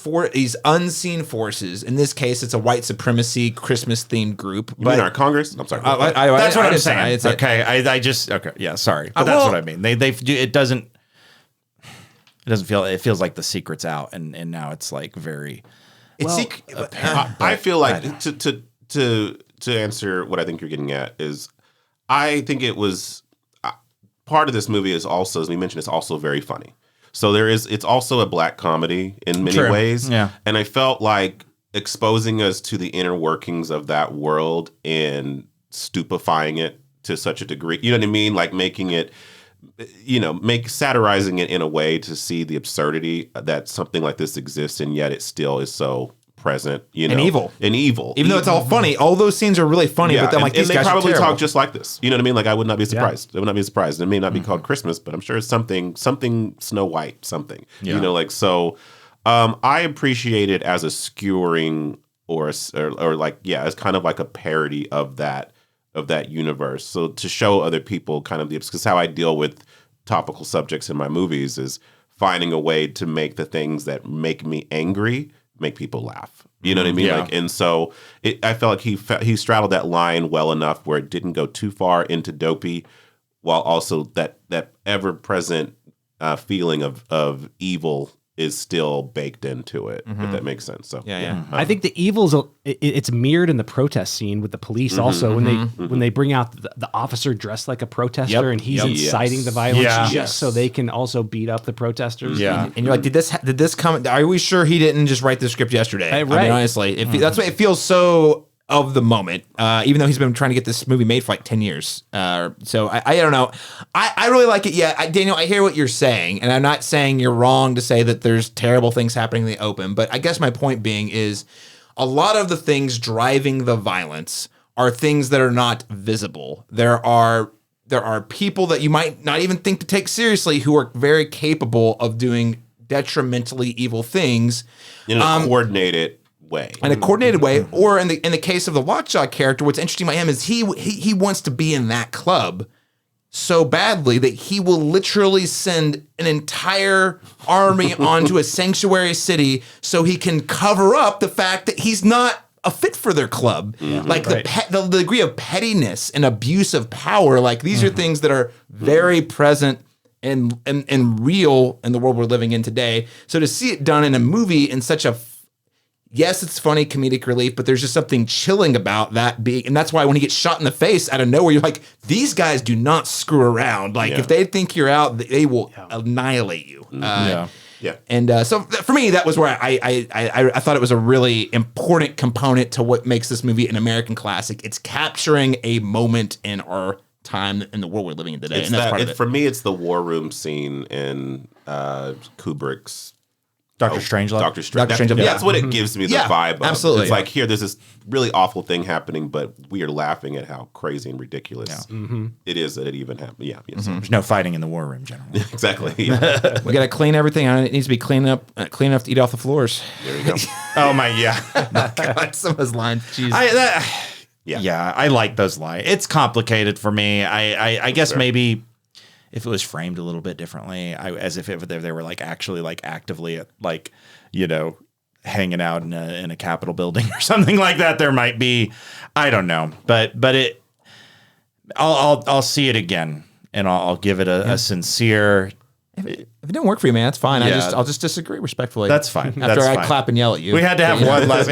Speaker 1: unseen forces. In this case, it's a white supremacy Christmas themed group.
Speaker 2: You mean our Congress? I'm sorry.
Speaker 3: That's what I'm
Speaker 1: didn't say
Speaker 3: saying.
Speaker 1: it.
Speaker 3: Okay, I just okay. Yeah, sorry, but that's what I mean. They do it doesn't feel it feels like the secret's out and now it's like very.
Speaker 2: I feel like to answer what I think you're getting at is I think it was part of this movie is also, as we mentioned, it's also very funny. So it's also a black comedy in many ways.
Speaker 3: Yeah.
Speaker 2: And I felt like exposing us to the inner workings of that world and stupefying it to such a degree, you know what I mean? Like making it, satirizing it in a way to see the absurdity that something like this exists and yet it still is so present,
Speaker 1: And evil. Even though it's all funny, all those scenes are really funny, but then
Speaker 2: and
Speaker 1: these
Speaker 2: they
Speaker 1: guys
Speaker 2: probably
Speaker 1: are terrible.
Speaker 2: talk just like this. You know what I mean? Like I would not be surprised. I would not be surprised. It may not be called Christmas, but I'm sure it's something Snow White, something.
Speaker 3: Yeah.
Speaker 2: So I appreciate it as a skewering or as kind of like a parody of that of that universe. So to show other people kind of because how I deal with topical subjects in my movies is finding a way to make the things that make me angry make people laugh. You know what I mean?
Speaker 3: Yeah.
Speaker 2: Like, and so I felt like he straddled that line well enough where it didn't go too far into dopey, while also that ever present feeling of evil is still baked into it, if that makes sense. So
Speaker 1: Yeah.
Speaker 4: I think the evil's it's mirrored in the protest scene with the police also when they bring out the officer dressed like a protester
Speaker 1: Yep.
Speaker 4: and he's
Speaker 1: Yep.
Speaker 4: inciting the violence
Speaker 3: Yeah.
Speaker 4: just so they can also beat up the protesters.
Speaker 3: Yeah.
Speaker 1: And you're like, did this come? Are we sure he didn't just write the script yesterday? I
Speaker 4: Right.
Speaker 1: mean, honestly, that's why it feels so of the moment. Even though he's been trying to get this movie made for like 10 years. So I don't know. I really like it. Yeah, Daniel, I hear what you're saying, and I'm not saying you're wrong to say that there's terrible things happening in the open. But I guess my point being is a lot of the things driving the violence are things that are not visible. There are people that you might not even think to take seriously who are very capable of doing detrimentally evil things
Speaker 2: in a coordinated way.
Speaker 1: in a coordinated way. Or in the case of the Lockjaw character, what's interesting about him is he wants to be in that club so badly that he will literally send an entire army onto a sanctuary city so he can cover up the fact that he's not a fit for their club. Like the degree of pettiness and abuse of power, like these are things that are very present and real in the world we're living in today. So to see it done in a movie in such a yes, it's funny comedic relief, but there's just something chilling about that being, and that's why when he gets shot in the face out of nowhere, you're like, these guys do not screw around. Like if they think you're out, they will annihilate you.
Speaker 2: Yeah.
Speaker 1: And so for me, that was where I thought it was a really important component to what makes this movie an American classic. It's capturing a moment in our time in the world we're living in today, and that's part of it.
Speaker 2: For me, it's the war room scene in Kubrick's
Speaker 3: Doctor Strangelove.
Speaker 2: Doctor Strange. That's what it gives me the vibe of.
Speaker 1: Absolutely.
Speaker 2: It's like here, there's this really awful thing happening, but we are laughing at how crazy and ridiculous it is that it even happened. Yeah. Yes.
Speaker 3: There's no fighting in the war room, generally.
Speaker 2: Exactly. Yeah.
Speaker 1: We got to clean everything out. It needs to be clean enough to eat off the floors.
Speaker 2: There you go.
Speaker 3: Oh my, yeah.
Speaker 1: God, some of those lines. Jeez.
Speaker 3: I like those lines. It's complicated for me. I guess maybe if it was framed a little bit differently, as if they were like actually like actively like, you know, hanging out in a Capitol building or something like that, there might be, I don't know, but I'll see it again and I'll give it a sincere.
Speaker 1: If it didn't work for you, man, that's fine.
Speaker 3: Yeah.
Speaker 1: I'll just disagree respectfully.
Speaker 3: That's fine.
Speaker 1: After
Speaker 3: That's
Speaker 1: I
Speaker 3: fine.
Speaker 1: clap and yell at you.
Speaker 3: We had to have one last.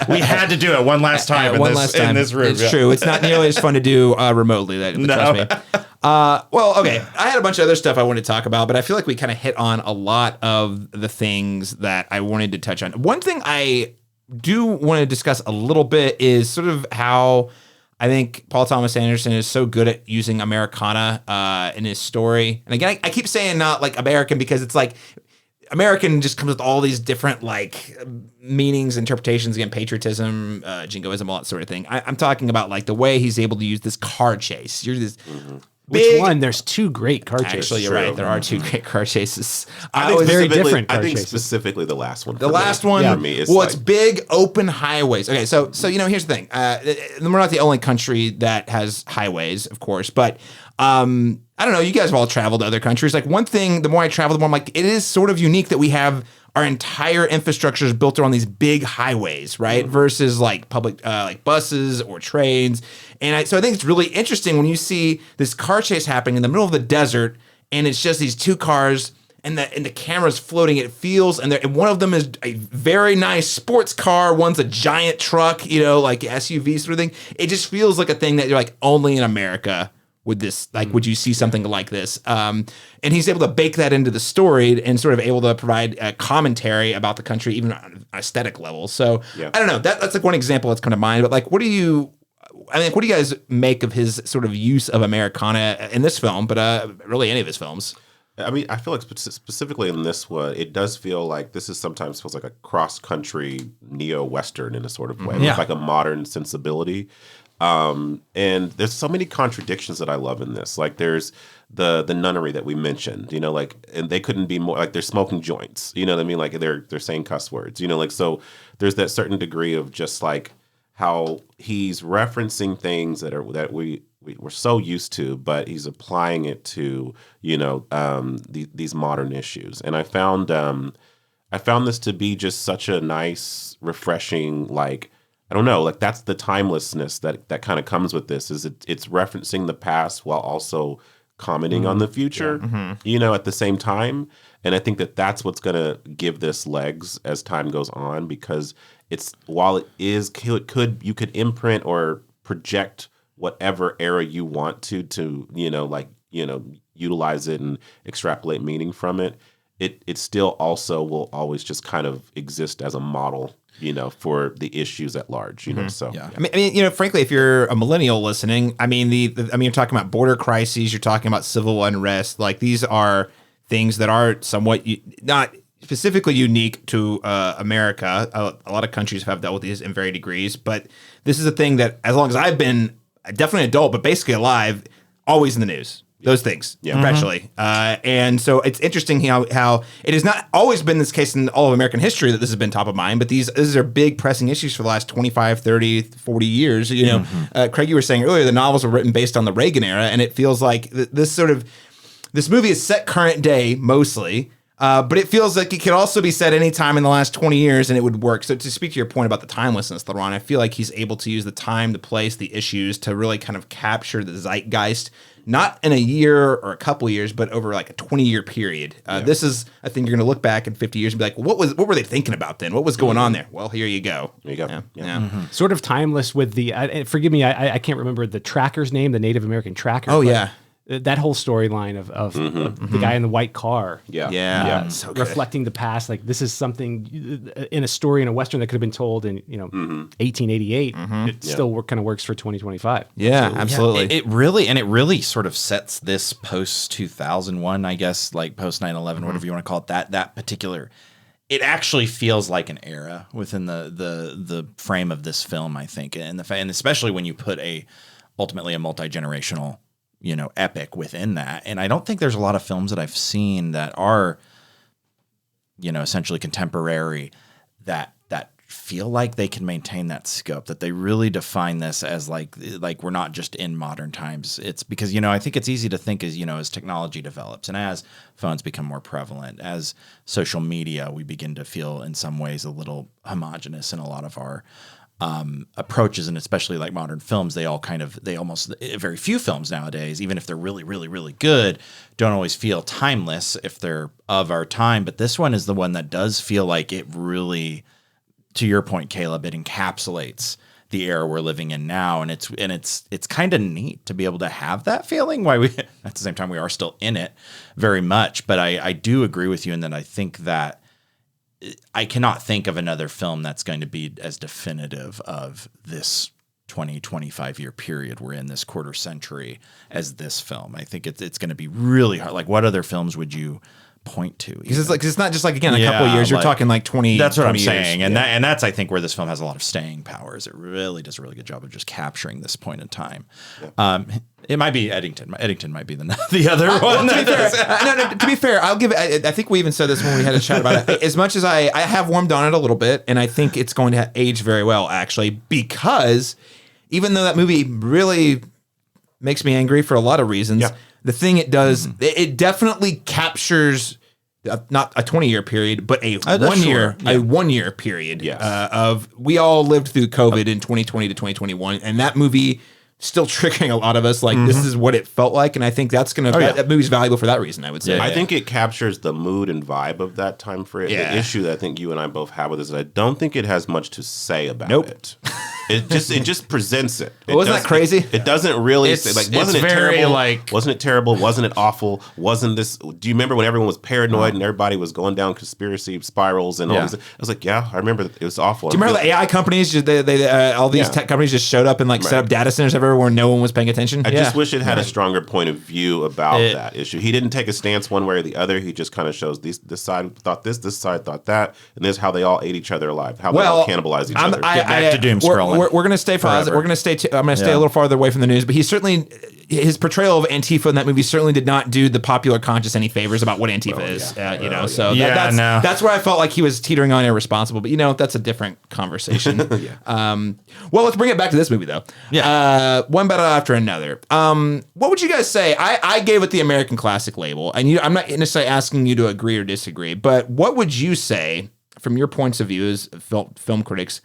Speaker 3: We had to do it one last time. In this room.
Speaker 1: It's true. It's not nearly as fun to do remotely. Trust me. Well, okay. I had a bunch of other stuff I wanted to talk about, but I feel like we kind of hit on a lot of the things that I wanted to touch on. One thing I do want to discuss a little bit is sort of how I think Paul Thomas Anderson is so good at using Americana in his story. And again, I keep saying not like American because it's like American just comes with all these different like meanings, interpretations, again, patriotism, jingoism, all that sort of thing. I'm talking about like the way he's able to use this car chase. You're this
Speaker 4: Which one? There's two great car chases.
Speaker 1: Actually, you're right. There are two great car chases.
Speaker 2: I think
Speaker 4: very
Speaker 2: specifically-
Speaker 4: different car
Speaker 2: I think
Speaker 4: chases.
Speaker 2: specifically the last one.
Speaker 1: The last one,
Speaker 2: for me, is
Speaker 1: it's big open highways. Okay, so you know, here's the thing. We're not the only country that has highways, of course, but I don't know. You guys have all traveled to other countries. Like one thing, the more I travel, the more I'm like, it is sort of unique that we have our entire infrastructure is built around these big highways, right? Versus like public, like buses or trains. And so I think it's really interesting when you see this car chase happening in the middle of the desert, and it's just these two cars, and the camera's floating. It feels, and one of them is a very nice sports car. One's a giant truck, you know, like SUV sort of thing. It just feels like a thing that you're like only in America. Would this would you see something like this? And he's able to bake that into the story and sort of able to provide a commentary about the country, even on an aesthetic level. So I don't know. That's like one example that's come to mind. But like, what do you guys make of his sort of use of Americana in this film? But really, any of his films.
Speaker 2: I mean, I feel like specifically in this one, it does feel like this is sometimes feels like a cross-country neo-Western in a sort of way, with like a modern sensibility. And there's so many contradictions that I love in this. Like there's the nunnery that we mentioned, you know, like, and they couldn't be more like they're smoking joints, you know what I mean? Like they're saying cuss words, you know, like, so there's that certain degree of just like how he's referencing things that we're so used to, but he's applying it to these modern issues. And I found this to be just such a nice, refreshing, like, I don't know, like that's the timelessness that kind of comes with this. Is it's referencing the past while also commenting on the future, at the same time. And I think that's what's going to give this legs as time goes on, because while it is, you could imprint or project whatever era you want to utilize it and extrapolate meaning from it. It still also will always just kind of exist as a model, for the issues at large, So
Speaker 1: I mean, frankly, if you're a millennial listening, I mean, you're talking about border crises, you're talking about civil unrest. Like, these are things that are somewhat not specifically unique to America. A lot of countries have dealt with these in varying degrees, but this is a thing that, as long as I've been definitely an adult, but basically alive, always in the news. Those things, perpetually. And so it's interesting how it has not always been this case in all of American history that this has been top of mind, but these are big pressing issues for the last 25, 30, 40 years. Craig, you were saying earlier, the novels were written based on the Reagan era, and it feels like this movie is set current day mostly, but it feels like it could also be set any time in the last 20 years and it would work. So to speak to your point about the timelessness, LaRon, I feel like he's able to use the time, the place, the issues to really kind of capture the zeitgeist, not in a year or a couple of years, but over like a 20-year period. This is, I think you're going to look back in 50 years and be like, what were they thinking about then? What was going on there? Well, here you go.
Speaker 2: There you go.
Speaker 1: Yeah.
Speaker 4: Sort of timeless with the, forgive me, I can't remember the tracker's name, the Native American tracker.
Speaker 1: Oh, yeah.
Speaker 4: That whole storyline of the guy in the white car.
Speaker 1: Yeah. So
Speaker 4: reflecting the past. Like, this is something in a story in a Western that could have been told in 1888. It still kind of works for 2025.
Speaker 1: Yeah, absolutely.
Speaker 3: It really sort of sets this post 2001, I guess, like post 9/11, whatever you want to call it. That particular, it actually feels like an era within the frame of this film, I think, and especially when you put ultimately a multi-generational epic within that. And I don't think there's a lot of films that I've seen that are, essentially contemporary that feel like they can maintain that scope, that they really define this as like we're not just in modern times. It's because, I think it's easy to think as technology develops and as phones become more prevalent, as social media, we begin to feel in some ways a little homogenous in a lot of our approaches, and especially like modern films, very few films nowadays, even if they're really, really, really good, don't always feel timeless if they're of our time. But this one is the one that does feel like it really, to your point, Caleb, it encapsulates the era we're living in now, and it's kind of neat to be able to have that feeling. At the same time, we are still in it very much. But I do agree with you in that I think that I cannot think of another film that's going to be as definitive of this 20-25 year period we're in, this quarter century, as this film. I think it's going to be really hard. Like, what other films would you point to?
Speaker 1: Because it's not just like, again, a couple of years. You're talking like 20.
Speaker 3: That's what I'm
Speaker 1: years.
Speaker 3: saying, and that's I think where this film has a lot of staying power. Is it really does a really good job of just capturing this point in time. It might be Eddington. Eddington might be the other one.
Speaker 1: To be fair, I'll give it. I think we even said this when we had a chat about it. As much as I have warmed on it a little bit, and I think it's going to age very well, actually, because even though that movie really makes me angry for a lot of reasons, the thing it does, it definitely captures not a 20-year period, but a 1 year period of we all lived through COVID in 2020 to 2021, and that movie still triggering a lot of us. Like, this is what it felt like, and I think that's gonna that movie's valuable for that reason. I would say.
Speaker 2: I think it captures the mood and vibe of that time frame. The issue that I think you and I both have with this is I don't think it has much to say about it. It just presents it.
Speaker 1: Wasn't that crazy?
Speaker 2: It doesn't really say, like, wasn't it terrible? Wasn't it terrible? Wasn't it awful? Wasn't this? Do you remember when everyone was paranoid and everybody was going down conspiracy spirals and all this? I was like, I remember it was awful.
Speaker 1: Do you remember the AI companies? All these tech companies just showed up and set up data centers everywhere where no one was paying attention.
Speaker 2: I just wish it had a stronger point of view about that issue. He didn't take a stance one way or the other. He just kind of shows this side thought this side thought that, and this is how they all ate each other alive, how they all cannibalized each other.
Speaker 3: Back to doom scrolling.
Speaker 1: we're going to stay positive. We're going to stay. I'm going to stay a little farther away from the news. But his portrayal of Antifa in that movie certainly did not do the popular conscious any favors about what Antifa is. So that's where I felt like he was teetering on irresponsible. But that's a different conversation. Well, let's bring it back to this movie though. One battle after another. What would you guys say? I gave it the American classic label, and I'm not necessarily asking you to agree or disagree, but what would you say, from your points of view as film critics,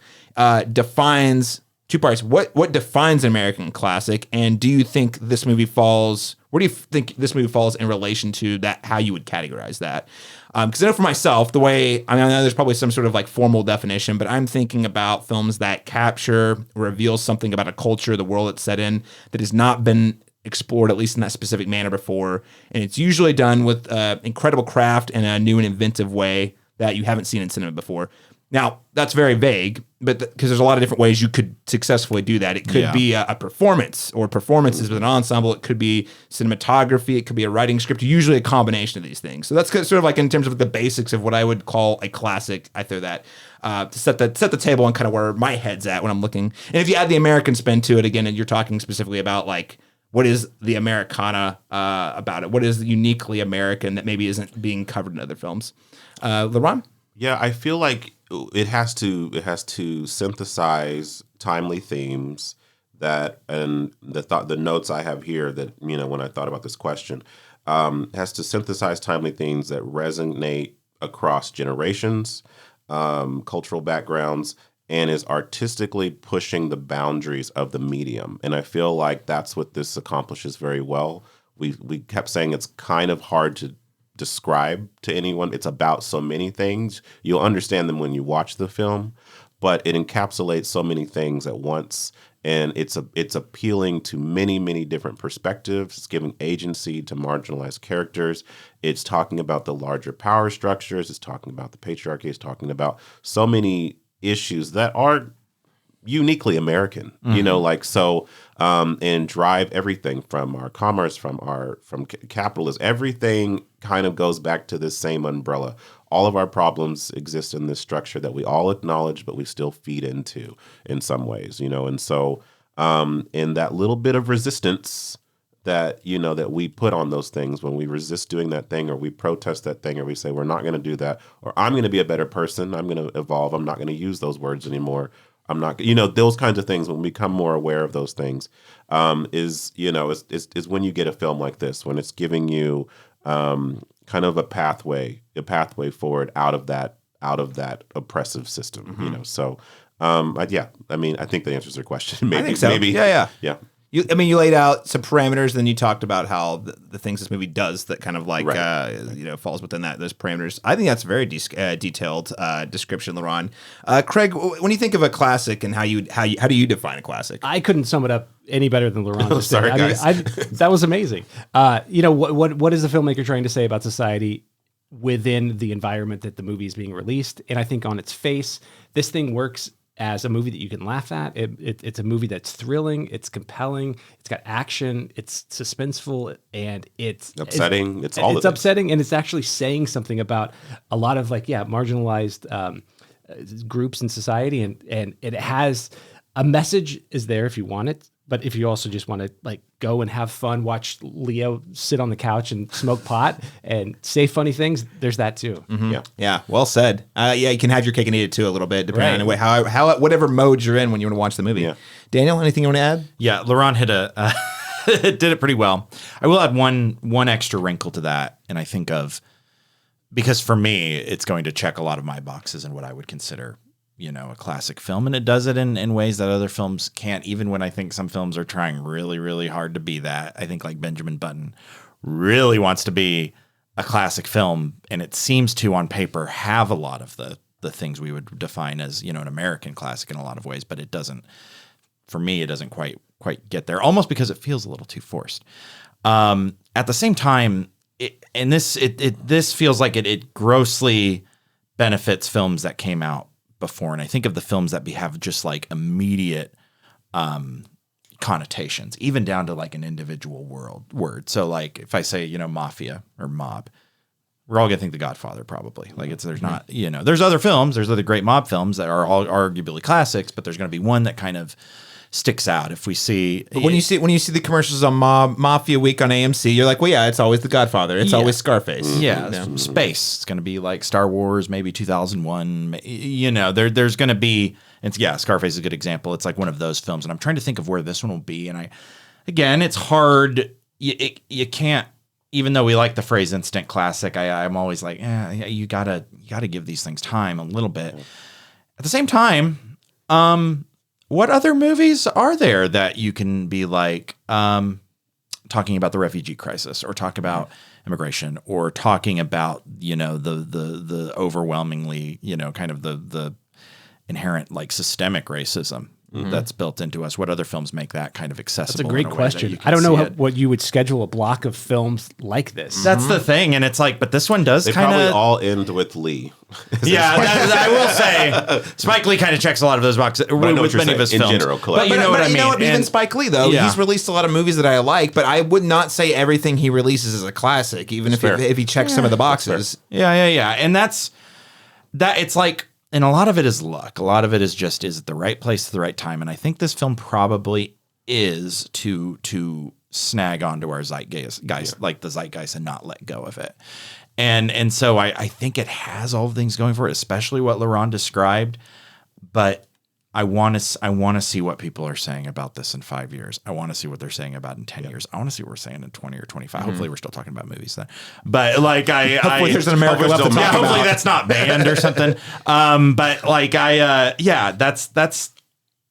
Speaker 1: defines two parts? What defines an American classic, and do you think this movie falls? Where do you think this movie falls in relation to that? How you would categorize that? Because I know for myself, the way I know there's probably some sort of like formal definition, but I'm thinking about films that capture, reveal something about a culture, the world it's set in, that has not been explored, at least in that specific manner before, and it's usually done with incredible craft and a new and inventive way that you haven't seen in cinema before. Now, that's very vague, but because there's a lot of different ways you could successfully do that. It could be a performance or performances with an ensemble. It could be cinematography. It could be a writing script, usually a combination of these things. So that's sort of like in terms of the basics of what I would call a classic. I throw that to set the table on kind of where my head's at when I'm looking. And if you add the American spin to it again, and you're talking specifically about like, what is the Americana about it? What is uniquely American that maybe isn't being covered in other films? LeBron?
Speaker 2: Yeah, I feel like it has to synthesize timely themes and the notes I have here that when I thought about this question has to synthesize timely themes that resonate across generations, cultural backgrounds, and is artistically pushing the boundaries of the medium. And I feel like that's what this accomplishes very well. We kept saying it's kind of hard to describe to anyone. It's about so many things. You'll understand them when you watch the film, but it encapsulates so many things at once. And it's appealing to many, many different perspectives. It's giving agency to marginalized characters. It's talking about the larger power structures. It's talking about the patriarchy. It's talking about so many issues that are uniquely American, and drive everything from our commerce, from capitalism. Everything kind of goes back to this same umbrella. All of our problems exist in this structure that we all acknowledge, but we still feed into in some ways, and so in that little bit of resistance that that we put on those things, when we resist doing that thing, or we protest that thing, or we say we're not going to do that, or I'm going to be a better person, I'm going to evolve, I'm not going to use those words anymore, I'm not, those kinds of things. When we become more aware of those things, is when you get a film like this, when it's giving you kind of a pathway forward out of that oppressive system. So I think that answers your question. Maybe,
Speaker 1: I think so.
Speaker 2: Maybe,
Speaker 1: yeah. You laid out some parameters, then you talked about how the things this movie does that kind of like falls within those parameters. I think that's a very detailed description, Laurent. Craig, when you think of a classic, and how do you define a classic?
Speaker 4: I couldn't sum it up any better than Laurent just
Speaker 2: Sorry,
Speaker 4: did.
Speaker 2: guys.
Speaker 4: That was amazing. What is the filmmaker trying to say about society within the environment that the movie is being released? And I think on its face, this thing works as a movie that you can laugh at. It's a movie that's thrilling, it's compelling, it's got action, it's suspenseful, and it's
Speaker 2: upsetting. It's
Speaker 4: upsetting, and it's actually saying something about a lot of marginalized groups in society, and it has a message is there if you want it. But if you also just want to go and have fun, watch Leo sit on the couch and smoke pot and say funny things, there's that too.
Speaker 1: Mm-hmm. Yeah. Well said. You can have your cake and eat it too a little bit, depending on how whatever mode you're in when you want to watch the movie. Yeah. Daniel, anything you want to add?
Speaker 3: Yeah, Laurent did it pretty well. I will add one extra wrinkle to that, and I think of, because for me, it's going to check a lot of my boxes and what I would consider a classic film, and it does it in ways that other films can't, even when I think some films are trying really, really hard to be that. I think like Benjamin Button really wants to be a classic film, and it seems to, on paper, have a lot of the things we would define as, an American classic in a lot of ways, but it doesn't, for me, it doesn't quite get there, almost because it feels a little too forced. At the same time, this feels like it grossly benefits films that came out before, and I think of the films that have just immediate connotations, even down to an individual word. So if I say mafia or mob, we're all gonna think The Godfather probably. Like there's not, there's other films, there's other great mob films that are all arguably classics, but there's gonna be one that kind of sticks out. If we see,
Speaker 1: but when you see the commercials on Mafia Week on AMC, you're like, well, yeah, it's always The Godfather. It's always Scarface.
Speaker 3: Yeah, space. It's going to be like Star Wars, maybe 2001. There's going to be. Scarface is a good example. It's like one of those films, and I'm trying to think of where this one will be. And again, it's hard. You can't. Even though we like the phrase instant classic, I'm always like, you gotta give these things time a little bit. At the same time, what other movies are there that you can be like talking about the refugee crisis, or talk about immigration, or talking about the overwhelmingly kind of the inherent like systemic racism that's built into us? What other films make that kind of accessible?
Speaker 4: That's a great question. I don't know what you would schedule a block of films like this.
Speaker 3: That's the thing, and it's like, but this one does
Speaker 2: they
Speaker 3: kind of
Speaker 2: probably all end with Lee.
Speaker 3: I will say Spike Lee kind of checks a lot of those boxes with many of his films.
Speaker 2: General,
Speaker 3: but you know what I mean.
Speaker 1: Even Spike Lee though, he's released a lot of movies that I like, but I would not say everything he releases is a classic, even if he checks some of the boxes.
Speaker 3: Yeah, and that's it's like. And a lot of it is luck. A lot of it is just, is it the right place at the right time? And I think this film probably is to snag onto our zeitgeist, like the zeitgeist, and not let go of it. And so I think it has all the things going for it, especially what Laurent described. But I want to see what people are saying about this in 5 years. I want to see what they're saying about in 10 years. I want to see what we're saying in 20 or 25. Hopefully we're still talking about movies then. But like
Speaker 1: hopefully there's an America left to talk about.
Speaker 3: Hopefully that's not banned or something. But like that's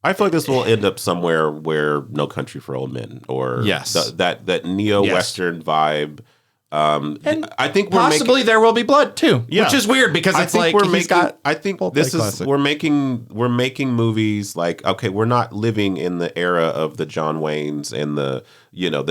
Speaker 2: I feel like this will end up somewhere where No Country for Old Men, or that neo-Western vibe.
Speaker 3: And
Speaker 2: I think
Speaker 3: possibly There Will Be Blood too, which is weird because it's like
Speaker 2: we're making movies like, okay, we're not living in the era of the John Waynes and the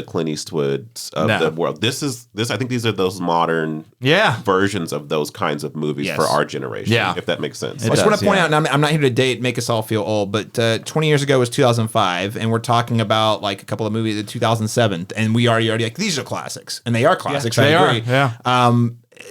Speaker 2: Clint Eastwoods of the world. I think these are those modern versions of those kinds of movies for our generation. If that makes sense.
Speaker 1: I just want to point out, and I'm not here to make us all feel old, but 20 years ago was 2005, and we're talking about like a couple of movies in 2007, and we already like, these are classics, and they are classics.
Speaker 3: They
Speaker 1: are.
Speaker 3: Yeah.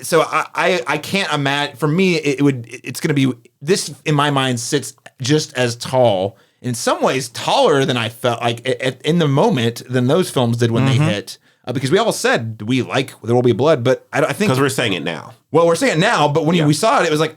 Speaker 1: So I can't imagine. For me, it's going to be, this in my mind sits just as tall, in some ways taller than I felt like in the moment than those films did when they hit. Because we all said we like There Will Be Blood, but I think
Speaker 2: because we're saying it now.
Speaker 1: Well, we're saying it now, but when we saw it, it was like,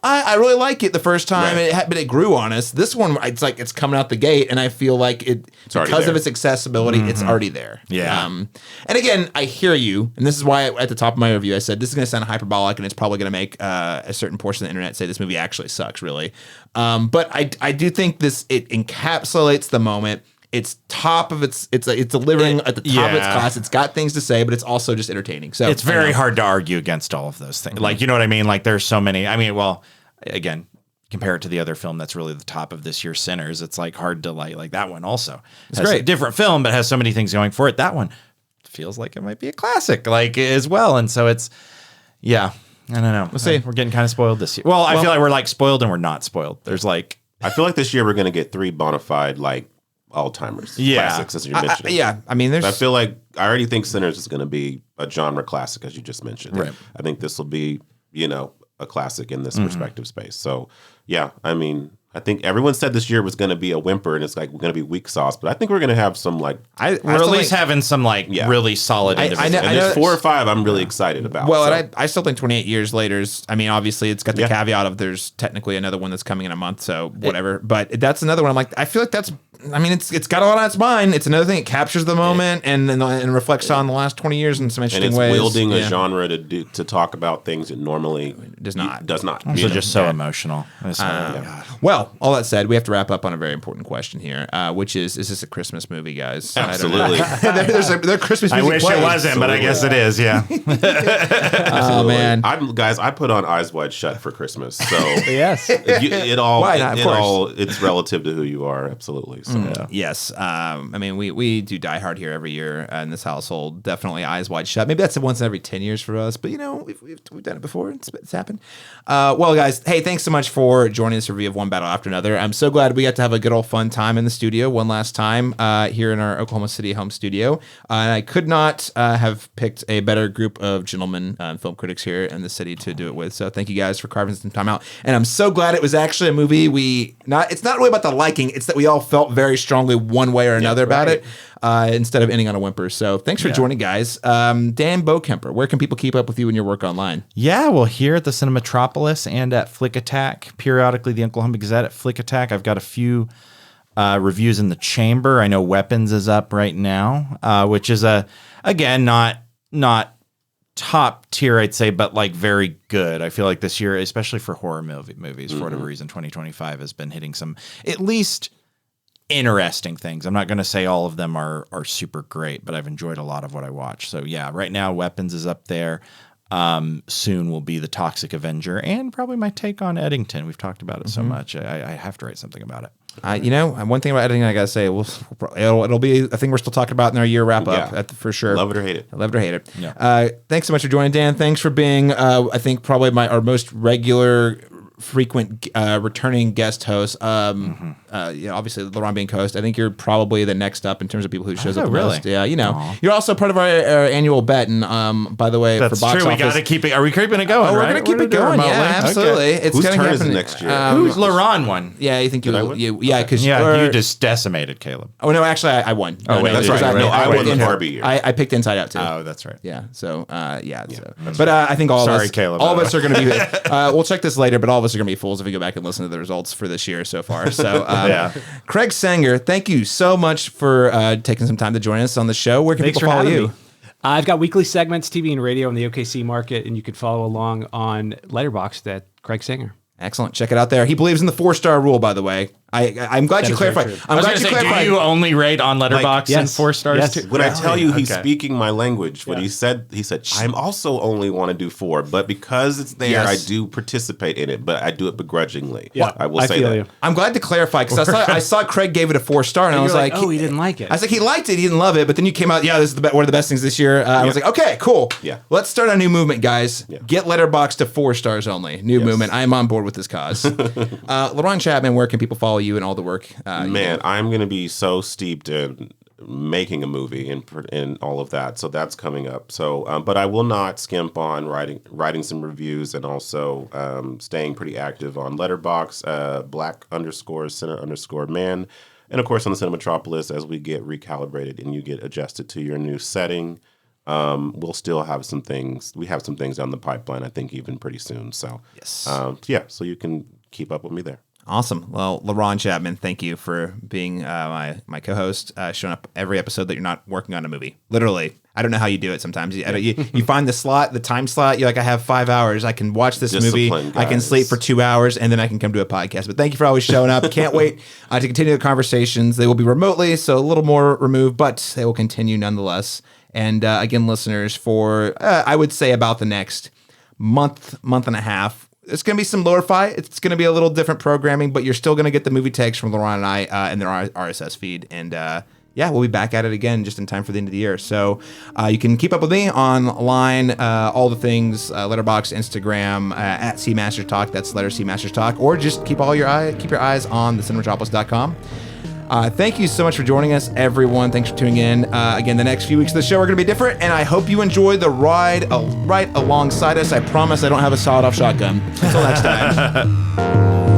Speaker 1: I really like it the first time, but it grew on us. This one, it's like it's coming out the gate, and I feel like because of its accessibility, it's already there.
Speaker 3: Yeah.
Speaker 1: And again, I hear you, and this is why at the top of my review I said this is going to sound hyperbolic, and it's probably going to make a certain portion of the internet say this movie actually sucks, really. But I do think it encapsulates the moment. It's top of it's delivering at the top of its class. It's got things to say, but it's also just entertaining. So
Speaker 3: it's very hard to argue against all of those things. Like, you know what I mean? Like, there's so many. I mean, well, again, compare it to the other film that's really the top of this year's Sinners. It's like hard to like that one also. It's great, a different film, but has so many things going for it. That one feels like it might be a classic, like as well. And so it's, I don't know.
Speaker 1: We'll see.
Speaker 3: We're getting kind of spoiled this year. Well, I feel like we're like spoiled and we're not spoiled. There's like,
Speaker 2: I feel like this year we're going to get 3 bona fide like all-timers classics, as you mentioned.
Speaker 1: I mean,
Speaker 2: I feel like I already think Sinners is going to be a genre classic, as you just mentioned.
Speaker 3: Right.
Speaker 2: I think this will be, a classic in this respective space. So, I mean, I think everyone said this year was going to be a whimper, and it's like we're going to be weak sauce. But I think we're going to have some like
Speaker 3: we're at least having some like really solid.
Speaker 1: I know,
Speaker 2: and there's 4 or 5 I'm really excited about.
Speaker 1: Well, so. And I still think 28 Years Later is. I mean, obviously, it's got the caveat of there's technically another one that's coming in a month, so whatever. But that's another one. I'm like, I feel like that's. I mean, it's got a lot on its mind. It's another thing. It captures the moment and reflects on the last 20 years in some interesting ways.
Speaker 2: And it's wielding a genre to talk about things it normally
Speaker 1: does not.
Speaker 3: Also, just so emotional.
Speaker 1: Well, all that said, we have to wrap up on a very important question here, which is this a Christmas movie, guys?
Speaker 2: Absolutely.
Speaker 1: There's Christmas music.
Speaker 3: I wish it wasn't, but I guess it is. Yeah.
Speaker 1: Oh man,
Speaker 2: I put on Eyes Wide Shut for Christmas. So
Speaker 4: yes,
Speaker 2: it's relative to who you are. Absolutely.
Speaker 1: Yes. I mean, we do Die Hard here every year in this household. Definitely Eyes Wide Shut. Maybe that's once every 10 years for us, but we've done it before. It's happened. Well, guys, hey, thanks so much for joining this review of One Battle After Another. I'm so glad we got to have a good old fun time in the studio one last time here in our Oklahoma City home studio. And I could not have picked a better group of gentlemen film critics here in the city to do it with. So thank you guys for carving some time out. And I'm so glad it was actually a movie it's not really about the liking, it's that we all felt very strongly one way or another about it, instead of ending on a whimper. So thanks for joining, guys. Dan Bokemper, where can people keep up with you and your work online?
Speaker 3: Yeah, well, here at the Cinematropolis and at Flick Attack, periodically the Oklahoma Gazette at Flick Attack. I've got a few reviews in the chamber. I know Weapons is up right now, which is again not top tier, I'd say, but like very good. I feel like this year, especially for horror movies, for whatever reason, 2025 has been hitting some at least interesting things. I'm not going to say all of them are super great, but I've enjoyed a lot of what I watched. So yeah, right now Weapons is up there. Soon will be The Toxic Avenger and probably my take on Eddington. We've talked about it so much. I have to write something about it.
Speaker 1: One thing about editing, I gotta say, it'll be a thing we're still talking about in our year wrap up for sure.
Speaker 2: Love it or hate it.
Speaker 1: Love it or hate it.
Speaker 2: Yeah.
Speaker 1: Thanks so much for joining, Dan. Thanks for being, I think probably our most regular, frequent, returning guest host. Obviously Laurent being host. I think you're probably the next up in terms of people who shows up the most. Yeah, you're also part of our annual bet. And by the way,
Speaker 3: that's
Speaker 1: for box
Speaker 3: true.
Speaker 1: office,
Speaker 3: We got to keep it. Are we keeping it going?
Speaker 1: We're gonna keep it going. Yeah, absolutely.
Speaker 2: Okay. Whose turn is it next year?
Speaker 3: Who's Laurent won?
Speaker 1: Yeah, you think you?
Speaker 3: Yeah, because you just decimated Caleb.
Speaker 1: Oh no, actually, I won.
Speaker 2: That's right. I won the Barbie year.
Speaker 1: I picked Inside Out too.
Speaker 3: Oh, that's right.
Speaker 1: Yeah. So but I think all of us,
Speaker 3: Caleb,
Speaker 1: all of us are going to be. We'll check this later, but all of us are going to be fools if we go back and listen to the results for this year so far. So, Craig Sanger, thank you so much for taking some time to join us on the show. Where can people follow you?
Speaker 4: I've got weekly segments, TV and radio in the OKC market, and you can follow along on Letterboxd at Craig Sanger.
Speaker 1: Excellent. Check it out there. He believes in the 4-star rule, by the way. I'm glad you clarified.
Speaker 3: I'm glad you clarified. Do you only rate on Letterboxd and 4 stars?
Speaker 4: Yes.
Speaker 3: Too?
Speaker 2: When I tell you he's speaking my language, what he said, I'm also only want to do 4, but because it's there, I do participate in it, but I do it begrudgingly.
Speaker 4: Yeah,
Speaker 2: I will say that.
Speaker 1: I'm glad to clarify because I saw Craig gave it a 4-star, and I was like,
Speaker 4: oh, he didn't like it.
Speaker 1: I was like, he liked it, he didn't love it, but then you came out, this is one of the best things this year. I was like, okay, cool.
Speaker 2: Yeah.
Speaker 1: Let's start a new movement, guys. Yeah. Get Letterboxd to 4 stars only. New movement. I am on board with this cause. Laurent Chapman, where can people follow you and all the work?
Speaker 2: Man, I'm going to be so steeped in making a movie and all of that. So that's coming up. So, but I will not skimp on writing some reviews and also staying pretty active on Letterboxd, black_center_man. And of course on the Cinematropolis as we get recalibrated and you get adjusted to your new setting. We'll still have some things. We have some things down the pipeline, I think, even pretty soon. So, so you can keep up with me there.
Speaker 1: Awesome. Well, Laurent Chapman, thank you for being my co-host, showing up every episode that you're not working on a movie. Literally, I don't know how you do it sometimes. You find the time slot, you're like, I have 5 hours. I can watch this movie. Guys. I can sleep for 2 hours, and then I can come to a podcast. But thank you for always showing up. Can't wait to continue the conversations. They will be remotely, so a little more removed, but they will continue nonetheless. And again, listeners, for I would say about the next month and a half, it's going to be some lo-fi. It's going to be a little different programming, but you're still going to get the movie takes from Laurent and I in their RSS feed. And we'll be back at it again just in time for the end of the year. So you can keep up with me online, all the things, Letterboxd, Instagram, at CMasters Talk. That's letter CMasters Talk. Or just keep your eyes on thecinematropolis.com. Thank you so much for joining us, everyone. Thanks for tuning in. Again, the next few weeks of the show are going to be different, and I hope you enjoy the ride right alongside us. I promise I don't have a sawed-off shotgun. Until next time.